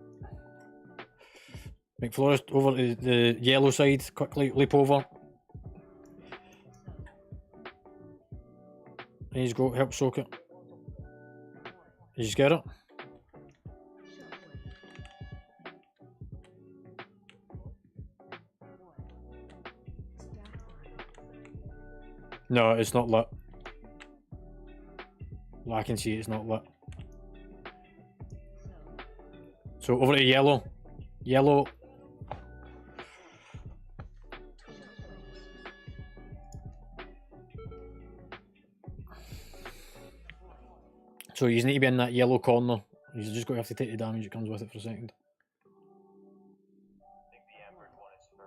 McFlorist over to the yellow side, quickly leap over. There you go, help soak it. You just get it? No, it's not lit. I can see it's not lit. So over to yellow. Yellow. So you need to be in that yellow corner. You're just going to have to take the damage that comes with it for a second. I think the Emperor one is for,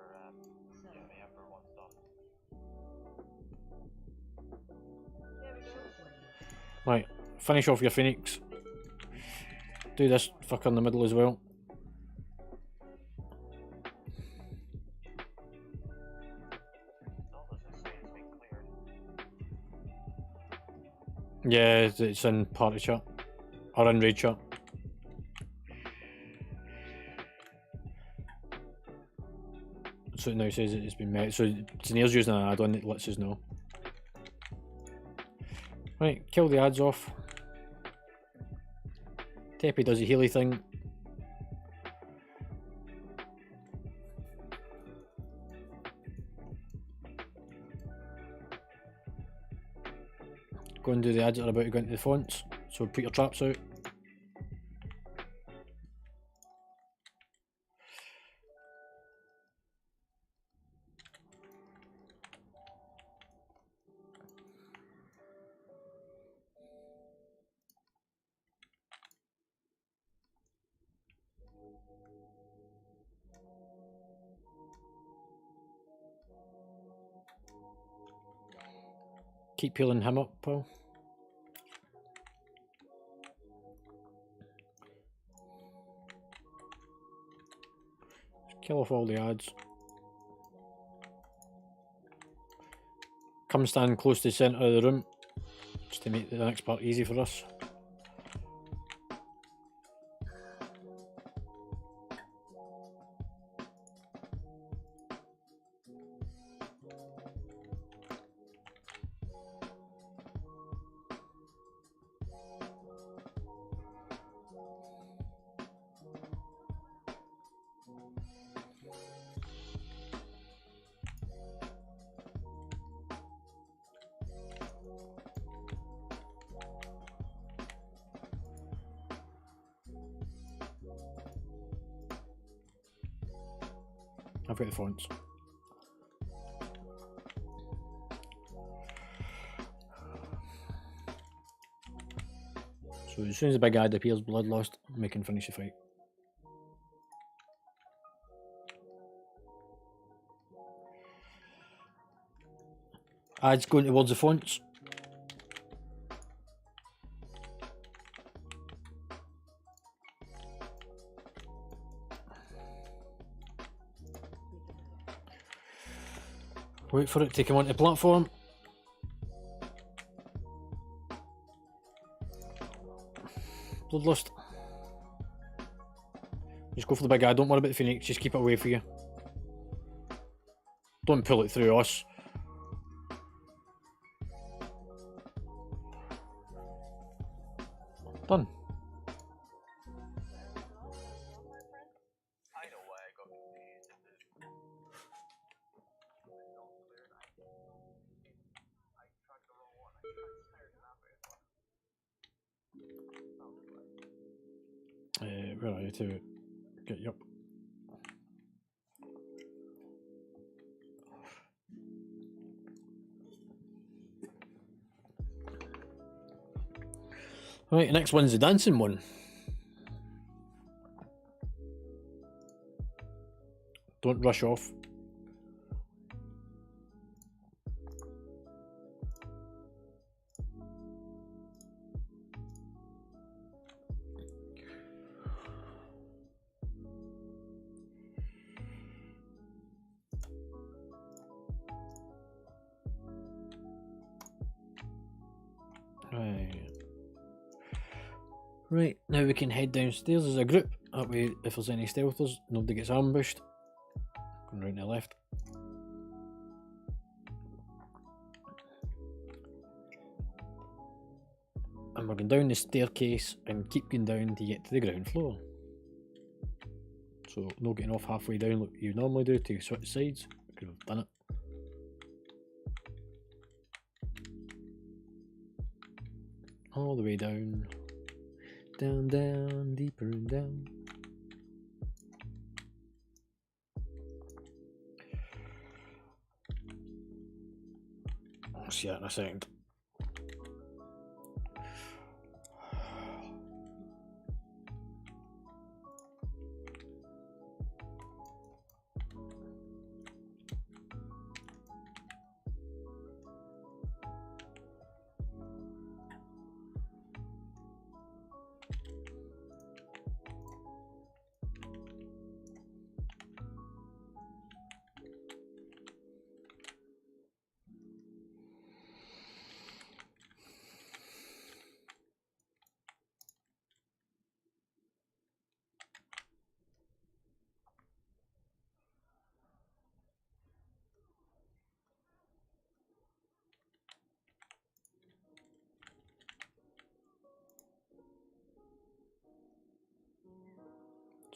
yeah, the Emperor one's done. Right, finish off your Phoenix. Do this fucker in the middle as well. Still doesn't say it's been cleared. Yeah, it's in party chat. Or in raid chat. So it now says it's been met. So Tennier's using an add-on that lets us know. Right, kill the ads off. Tepe does a Healy thing. Go and do the ads that are about to go into the fonts. So put your traps out. Keep peeling him up, Paul. Kill off all the ads. Come stand close to the centre of the room, just to make the next part easy for us. I've got the fonts. So as soon as the big ad appears, bloodlust, we can finish the fight. Ads going towards the fonts. Wait for it to come onto the platform. Bloodlust. Just go for the big eye, don't worry about the Phoenix, just keep it away for you. Don't pull it through us. Done. I know why I got confused. I tried the wrong one. I tried to tear the map out. Where are you to get you up? Right, the next one's the dancing one. Don't rush off. Right, now we can head downstairs as a group. That way, if there's any stealthers, nobody gets ambushed. Going round to the left. And we're going down the staircase and keep going down to get to the ground floor. So, no getting off halfway down like you normally do to switch sides, because we've done it. All the way down. Down, down, deeper and down. I'll see that in a second.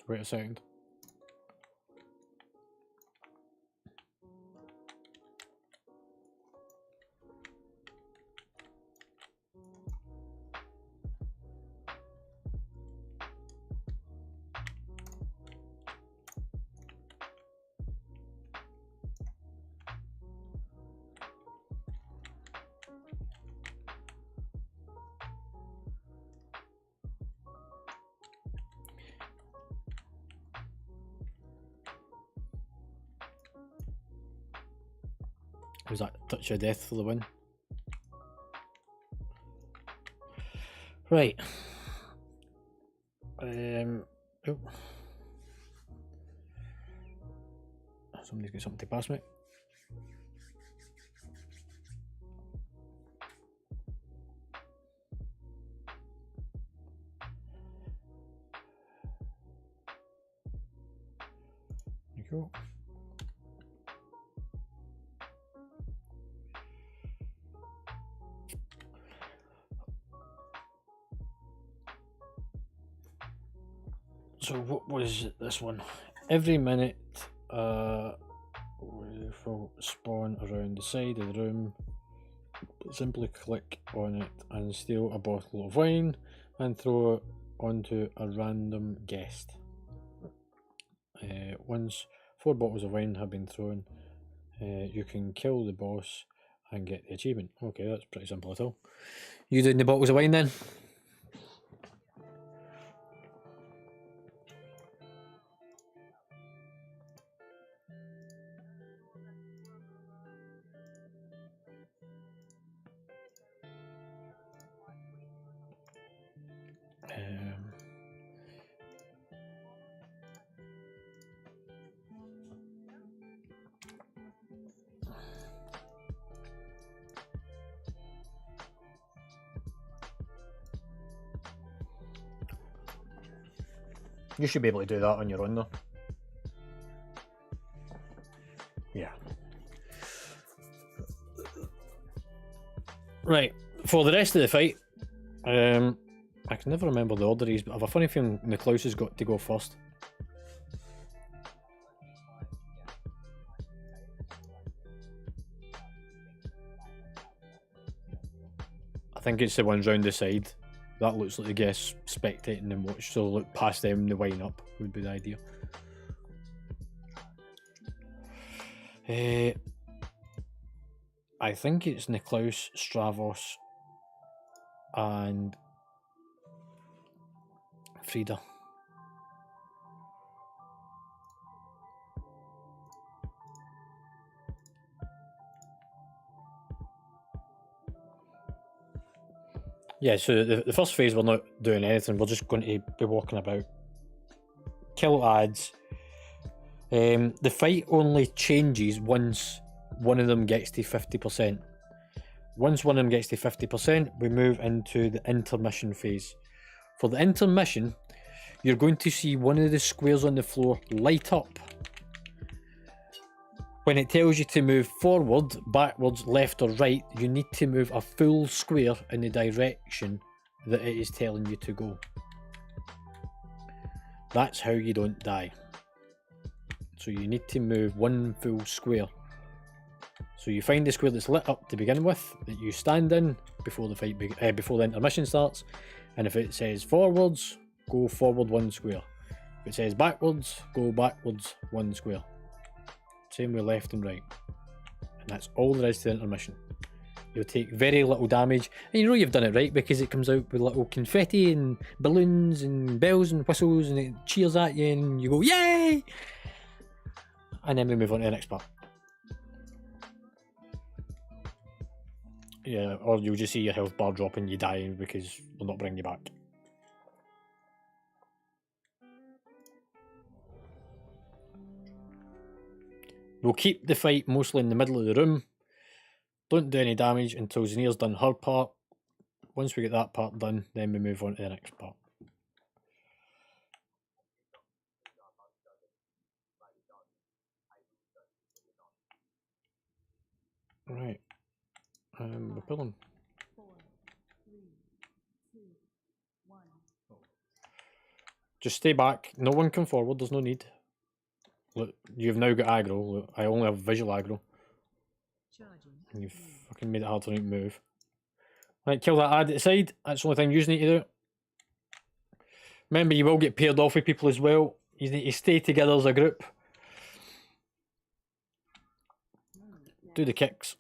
Wait a second. Was that touch of death for the win? Right. Oh. Somebody's got something to pass me. There you go. So what was this one? Every minute we will spawn around the side of the room. Simply click on it and steal a bottle of wine and throw it onto a random guest. Once 4 bottles of wine have been thrown, you can kill the boss and get the achievement. Okay, that's pretty simple at all. You doing the bottles of wine then? You should be able to do that on your own though. Yeah. Right, for the rest of the fight, I can never remember the order is, but I have a funny feeling Niklaus has got to go first. I think it's the ones round the side. That looks like the guests spectating and watch, so look past them, the wine up would be the idea. I think it's Niklaus, Stravos, and Frida. Yeah, so the first phase we're not doing anything, we're just going to be walking about. Kill ads. The fight only changes once one of them gets to 50%. Once one of them gets to 50%, we move into the intermission phase. For the intermission, you're going to see one of the squares on the floor light up. When it tells you to move forward, backwards, left or right, you need to move a full square in the direction that it is telling you to go. That's how you don't die. So you need to move one full square. So you find the square that's lit up to begin with, that you stand in before the fight, before the intermission starts, and if it says forwards, go forward one square. If it says backwards, go backwards one square. Same with left and right. And that's all there is to the intermission. You'll take very little damage, and you know you've done it right because it comes out with little confetti and balloons and bells and whistles, and it cheers at you, and you go, yay! And then we move on to the next part. Yeah, or you'll just see your health bar drop and you die because we'll not bring you back. We'll keep the fight mostly in the middle of the room. Don't do any damage until Zanier's done her part. Once we get that part done, then we move on to the next part. Right. We're pulling. 4, 3, 2, 1. Just stay back. No one come forward. There's no need. Look, you've now got aggro. Look, I only have visual aggro. Charging. And you've fucking made it hard for me to move. Right, kill that ad at the side. That's the only thing you need to do. Remember, you will get paired off with people as well. You need to stay together as a group. Do the kicks.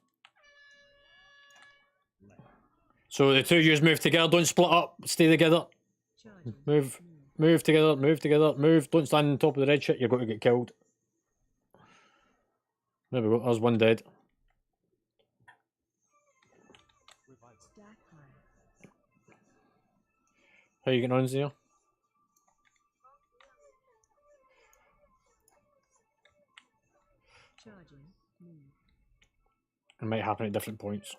So the two of you move together. Don't split up. Stay together. Charging. Move. Move together. Move together. Move. Don't stand on top of the red shit. You're going to get killed. There we go. There's one dead. Stack high. How you getting on, Zia? Charging. Move. It might happen at different points.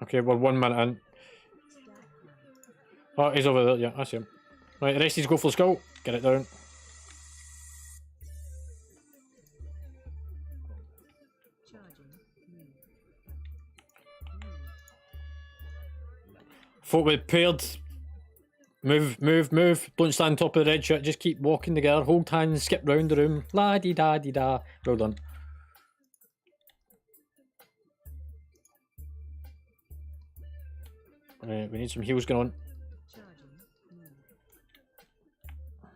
Okay, we're 1 minute in. Stack high. Oh, he's over there. Yeah, I see him. Right, the rest of you go for the skull. Get it down. Charging. Move. Folk with paired. Move, move, move. Don't stand on top of the red shit. Just keep walking together. Hold hands, skip round the room. La di da di da. Well done. We need some heals going on. Charging. Move. Stack high.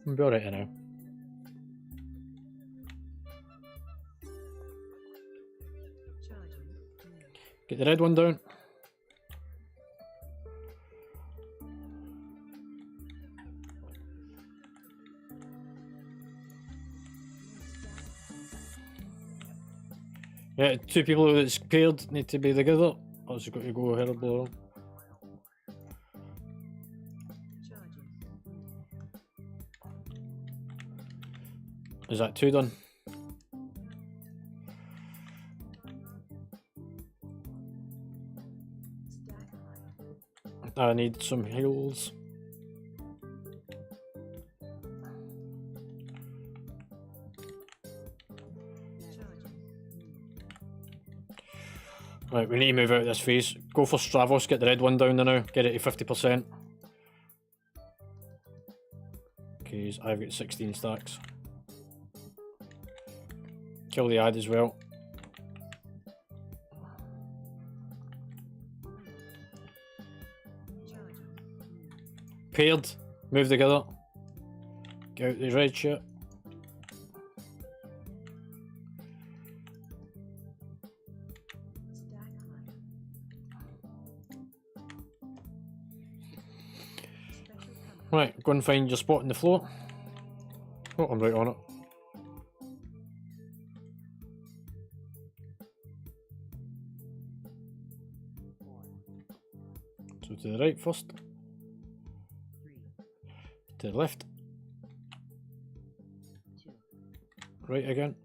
We'll be alright now. Charging. Move. Get the red one down. Yeah, two people that's paired need to be together. Or it's got to go ahead of blow. Charging. Is that two done? Stack high. I need some heals. Charging. Right, we need to move out of this phase. Go for Stravos, get the red one down there now. Get it to 50%. Okay, I've got 16 stacks. Kill the ad as well. Charging. paired. Move together. Get out the red shit. Stack higher. Special coming. Right, go and find your spot on the floor. Oh, I'm right on it. So to the right first. 3, To the left. 2, Right again.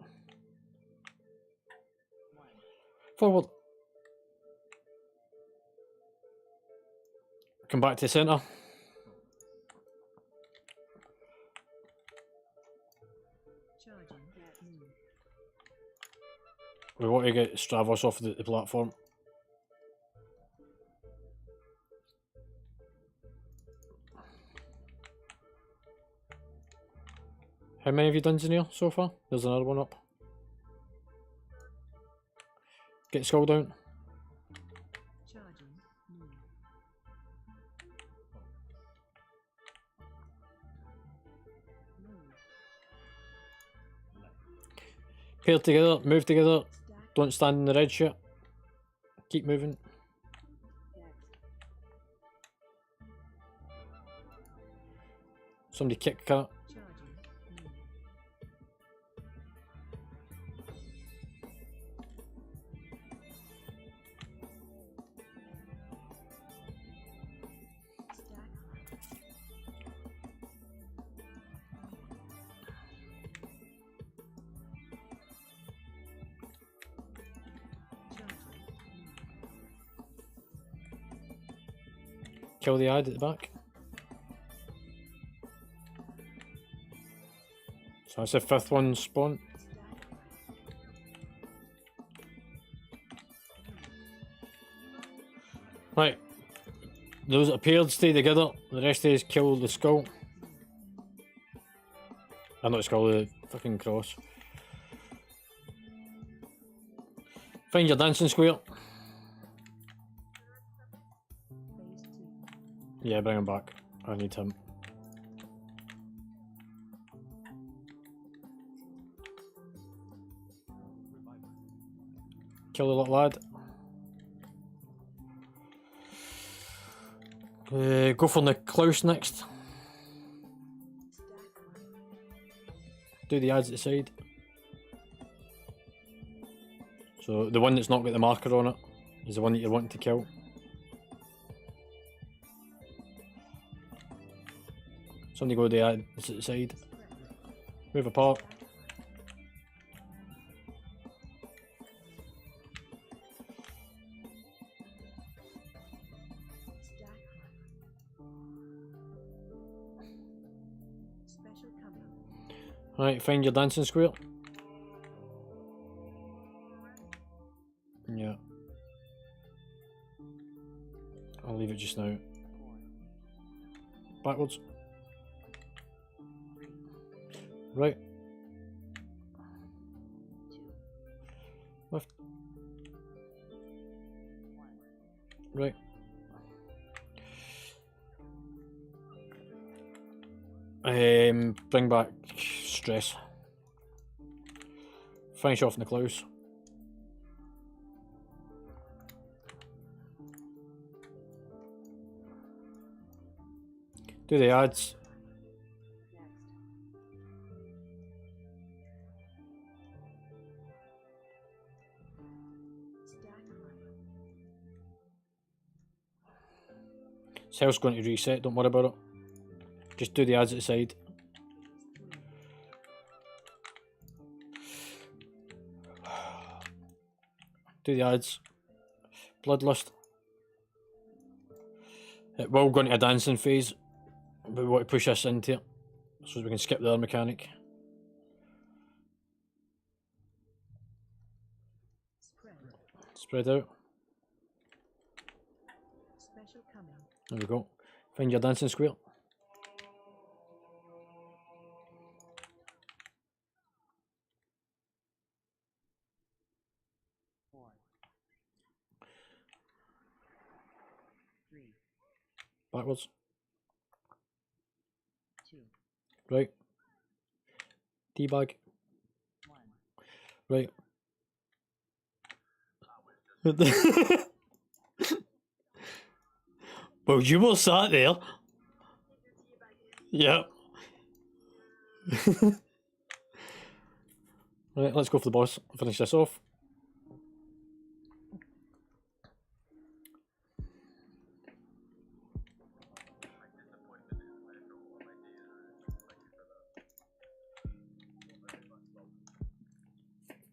1. Forward. Come back to the centre. Charging. Move. We want to get Stravos off the platform. How many have you done in here so far? There's another one up. Get skull down. Charging. Move. Move. Pair together, move together. Stack. Don't stand in the red shit. Keep moving. Next. Somebody kick cat. Charging. Move. Stack higher. Charging. Move. Kill the ad at the back. So that's the fifth one spawn. Stack higher. Right. Those that appeared stay together. The rest of us kill the skull. I'm not the skull, the fucking cross. Find your dancing square. Phase 2. Yeah, bring him back. I need him. Kill the little lad. Go for the Klaus next. Stack higher. Do the ads at the side. So the one that's not got the marker on it is the one that you're wanting to kill. Somebody go to the ad that's at the side. Move apart. Stack higher. Special coming. Right, find your dancing square. Yeah. I'll leave it just now. Backwards. 3, Right. 2, Left. 1. Right. Bring back stress. Finish off in the Klaus. Do the ads. Next. Stack higher. Cell's going to reset, don't worry about it. Just do the ads at the side. Do the ads. Bloodlust. It will go into a dancing phase, but we want to push this into it so we can skip the other mechanic. Spread. Spread out. Special coming. There we go. Find your dancing square. Four. 3, Backwards. Right. Teabag. Right. Well, you were sat there. Yep. Right, let's go for the boss. Finish this off.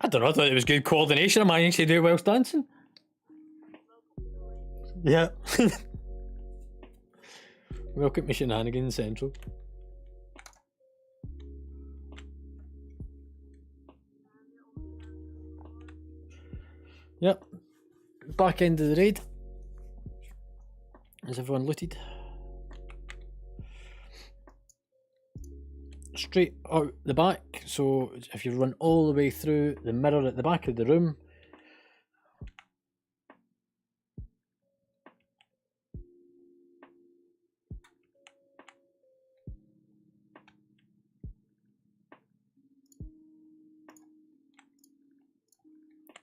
I don't know, I thought it was good coordination. I managed to do it whilst dancing. Yeah. Welcome to Shenanigans Central. Yep. Back end of the raid. Is everyone looted? Straight out the back. So if you run all the way through the mirror at the back of the room,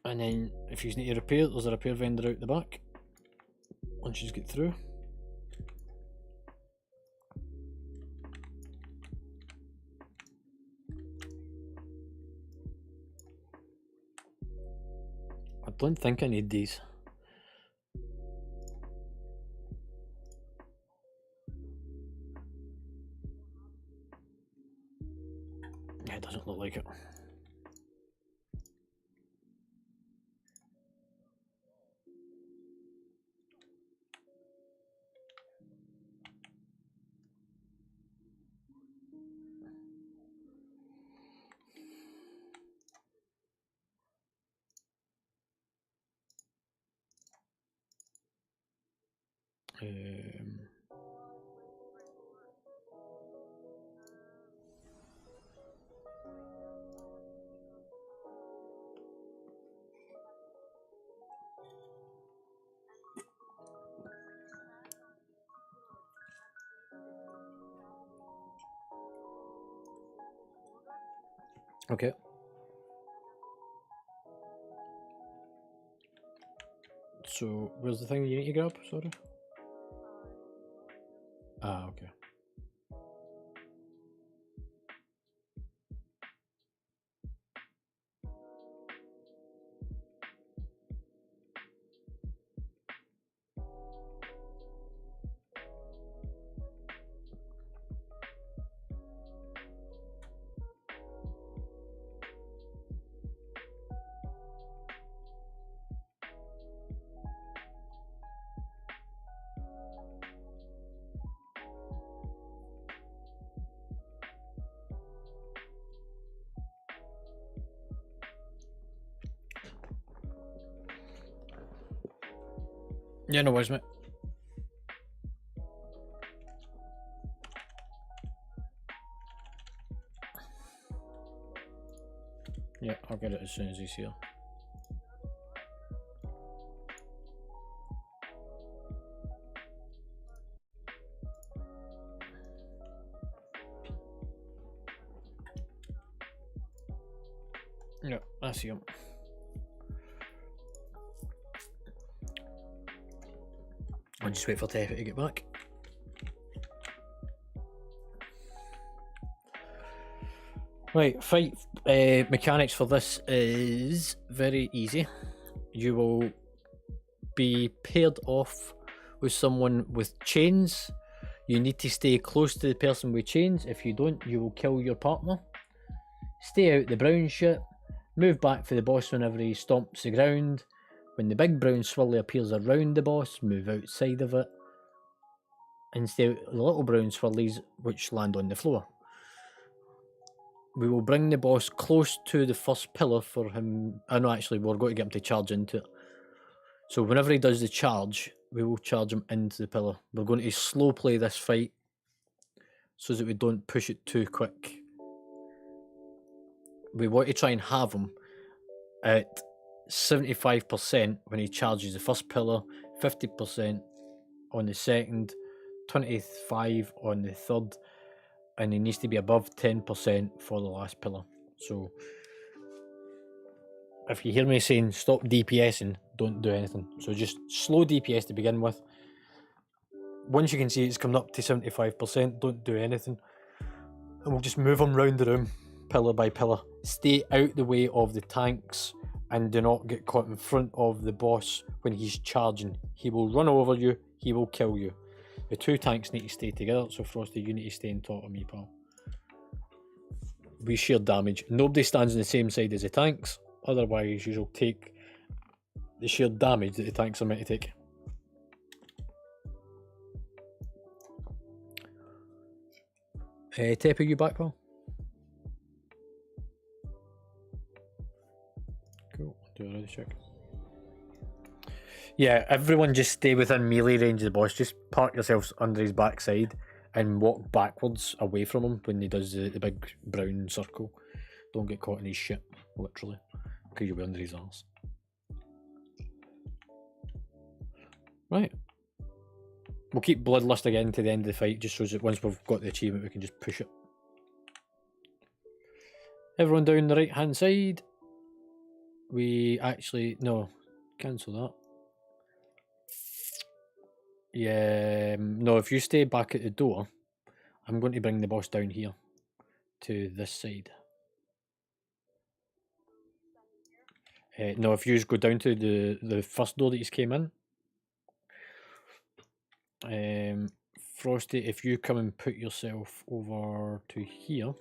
and then if you need to repair, there's a repair vendor out the back. Once you get through. I don't think I need these. Yeah, it doesn't look like it. Okay. So, where's the thing you need to grab? Sorry. Ah, okay. Yeah, no worries, mate. Yeah, I'll get it as soon as he's here. Yeah, I see him. I'll just wait for Tefa to get back. Right, fight mechanics for this is very easy. You will be paired off with someone with chains. You need to stay close to the person with chains. If you don't, you will kill your partner. Stay out the brown shit. Move back for the boss whenever he stomps the ground. When the big brown swirly appears around the boss, move outside of it. And stay out the little brown swirlies which land on the floor. We will bring the boss close to the first pillar for him. No, actually, we're going to get him to charge into it. So whenever he does the charge, we will charge him into the pillar. We're going to slow play this fight so that we don't push it too quick. We want to try and have him at 75% when he charges the first pillar, 50% on the second, 25% on the third, and he needs to be above 10% for the last pillar. So if you hear me saying stop DPSing, don't do anything. So just slow DPS to begin with. Once you can see it's coming up to 75%, don't do anything. And we'll just move him round the room, pillar by pillar. Stay out the way of the tanks and do not get caught in front of the boss when he's charging. He will run over you, he will kill you. The two tanks need to stay together, so Frosty, you need to stay on top of me, pal. We share damage. Nobody stands on the same side as the tanks, otherwise you'll take the shared damage that the tanks are meant to take. Tepe, you back, pal? Cool, do a ready check. Yeah, everyone just stay within melee range of the boss. Just park yourselves under his backside and walk backwards away from him when he does the big brown circle. Don't get caught in his shit, literally, because you'll be under his arse. Right. We'll keep Bloodlust again to the end of the fight, just so that once we've got the achievement we can just push it. Everyone down the right hand side. We actually, no, cancel that. Yeah, no, if you stay back at the door, I'm going to bring the boss down here to this side. No, if you just go down to the first door that you came in. Frosty, if you come and put yourself over to here,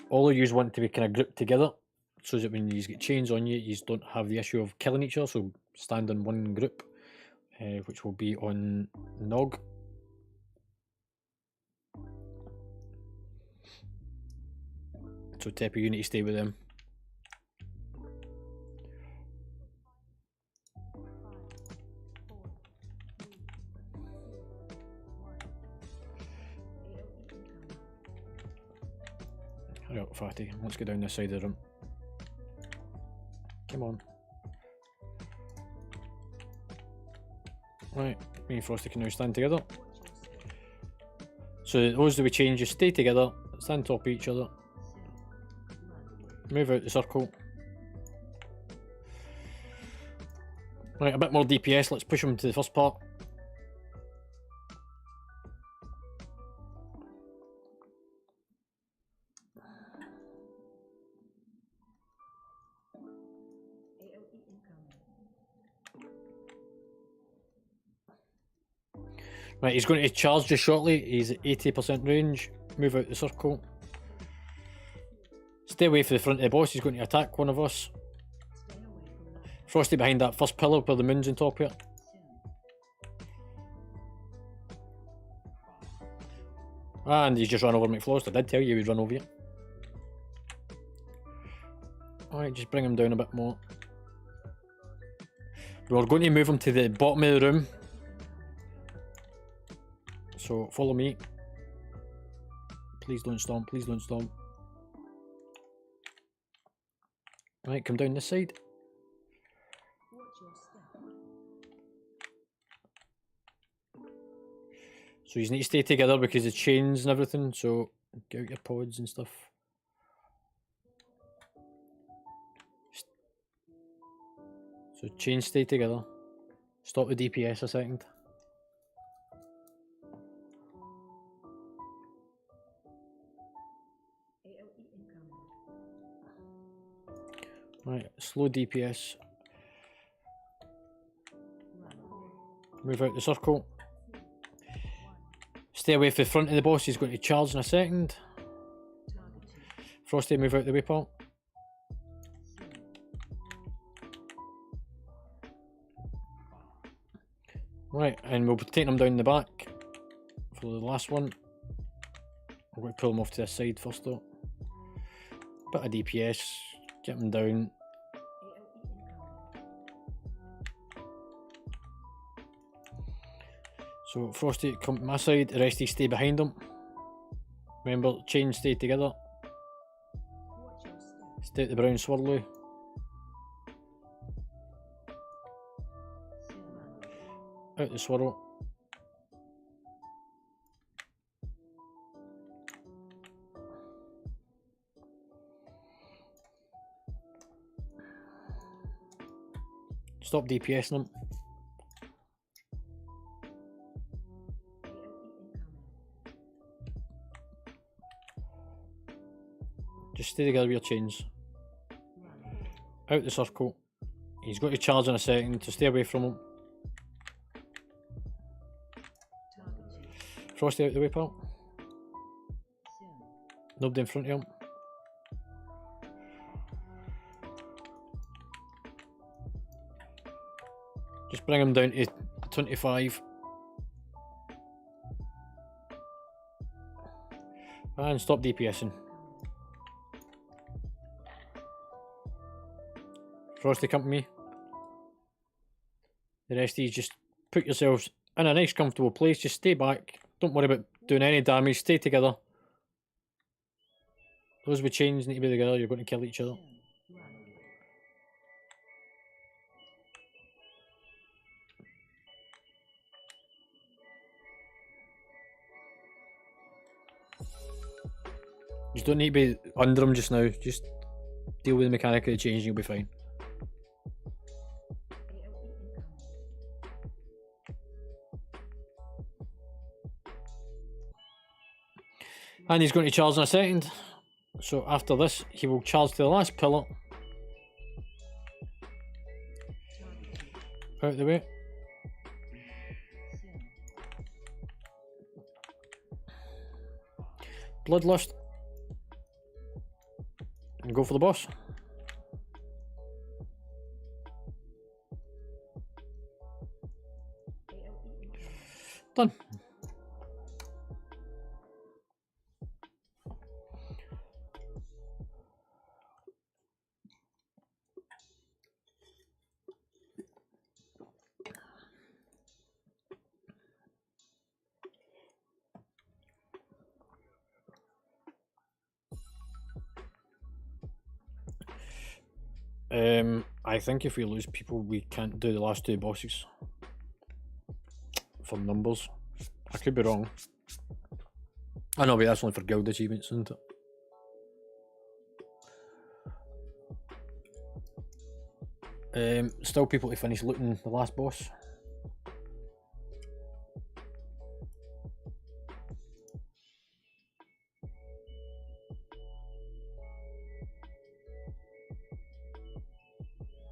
all of you want to be kind of grouped together so that when you get chains on you, you don't have the issue of killing each other. So stand in one group, which will be on Nog. So Tepe, you need to stay with them. Hurry up, Fatty. Let's go down this side of the room. Come on. Right, me and Frosty can now stand together. So those that we change, just stay together, stand top of each other. Move out the circle. Right, a bit more DPS, let's push them to the first part. Right, he's going to charge just shortly. He's at 80% range. Move out the circle. Stay away from the front of the boss. He's going to attack one of us. Frosty behind that first pillar where the moon's on top of it. And he's just run over McFlost. I did tell you he'd run over you. Alright, just bring him down a bit more. We're going to move him to the bottom of the room. So follow me. Please don't stomp, please don't stomp. Right, come down this side. So you need to stay together because the chains and everything, so get out your pods and stuff. So chains stay together. Stop the DPS a second. Right, slow DPS. Move out the circle. Stay away from the front of the boss, he's going to charge in a second. Frosty, move out the way, pal. Right, and we'll be taking him down the back for the last one. I'm going to pull him off to this side first though. Bit of DPS, get him down. So Frosty, come to my side, the rest of you stay behind him. Remember, chains stay together. Stay at the brown swirly. Out the swirl. stop DPSing them. Just stay together with your chains. Out the circle. He's got to charge in a second, to stay away from him. Frosty out the way, pal. Nobody in front of him. Just bring him down to 25. And stop DPSing. Frosty, come to me. The rest of you just put yourselves in a nice comfortable place. Just stay back. Don't worry about doing any damage. Stay together. Those with chains need to be together. You're going to kill each other. You don't need to be under them just now. Just deal with the mechanic of the change and you'll be fine. And he's going to charge in a second. So after this, he will charge to the last pillar. Out of the way. Bloodlust. And go for the boss. Done. I think if we lose people, we can't do the last two bosses. For numbers. I could be wrong. I know, but that's only for guild achievements, isn't it? Still people to finish looting the last boss.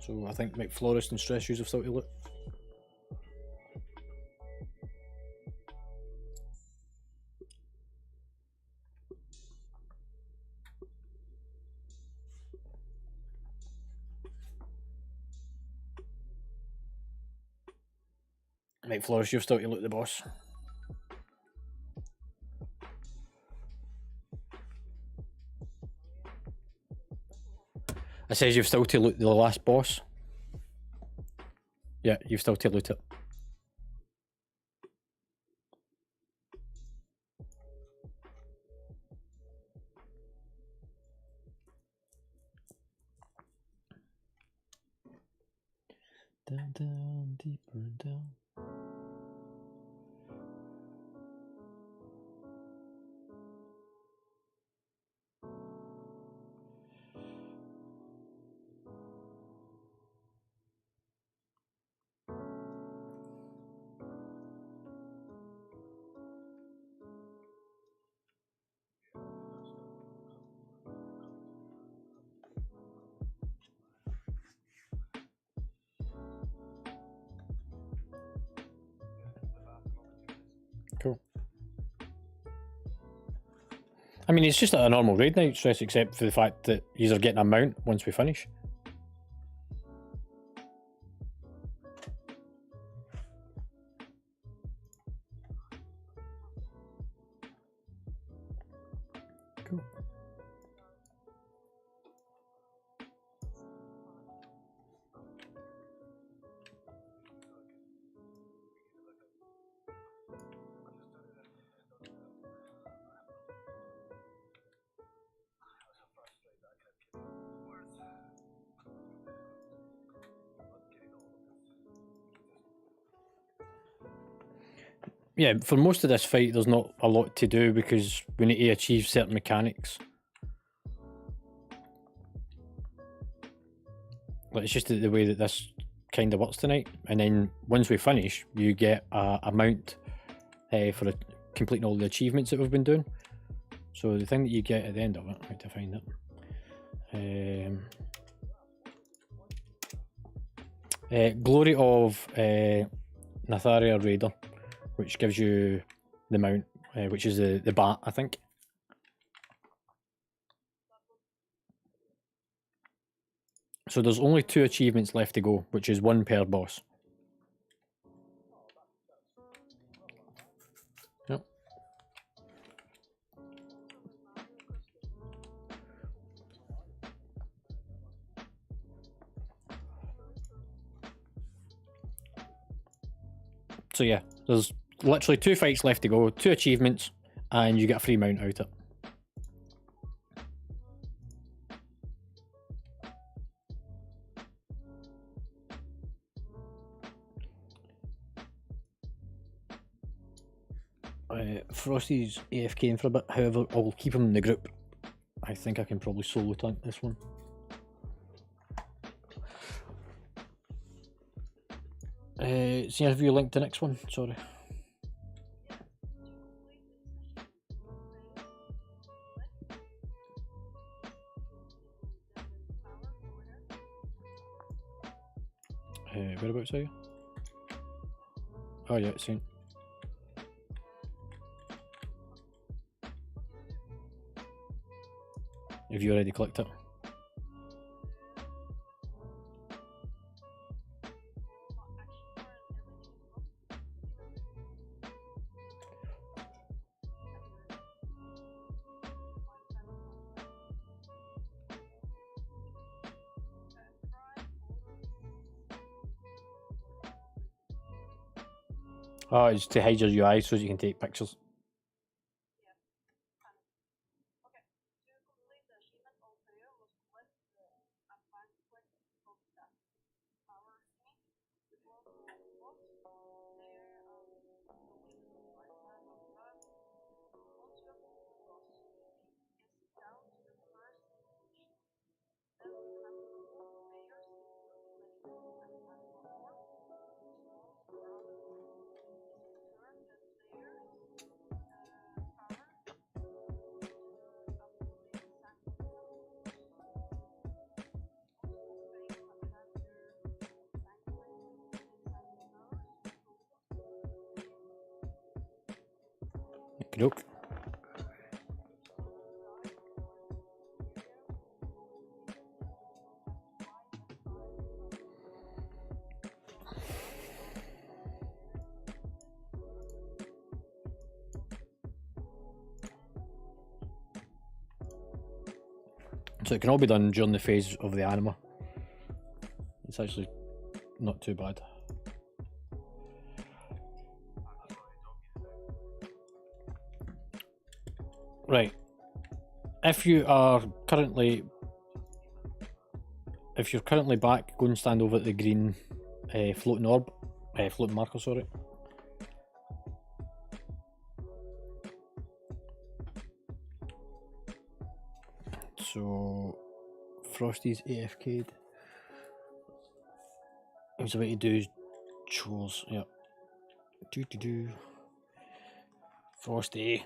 So I think McFlorist and Stress Shoes have still to loot. McFlorist, you've still to loot the boss. It says you've still to loot the last boss. Yeah, you've still to loot it. Down, down, deeper and down. Cool. I mean, it's just a normal raid night, Stress, except for the fact that you're getting a mount once we finish. Cool. Yeah, for most of this fight, there's not a lot to do because we need to achieve certain mechanics. Like, it's just the way that this kind of works tonight. And then once we finish, you get a mount for completing all the achievements that we've been doing. So the thing that you get at the end of it, I have to find it. Glory of Nathria Raider, which gives you the mount, which is the bat, I think. So there's only 2 achievements left to go, which is 1 per boss. Yep. So yeah, there's literally 2 fights left to go, 2 achievements, and you get a free mount out of it. Frosty's AFKing for a bit, however, I'll keep him in the group. I think I can probably solo tank this one. See if you linked the next one, sorry. Whereabouts are you? Oh yeah, it's seen. Have you already clicked it? Oh, it's to hide your UI so you can take pictures. Nope. So it can all be done during the phase of the anima. It's actually not too bad. Right. If you're currently back, go and stand over at the green floating orb, floating marker, sorry. So Frosty's AFK'd. He's about to do his chores. Yep. Frosty.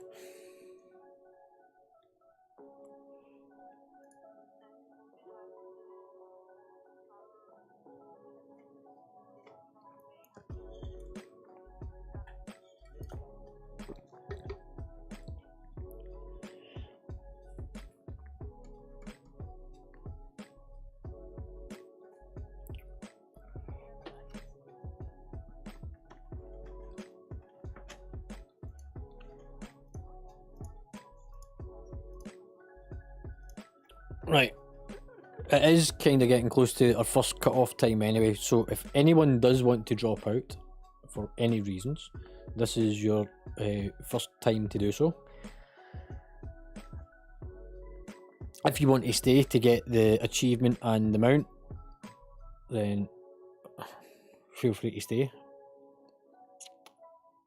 Right, it is kind of getting close to our first cut-off time anyway, so if anyone does want to drop out for any reasons, this is your first time to do so. If you want to stay to get the achievement and the mount, then feel free to stay.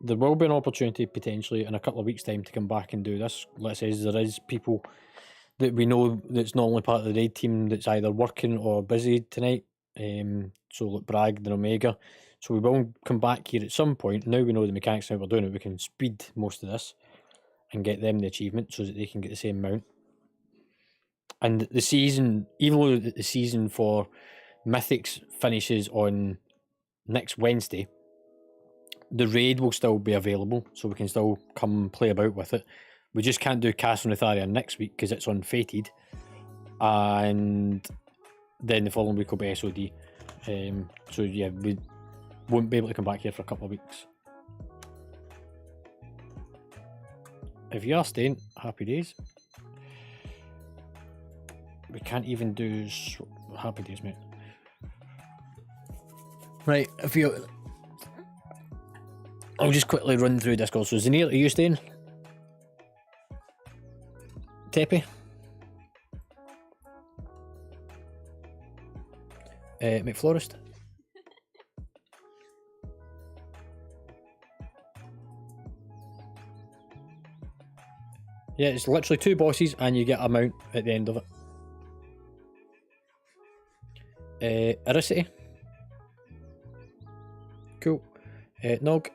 There will be an opportunity potentially in a couple of weeks' time to come back and do this. Let's say there is people that we know that's normally part of the raid team that's either working or busy tonight, So like Bragg and Omega. So we will come back here at some point. Now we know the mechanics how we're doing it, we can speed most of this and get them the achievement so that they can get the same amount. And the season, even though the season for Mythics finishes on next Wednesday, the raid will still be available, so we can still come play about with it. We just can't do Castle Nathria next week because it's on Fated, and then the following week will be SOD. So yeah, we won't be able to come back here for a couple of weeks. If you are staying, happy days. We can't even do happy days, mate. Right, if you... I'll just quickly run through Discord. So Zanir, are you staying? Tepe? McFlorist? Yeah, it's literally 2 bosses and you get a mount at the end of it. Ericity? Cool. Nog?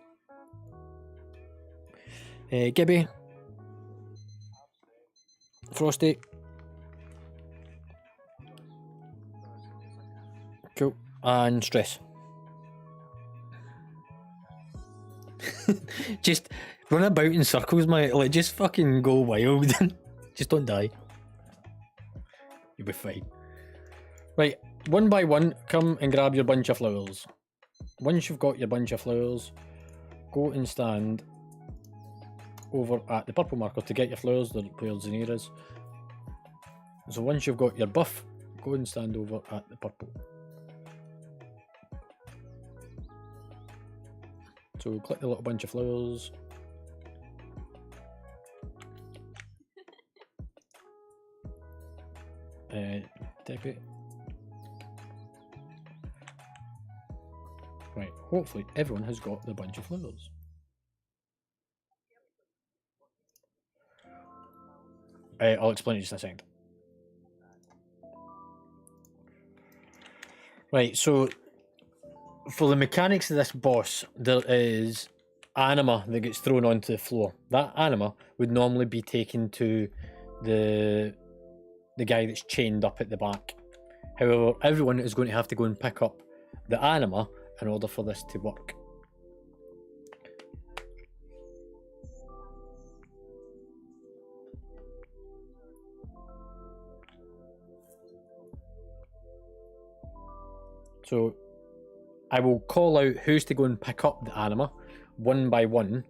Gibby? Frosty? Cool. And Stress. Just run about in circles, mate. Like, just fucking go wild. Just don't die. You'll be fine. Right, one by one, come and grab your bunch of flowers. Once you've got your bunch of flowers, go and stand over at the purple marker to get your flowers, where Zanir is. So once you've got your buff, go and stand over at the purple. So click the little bunch of flowers. Tepe. Right, hopefully everyone has got the bunch of flowers. I'll explain it just in a second. Right, so for the mechanics of this boss, there is anima that gets thrown onto the floor. That anima would normally be taken to the guy that's chained up at the back. However, everyone is going to have to go and pick up the anima in order for this to work. So I will call out who's to go and pick up the anima one by one,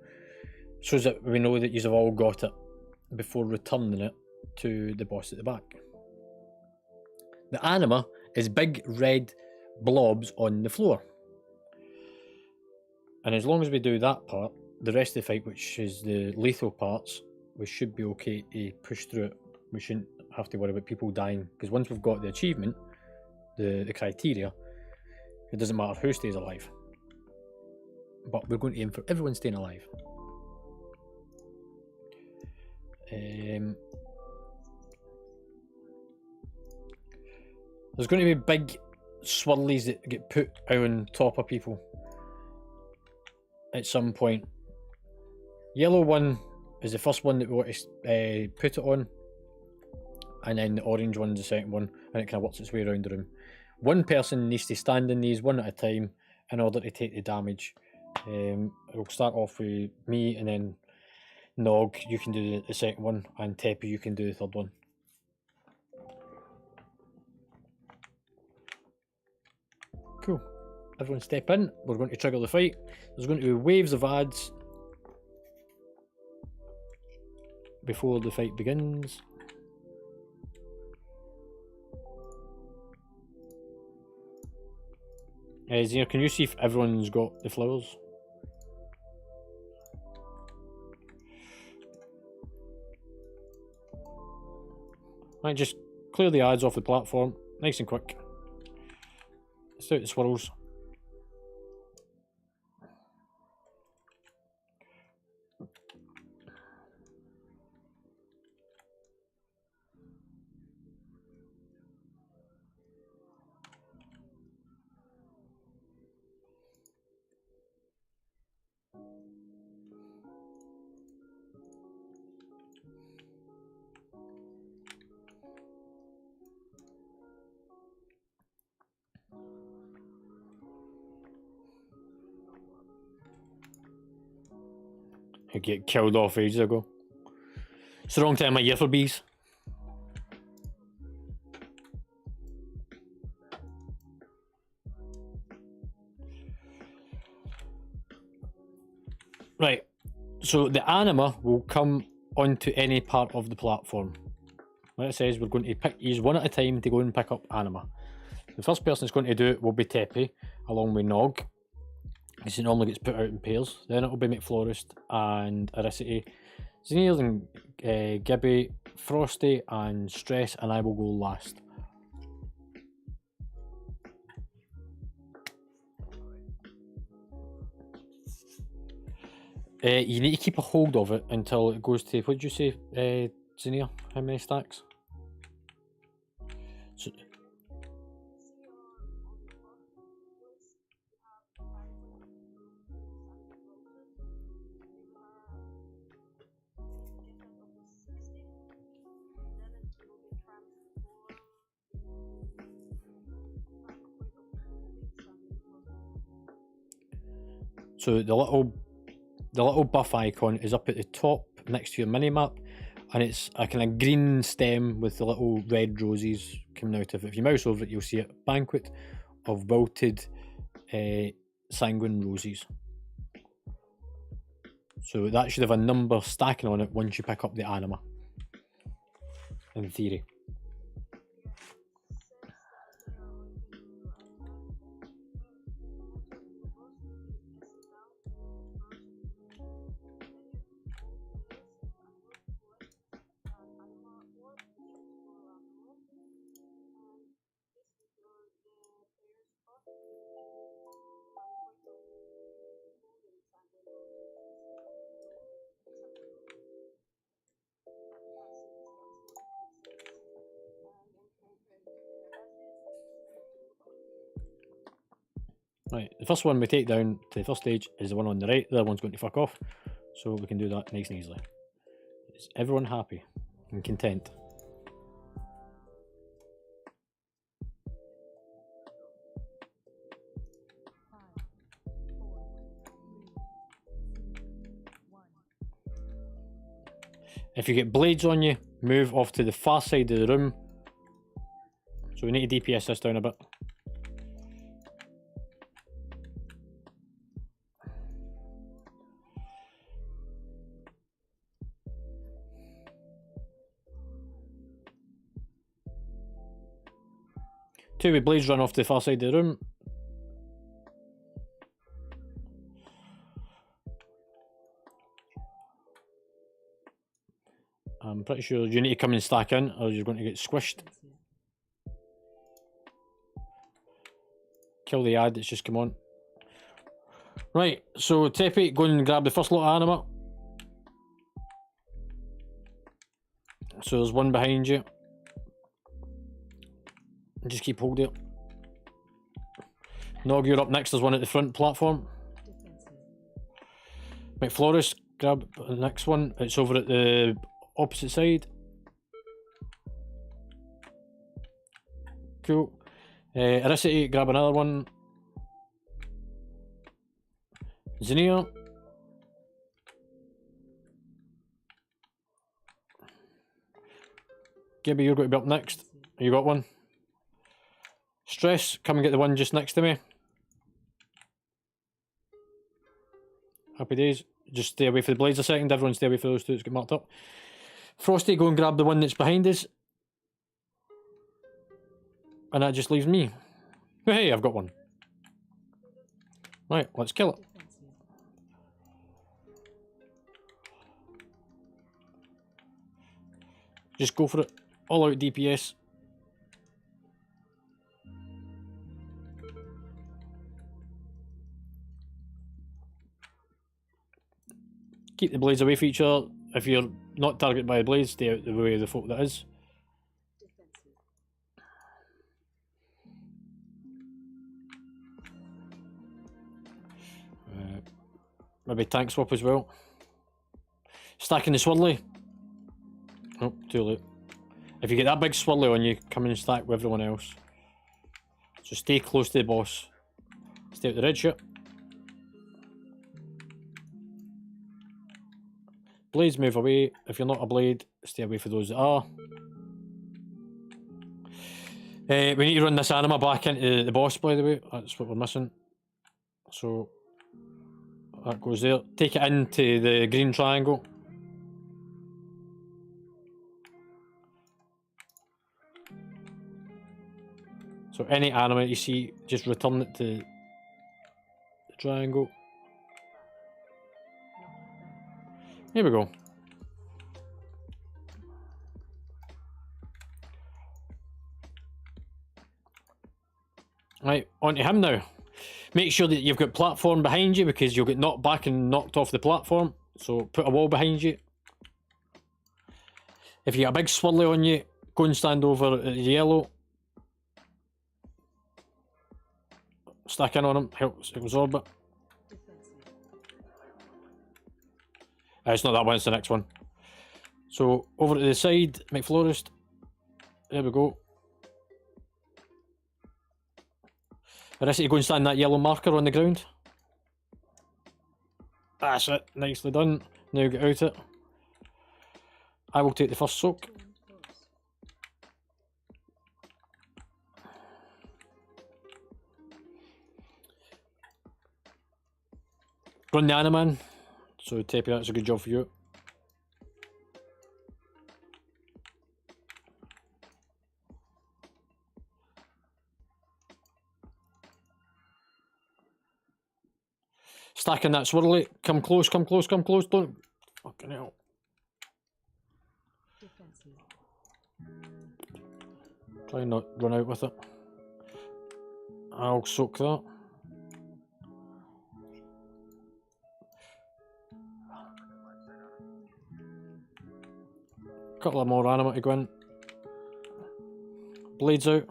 so that we know that you've all got it before returning it to the boss at the back. The anima is big red blobs on the floor. And as long as we do that part, the rest of the fight, which is the lethal parts, we should be okay to push through it. We shouldn't have to worry about people dying, because once we've got the achievement, the criteria, it doesn't matter who stays alive. But we're going to aim for everyone staying alive. There's going to be big swirlies that get put out on top of people at some point. Yellow one is the first one that we want to put it on, and then the orange one's the second one, and it kind of works its way around the room. One person needs to stand in these one at a time in order to take the damage. It'll start off with me, and then Nog, you can do the second one, and Tepe, you can do the third one. Cool. Everyone step in. We're going to trigger the fight. There's going to be waves of ads before the fight begins. Zia, can you see if everyone's got the flowers? Right, just clear the ads off the platform, nice and quick. Let's out the swirls. I get killed off ages ago. It's the wrong time of year for bees. Right, so the anima will come onto any part of the platform. Like it says, we're going to use one at a time to go and pick up anima. The first person that's going to do it will be Teppy, along with Nog, because it normally gets put out in pairs. Then it will be McFlorist and Aricity, Zenir and Gibby, Frosty and Stress, and I will go last. You need to keep a hold of it until it goes to, what did you say, Zenir? How many stacks? So, so the little buff icon is up at the top next to your minimap, and it's a kind of green stem with the little red roses coming out of it. If you mouse over it, you'll see it. Banquet of wilted sanguine roses. So that should have a number stacking on it once you pick up the anima, in theory. Right, the first one we take down to the first stage is the one on the right. The other one's going to fuck off, so we can do that nice and easily. Is everyone happy and content? If you get blades on you, move off to the far side of the room. So we need to DPS this down a bit. Two with blades run off to the far side of the room. I'm pretty sure you need to come and stack in or you're going to get squished. Kill the ad that's just come on. Right, so Teppy, go and grab the first lot of anima. So there's one behind you. And just keep holding it. Nog, you're up next. There's one at the front platform. McFlorist, grab the next one. It's over at the opposite side. Cool. Aricity, grab another one. Zenir. Gibby, you're going to be up next. You got one? Stress, come and get the one just next to me. Happy days. Just stay away for the blades a second. Everyone stay away for those two that's get marked up. Frosty, go and grab the one that's behind us. And that just leaves me. Hey, I've got one. Right, let's kill it. Just go for it. All out DPS. Keep the blades away from each other. If you're not targeted by the blades, stay out the way of the folk that is. Maybe tank swap as well. Stacking the swirly. Oh, too late. If you get that big swirly on you, come in and stack with everyone else. So stay close to the boss. Stay out the red shit. Blades move away. If you're not a blade, stay away for those that are. We need to run this anima back into the boss, by the way. That's what we're missing. So that goes there. Take it into the green triangle. So any anima you see, just return it to the triangle. Here we go. Right, on to him now. Make sure that you've got platform behind you because you'll get knocked back and knocked off the platform. So put a wall behind you. If you got a big swirly on you, go and stand over at the yellow. Stack in on him, helps absorb it. It's not that one, it's the next one. So over to the side, McFlorist. There we go. I rest you go and stand that yellow marker on the ground. That's it, nicely done. Now get out it. I will take the first soak. Run the Animan. So Tepe, that's a good job for you. Stacking that swirly. Come close, come close, come close. Don't. Fucking hell. Try and not run out with it. I'll soak that. Couple of more anima to go in. Blades out.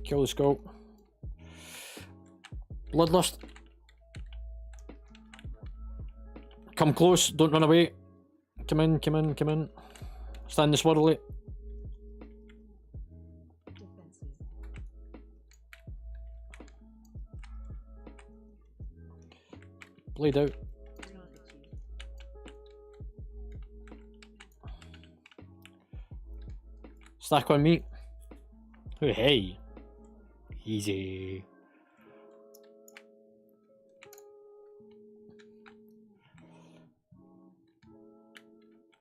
Kill the skull. Bloodlust. Come close, don't run away. Come in, come in, come in. Stand the swirly. Blade out. Stack on me. Oh, hey. Easy.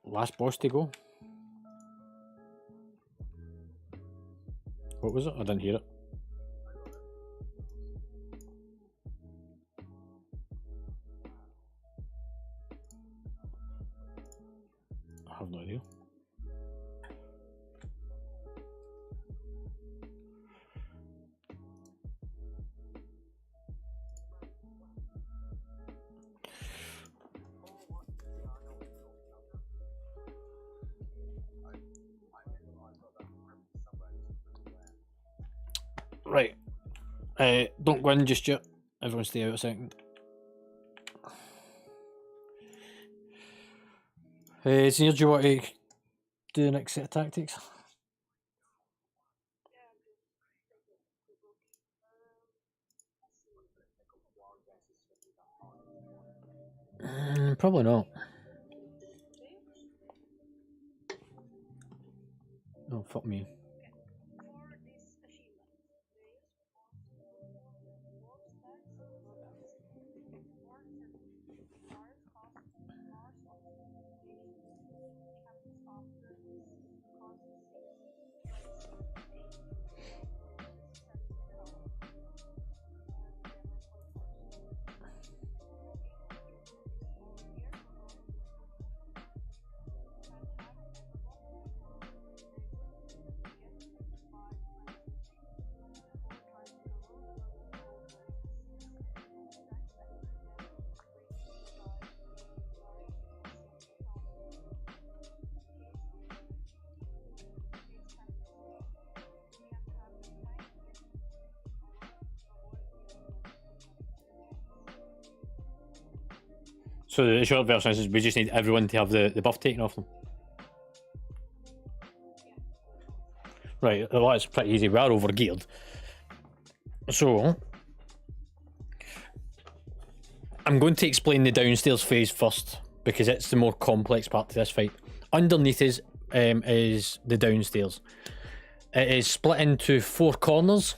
Last boss to go. What was it? I didn't hear it. I have no idea. Right. Don't go in just yet. Everyone stay out a second. Senior, do you want to do the next set of tactics? Probably not. Oh, fuck me. So the short version is we just need everyone to have the buff taken off them. Right, well, that's pretty easy. We are over geared. So, I'm going to explain the downstairs phase first, because it's the more complex part to this fight. Underneath is the downstairs. It is split into 4 corners,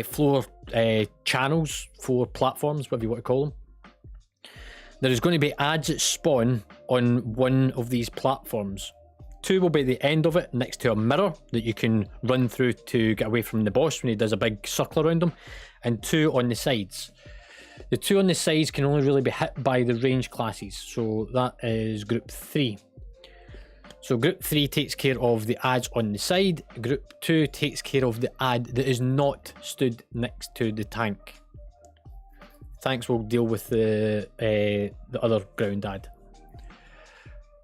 4 channels, 4 platforms, whatever you want to call them. There is going to be ads that spawn on one of these platforms. 2 will be at the end of it, next to a mirror that you can run through to get away from the boss when he does a big circle around him, and 2 on the sides. The 2 on the sides can only really be hit by the range classes, so that is group 3. So group 3 takes care of the ads on the side, group 2 takes care of the ad that is not stood next to the tank. Tanks will deal with the other ground ad.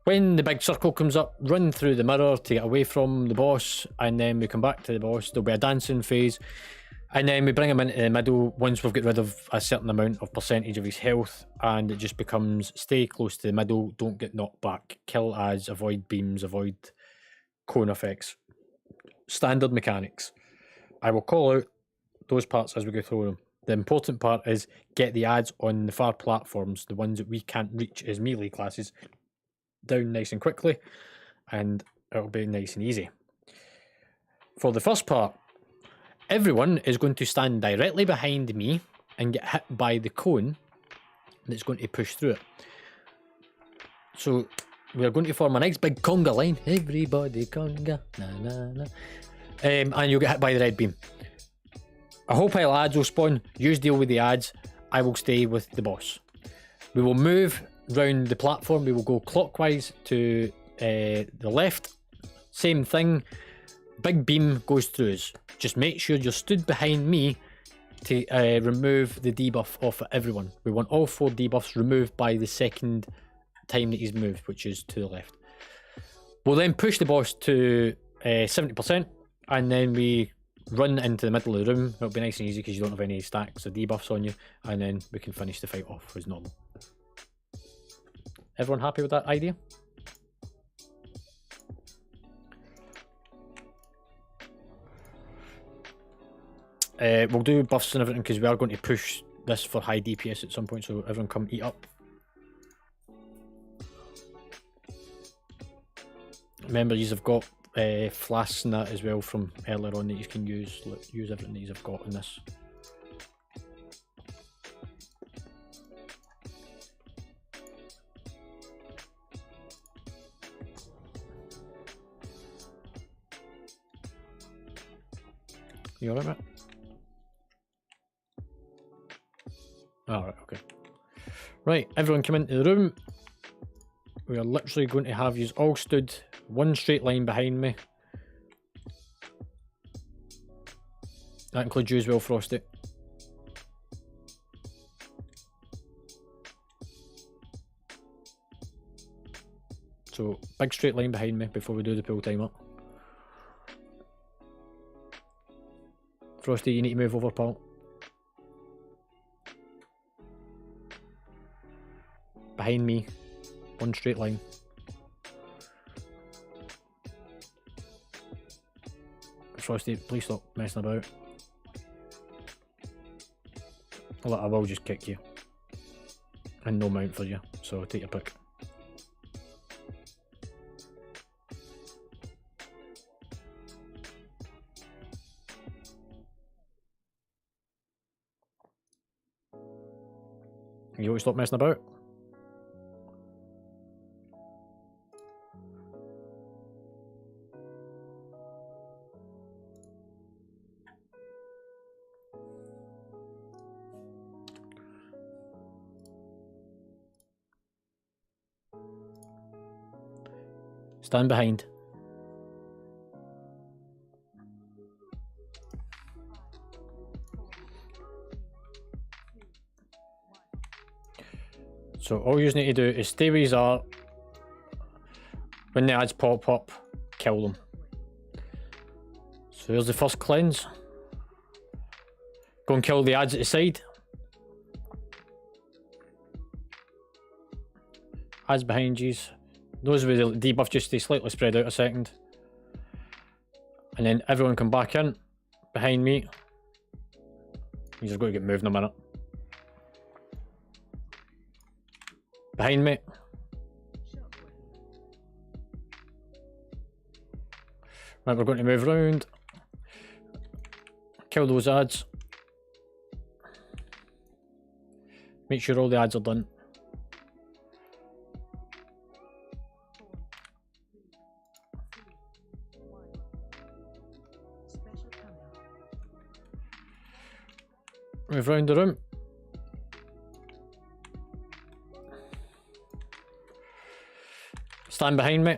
When the big circle comes up, run through the mirror to get away from the boss, and then we come back to the boss. There'll be a dancing phase, and then we bring him into the middle once we've got rid of a certain amount of percentage of his health, and it just becomes stay close to the middle, don't get knocked back, kill ads, avoid beams, avoid cone effects. Standard mechanics. I will call out those parts as we go through them. The important part is get the ads on the far platforms, the ones that we can't reach as melee classes, down nice and quickly, and it'll be nice and easy. For the first part, everyone is going to stand directly behind me and get hit by the cone that's going to push through it. So we're going to form a nice big conga line. Everybody conga, na na na. And you'll get hit by the red beam. A whole pile of ads will spawn. You deal with the ads. I will stay with the boss. We will move round the platform. We will go clockwise to the left. Same thing. Big beam goes through us. Just make sure you're stood behind me to remove the debuff off of everyone. We want all 4 debuffs removed by the second time that he's moved, which is to the left. We'll then push the boss to 70%, and then we run into the middle of the room. It'll be nice and easy because you don't have any stacks of debuffs on you, and then we can finish the fight off as normal. Everyone happy with that idea? We'll do buffs and everything because we are going to push this for high DPS at some point, so everyone come eat up. Remember, you've got flasks and that as well from earlier on that you can use. Use everything that you've got in this. You alright, mate? Alright, okay. Right, everyone come into the room. We are literally going to have you all stood one straight line behind me. That includes you as well, Frosty. So, big straight line behind me before we do the pull time up. Frosty, you need to move over, pal. Behind me, one straight line. Frosty, please stop messing about. Look, I will just kick you. And no mount for you, so take your pick. You want to stop messing about? Stand behind. So all you need to do is stay where you are. When the ads pop up, kill them. So here's the first cleanse. Go and kill the ads at the side. Ads behind you. Those with the debuff just stay slightly spread out a second. And then everyone come back in behind me. You've got to get moved in a minute. Behind me. Right, we're going to move round. Kill those ads. Make sure all the ads are done. Move round the room. Stand behind me.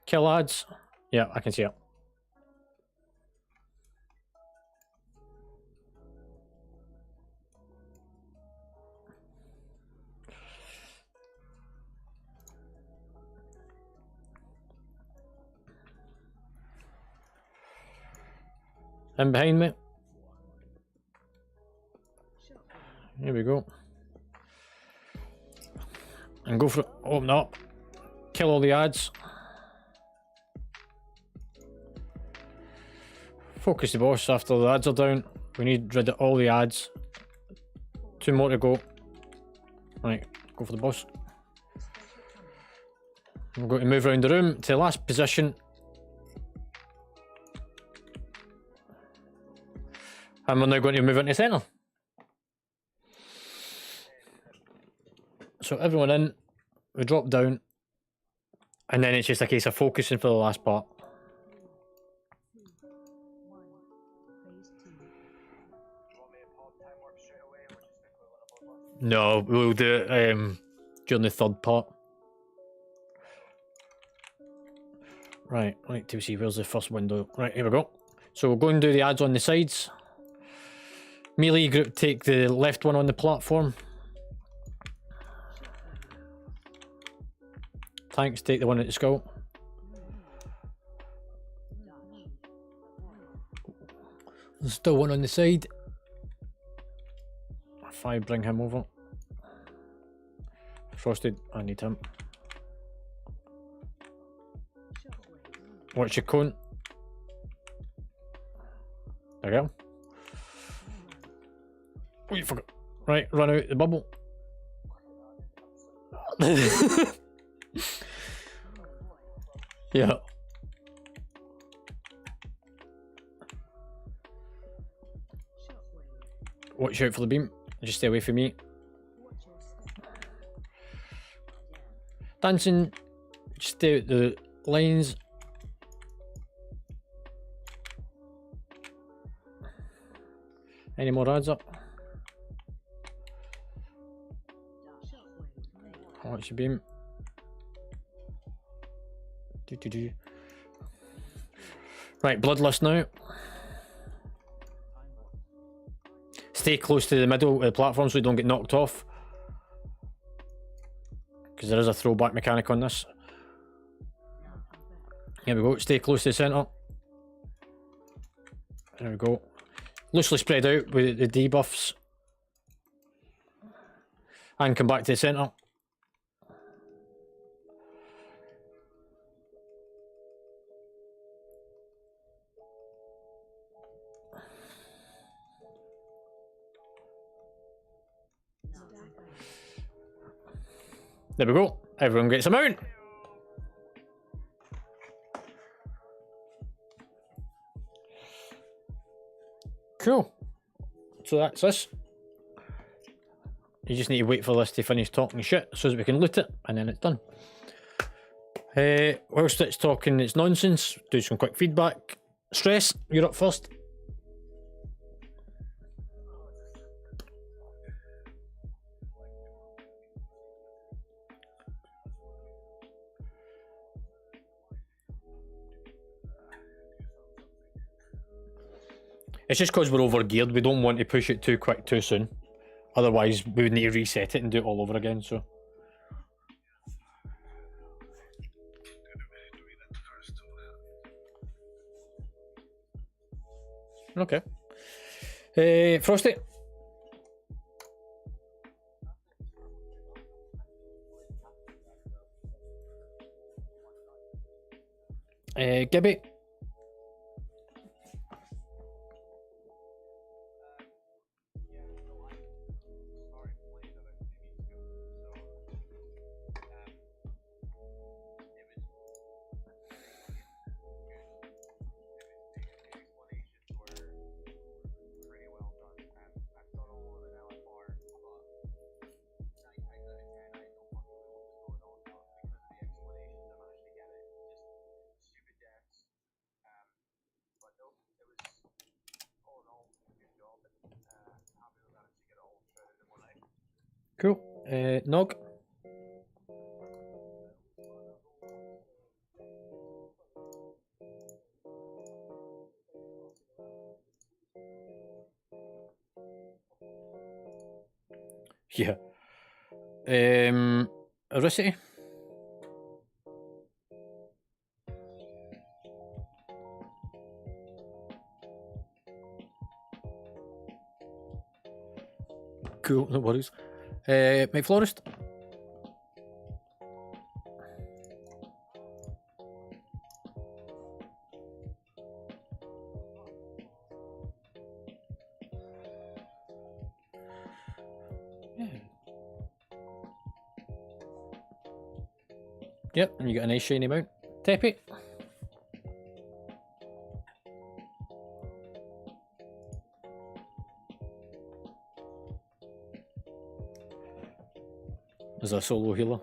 Kill ads. Yeah, I can see it. And behind me. Here we go. And go for it. Open up. Kill all the ads. Focus the boss after the ads are down. We need rid of all the ads. 2 more to go. Right, go for the boss. We're going to move around the room to the last position. And we're now going to move into the centre. So everyone in, we drop down, and then it's just a case of focusing for the last part. No, we'll do it during the third part. Right, right to see where's the first window. Right, here we go. So we'll go and do the ads on the sides. Melee group take the left one on the platform. Tanks take the one at the skull. There's still one on the side. If I bring him over. Frosted, I need him. What's your cone? There we go. Oh, you forgot. Right, run out the bubble. Yeah. Watch out for the beam. Just stay away from me. Dancing. Just stay out the lines. Any more ads up? Watch your beam. Right, bloodlust now. Stay close to the middle of the platform so you don't get knocked off. Because there is a throwback mechanic on this. Here we go, stay close to the centre. There we go. Loosely spread out with the debuffs. And come back to the centre. There we go. Everyone gets a mount. Cool. So that's this. You just need to wait for this to finish talking shit so that we can loot it, and then it's done. Whilst it's talking its nonsense, do some quick feedback. Stress, you're up first. It's just because we're over geared, we don't want to push it too quick too soon. Otherwise, we would need to reset it and do it all over again, so. Okay. Frosty. Gibby. Cool. Nog. Yeah. Aricity. Cool, no worries. Mate Florist. Yep, and you get a nice shiny mount. Teppy. As a solo healer.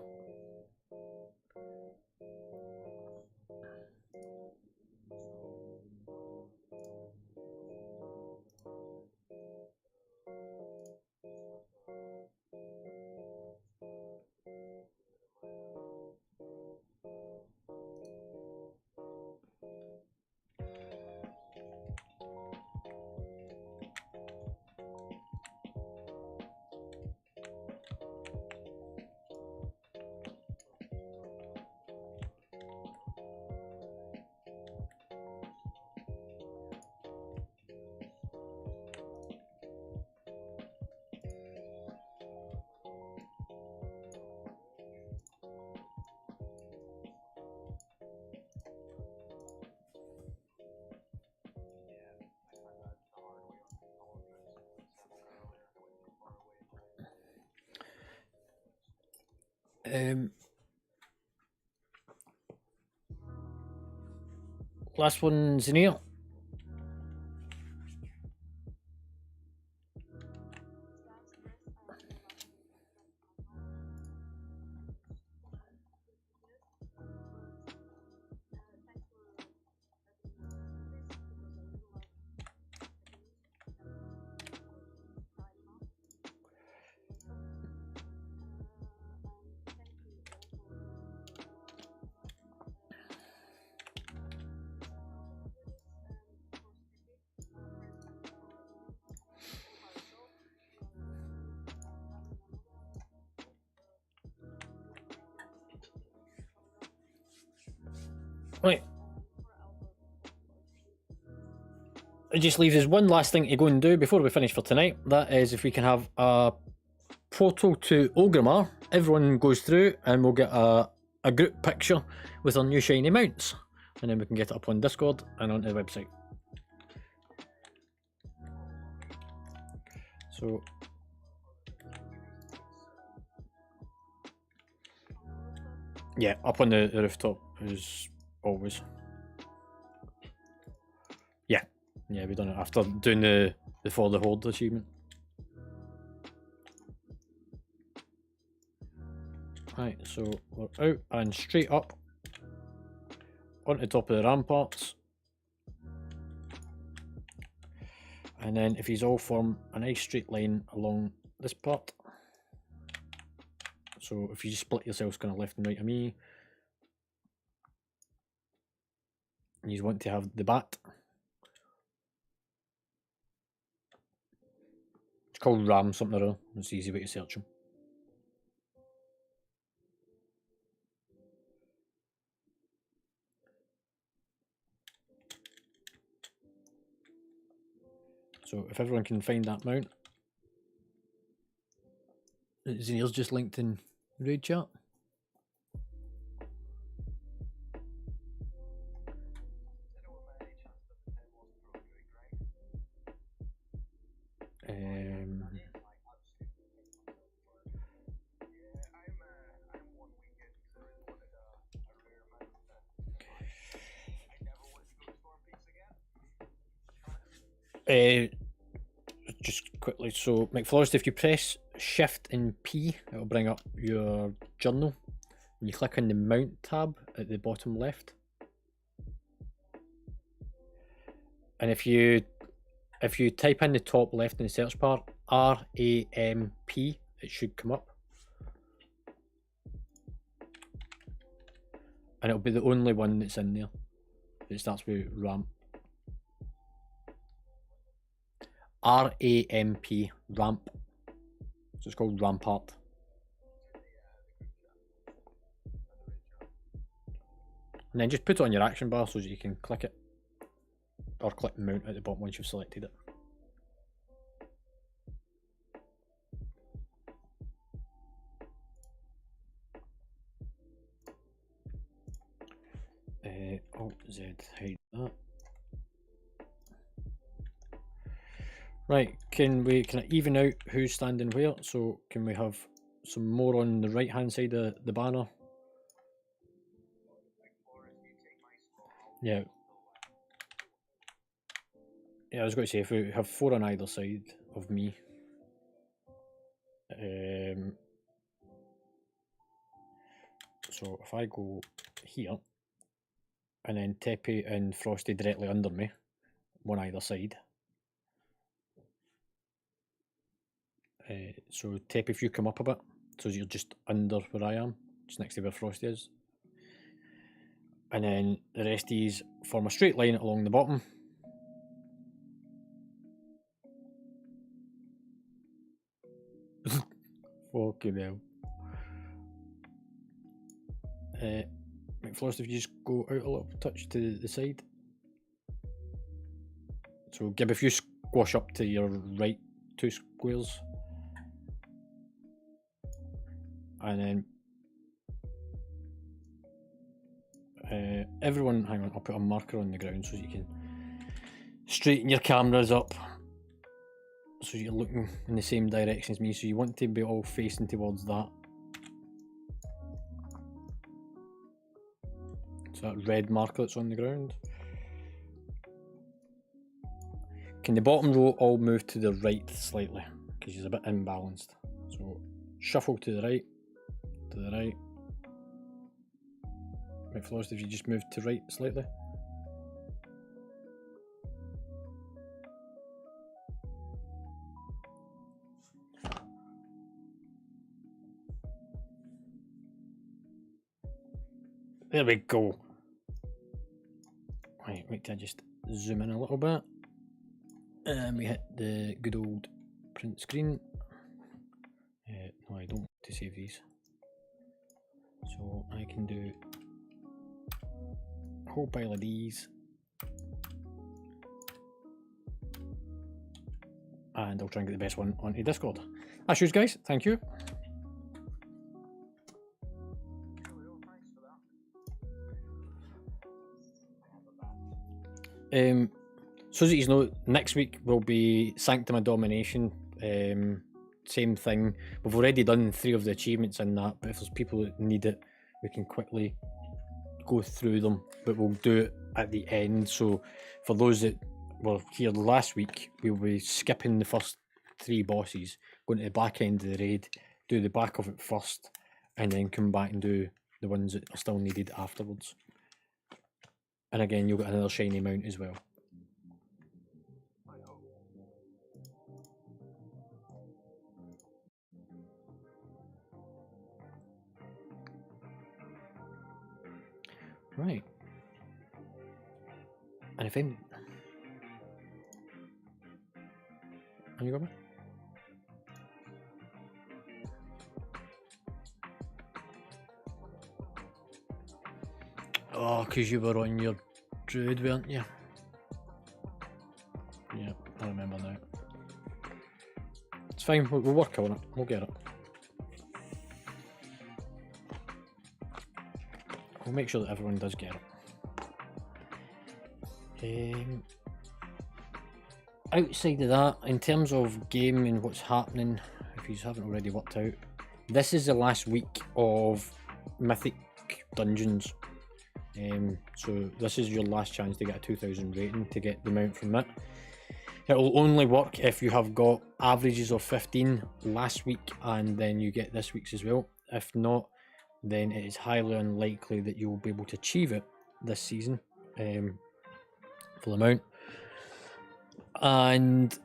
Last one's in here. Right. It just leaves us one last thing to go and do before we finish for tonight. That is if we can have a portal to Ogrimmar. Everyone goes through and we'll get a group picture with our new shiny mounts. And then we can get it up on Discord and onto the website. So... yeah, up on the rooftop is always. Yeah, we done it after doing the For the Horde achievement. Right, so we're out and straight up onto the top of the ramparts. And then if he's all form a nice straight line along this part. So if you just split yourselves kind of left and right of me. And you want to have the bat. It's called Ram something or other. It's the easy way to search him. So if everyone can find that mount. Zinnia's just linked in raid chat. Just quickly, so McFlorist, if you press Shift and P, it'll bring up your journal. And you click on the Mount tab at the bottom left. And if you type in the top left in the search bar, RAMP, it should come up. And it'll be the only one that's in there. It starts with ramp. RAMP, ramp. So it's called Rampart. And then just put it on your action bar so that you can click it. Or click mount at the bottom once you've selected it. Alt Z, hide that. Right, can I even out who's standing where? So can we have some more on the right hand side of the banner? Yeah. Yeah, I was going to say, if we have 4 on either side of me. So if I go here, and then Teppy and Frosty directly under me, one either side. So Teppy, if you come up a bit, so you're just under where I am, just next to where Frosty is. And then the rest of these form a straight line along the bottom. Fucking hell. McFlorist, if you just go out a little touch to the side. So Gib, if you squash up to your right 2 squares. And then everyone, hang on, I'll put a marker on the ground so you can straighten your cameras up so you're looking in the same direction as me. So you want to be all facing towards that. So that red marker that's on the ground. Can the bottom row all move to the right slightly? Because she's a bit imbalanced. So shuffle to the right, to the right. McFlorist, if you just move to right slightly. There we go. Right, wait till I just zoom in a little bit. And we hit the good old print screen. No, I don't want to save these. So I can do a whole pile of these. And I'll try and get the best one onto Discord. That's yours, guys. Thank you. So that you know, next week will be Sanctum of Domination. Same thing. We've already done 3 of the achievements in that, but if there's people that need it, we can quickly go through them, but we'll do it at the end. So for those that were here last week, we'll be skipping the first 3 bosses, going to the back end of the raid, do the back of it first, and then come back and do the ones that are still needed afterwards. And again, you'll get another shiny mount as well. Right. And if I'm... Can you go back? Oh, because you were on your druid, weren't you? Yeah, I remember now. It's fine, we'll work on it. We'll get it. We'll make sure that everyone does get it. Outside of that, in terms of game and what's happening, if you haven't already worked out, this is the last week of Mythic Dungeons. So this is your last chance to get a 2000 rating to get the mount from it. It'll only work if you have got averages of 15 last week and then you get this week's as well. If not, then it is highly unlikely that you'll be able to achieve it this season, full amount. And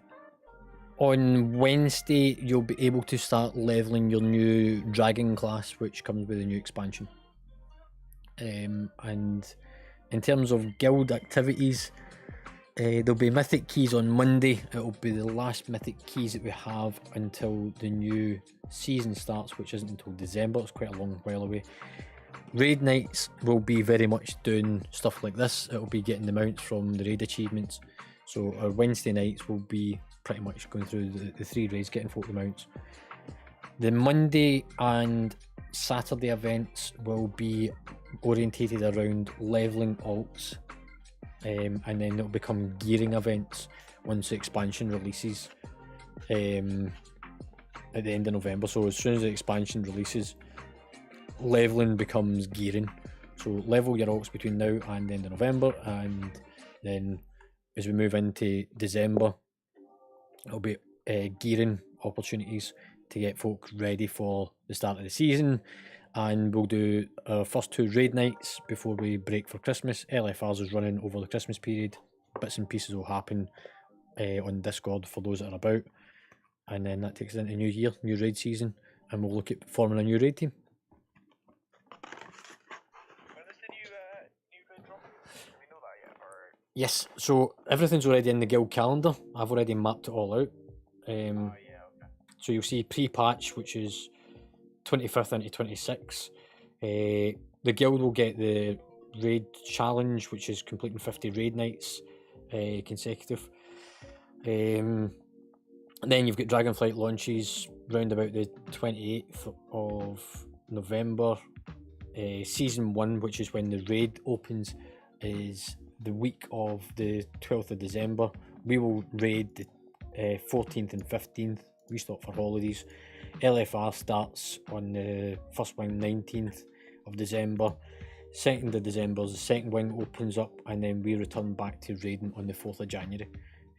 on Wednesday, you'll be able to start leveling your new dragon class, which comes with a new expansion. And in terms of guild activities, there'll be mythic keys on Monday. It'll be the last mythic keys that we have until the new season starts, which isn't until December. It's quite a long while away. Raid nights will be very much doing stuff like this. It'll be getting the mounts from the raid achievements. So our Wednesday nights will be pretty much going through the 3 raids, getting folk the mounts. The Monday and Saturday events will be orientated around leveling alts, and then it'll become gearing events once the expansion releases at the end of November. So as soon as the expansion releases, leveling becomes gearing. So level your alts between now and the end of November, and then as we move into December, it'll be gearing opportunities to get folk ready for the start of the season. And we'll do our first 2 raid nights before we break for Christmas. LFRs is running over the Christmas period. Bits and pieces will happen on Discord for those that are about. And then that takes us into New Year, new raid season, and we'll look at forming a new raid team. When is the new raid drop? Do we know that yet? Or... Yes, so everything's already in the guild calendar. I've already mapped it all out. Oh, yeah, okay. So you'll see pre-patch, which is 25th into 26. The guild will get the raid challenge, which is completing 50 raid nights consecutive. And then you've got Dragonflight launches round about the 28th of November. Season 1, which is when the raid opens, is the week of the 12th of December. We will raid the 14th and 15th. We stop for holidays. LFR starts on the first wing, 19th of December. 2nd of December, the second wing opens up, and then we return back to raiding on the 4th of January.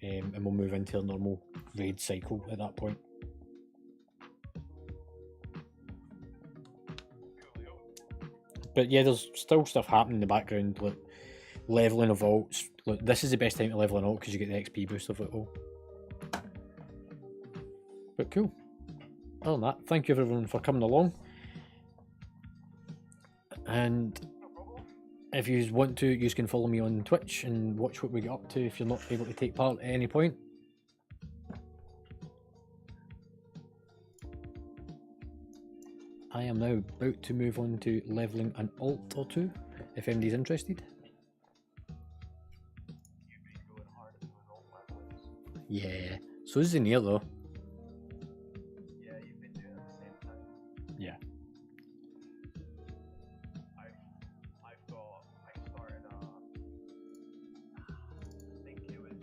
And we'll move into a normal raid cycle at that point. But yeah, there's still stuff happening in the background, like leveling of alts. Like, this is the best time to level an alt because you get the XP boost of it all. But cool. Other than that, thank you everyone for coming along. And if you want to, you can follow me on Twitch and watch what we get up to if you're not able to take part at any point. I am now about to move on to leveling an alt or two, if anybody's interested. You've been going hard at those alt levelings. Yeah, so is Nathria though. Yeah, you've been doing it at the same time. Yeah. I started I think it was,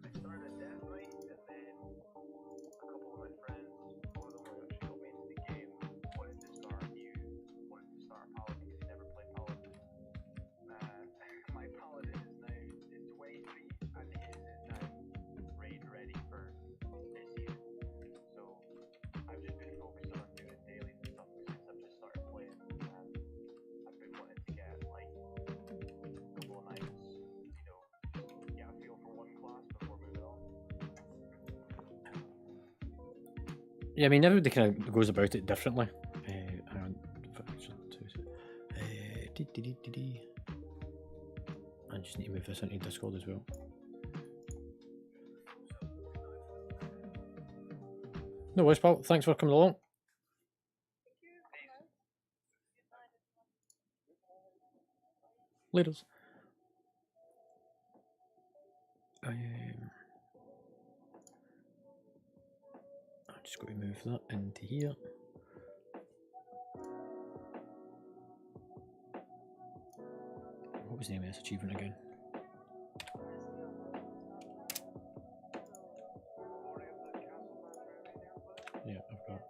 I started a death knight, and then a couple of my friends, one of them was actually got me into the game, wanted to start a paladin because he never played paladin. My paladin is now is 23, and his is now raid ready for this season. So I've just been focused on doing dailies and stuff since I've just started playing. I've been wanting to get like a couple of nights, just get a feel for one class before moving on. Yeah, I mean, everybody kind of goes about it differently. Hang on. I just need to move this into Discord as well. No worries, pal. Thanks for coming along. Laters. I'm just going to move that into here. What was the name of this achievement again? Yeah, I've got.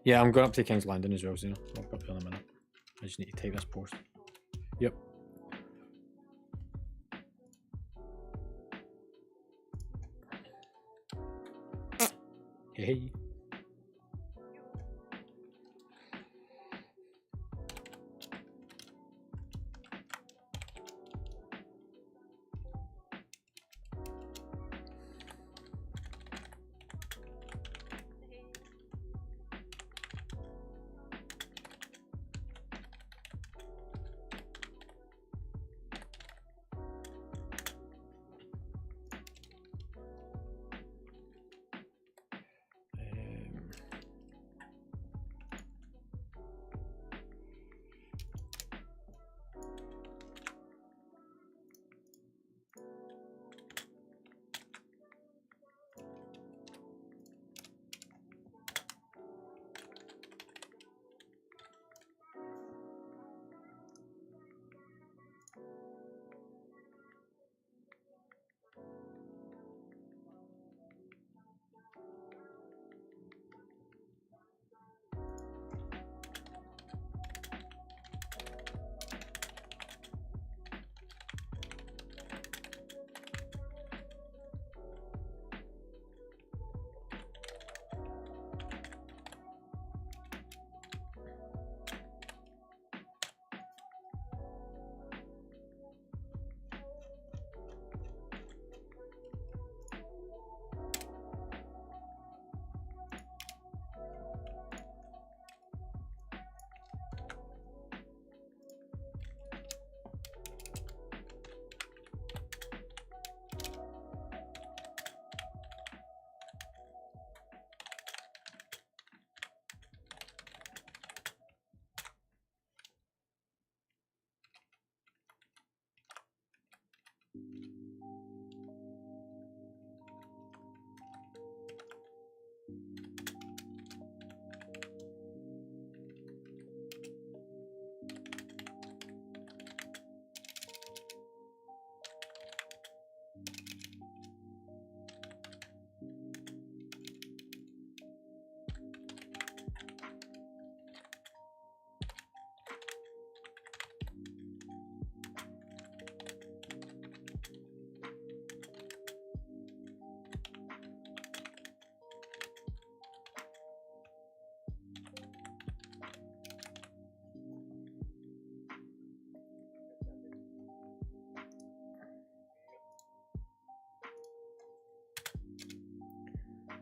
Yeah, I'm going up to King's Landing as well, so I'll go up there in a minute. I just need to take this post. Yep. Hey.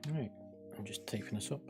Right, I'm just typing this up.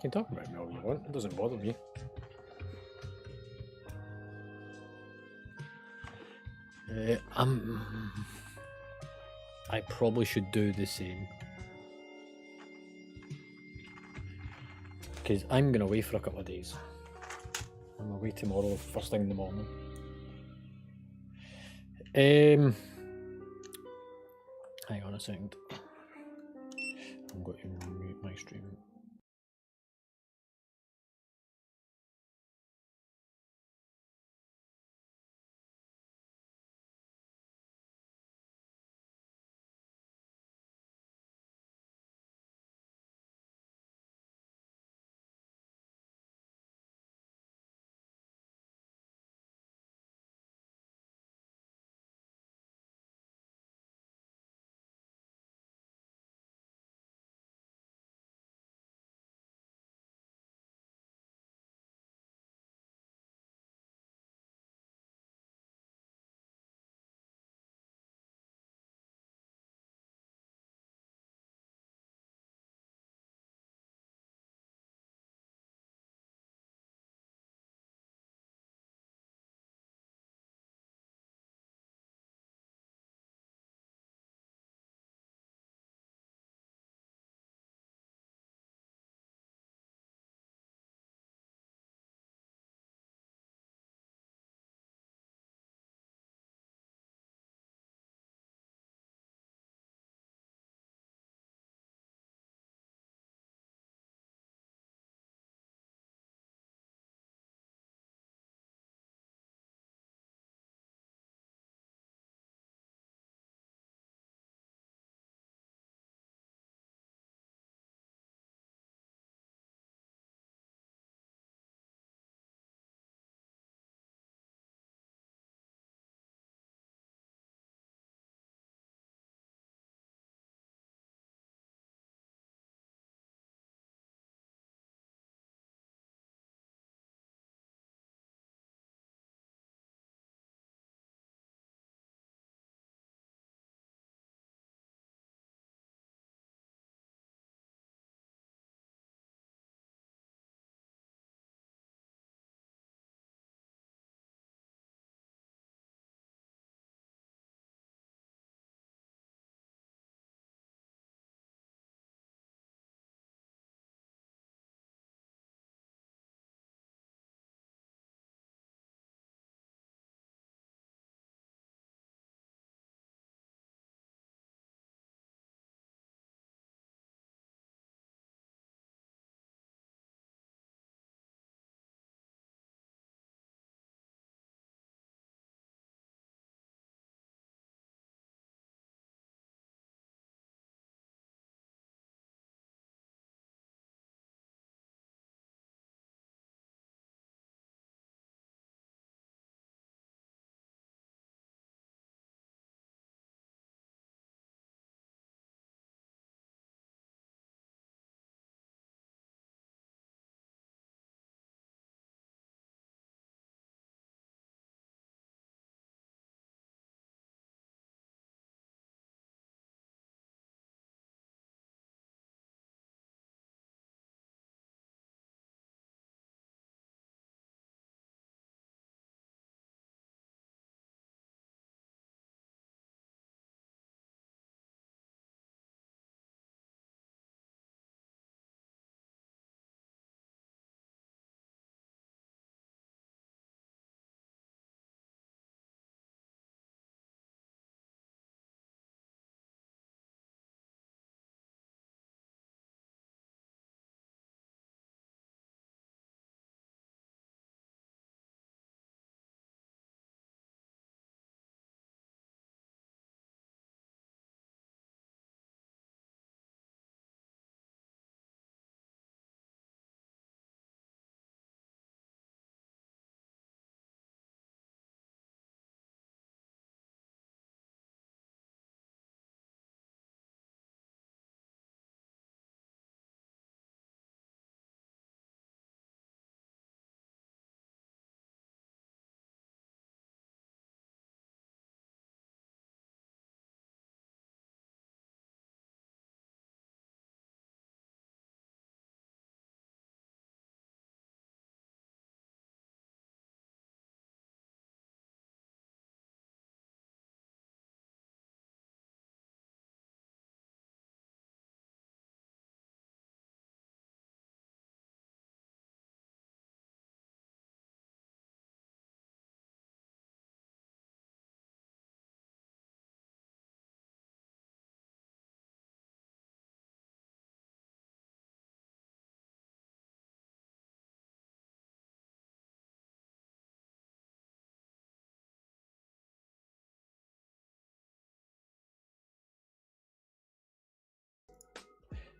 can talk about me all you want, it doesn't bother me. I probably should do the same. Because I'm going away for a couple of days. I'm away tomorrow, first thing in the morning. Hang on a second. I'm going to mute my stream.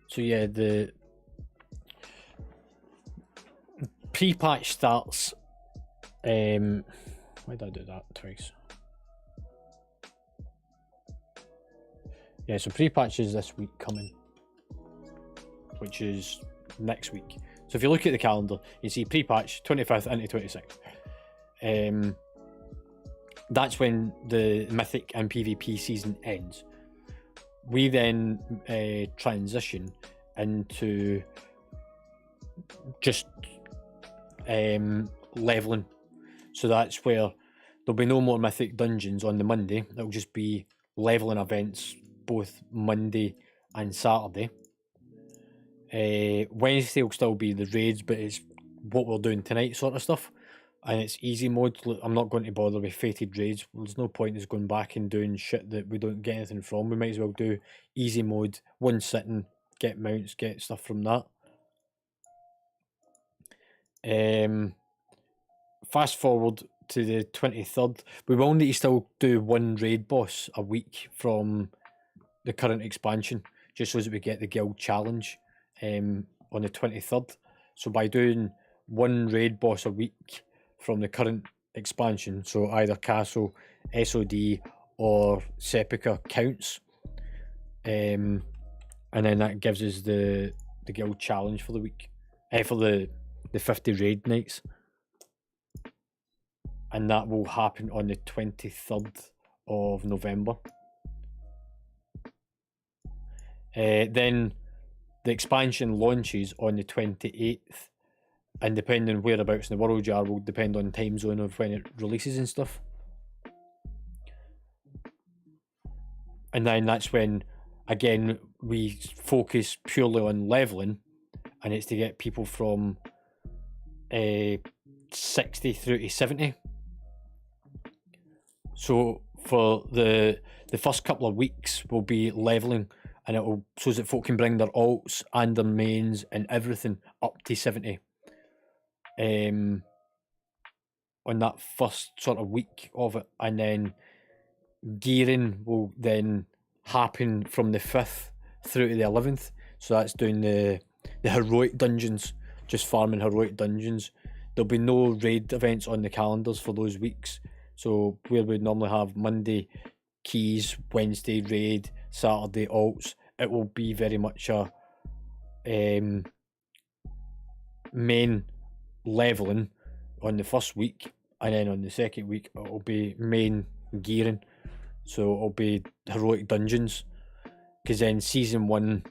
So yeah, the pre-patch starts. Why did I do that twice? Yeah, so pre-patch is this week coming, which is next week. So if you look at the calendar, you see pre-patch 25th into 26th. That's when the Mythic and PvP season ends. We then transition into just leveling. So that's where there'll be no more Mythic dungeons on the Monday. It'll just be leveling events both Monday and Saturday. Wednesday will still be the raids, but it's what we're doing tonight sort of stuff. And it's easy mode. I'm not going to bother with fated raids. There's no point in us going back and doing shit that we don't get anything from. We might as well do easy mode, one sitting, get mounts, get stuff from that. Fast forward to the 23rd. We will need to still do one raid boss a week from the current expansion, just so that we get the guild challenge on the 23rd. So by doing one raid boss a week from the current expansion, so either Castle, SOD, or Sepulchre counts, and then that gives us the guild challenge for the week, for the 50 raid nights, and that will happen on the 23rd of November. Then the expansion launches on the 28th, and depending whereabouts in the world you are will depend on time zone of when it releases and stuff. And then that's when, again, we focus purely on leveling, and it's to get people from 60 through to 70. So for the first couple of weeks we'll be leveling, and it'll so that folk can bring their alts and their mains and everything up to 70. On that first sort of week of it, and then gearing will then happen from the 5th through to the 11th. So that's doing the heroic dungeons, just farming heroic dungeons. There'll be no raid events on the calendars for those weeks. So where we'd normally have Monday keys, Wednesday raid, Saturday alts, it will be very much a main leveling on the first week, and then on the second week it'll be main gearing. So it'll be heroic dungeons, because then season 1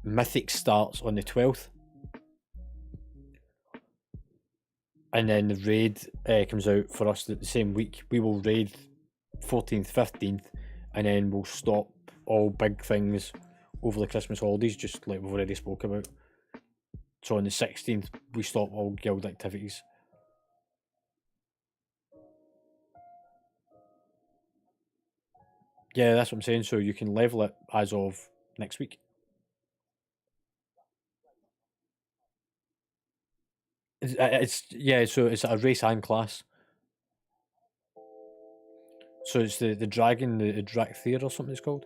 Mythic starts on the 12th, and then the raid comes out for us the same week. We will raid 14th, 15th, and then we'll stop all big things over the Christmas holidays, just like we've already spoke about. So on the 16th we stop all guild activities. Yeah, that's what I'm saying. So you can level it as of next week. So it's a race and class. So it's the dragon, the Nathria or something it's called.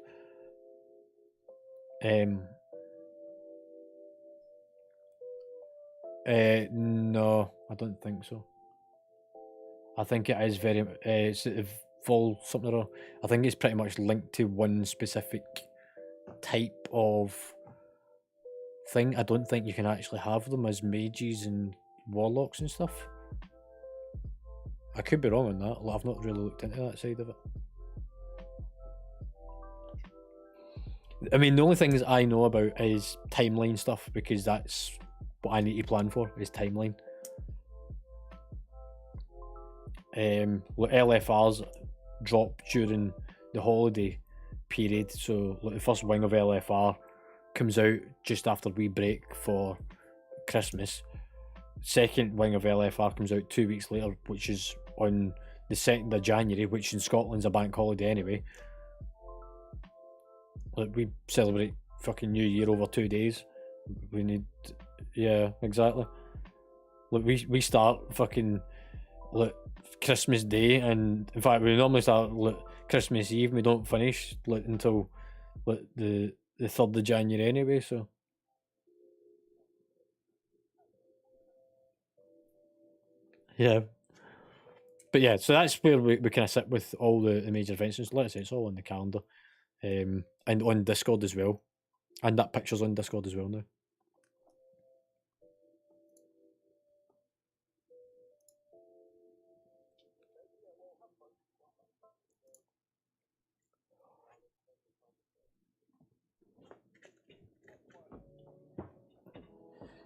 No, I don't think so. I think it is very it's vol something or other. I think it's pretty much linked to one specific type of thing. I don't think you can actually have them as mages and warlocks and stuff. I could be wrong on that. I've not really looked into that side of it. I mean, the only things I know about is timeline stuff, because that's what I need to plan for, is timeline. LFRs drop during the holiday period, so like the first wing of LFR comes out just after we break for Christmas. Second wing of LFR comes out 2 weeks later, which is on the 2nd of January, which in Scotland's a bank holiday anyway. Like, we celebrate fucking New Year over 2 days. We need, yeah, exactly. Like, we start fucking like Christmas Day, and in fact we normally start like Christmas Eve. We don't finish like until like the the 3rd of January anyway, so. Yeah. But yeah, so that's where we kind of sit with all the major events. And like I say, it's all on the calendar. And on Discord as well. And that picture's on Discord as well now.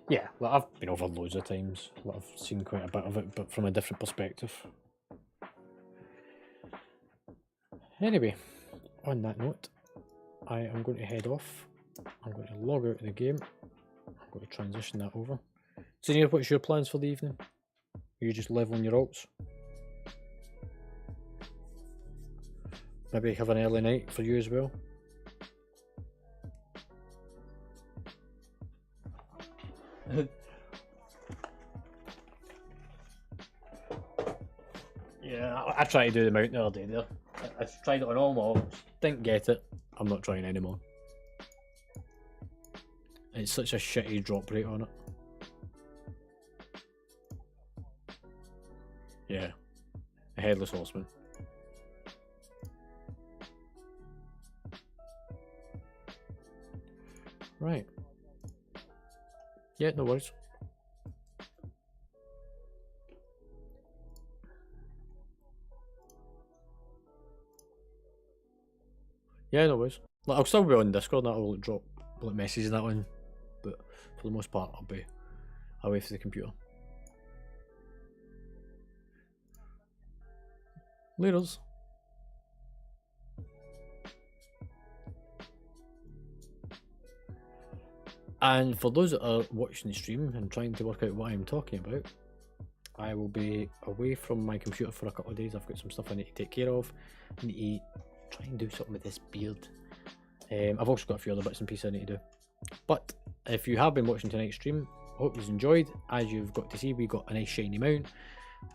Yeah, like I've been over loads of times. Like I've seen quite a bit of it, but from a different perspective. Anyway, on that note, I am going to head off. I'm going to log out of the game. I'm going to transition that over. So, Neil, what's your plans for the evening? Are you just leveling your alts? Maybe have an early night for you as well? Yeah, I tried to do the mount the other day there. I tried it on all my alts, didn't get it. I'm not trying anymore. It's such a shitty drop rate on it. Yeah, a headless horseman. Right. Yeah, no worries. Yeah, no worries. Like, I'll still be on Discord and I'll drop like messages and that one, but for the most part I'll be away from the computer. Laters. And for those that are watching the stream and trying to work out what I'm talking about, I will be away from my computer for a couple of days. I've got some stuff I need to take care of. I need to try and do something with this beard. I've also got a few other bits and pieces I need to do. But if you have been watching tonight's stream, I hope you've enjoyed. As you've got to see, we got a nice shiny mount.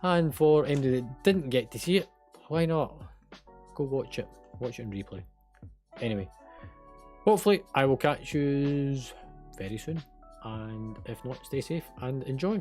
And for anybody that didn't get to see it, why not? Go watch it. Watch it in replay. Anyway, hopefully I will catch you very soon. And if not, stay safe and enjoy.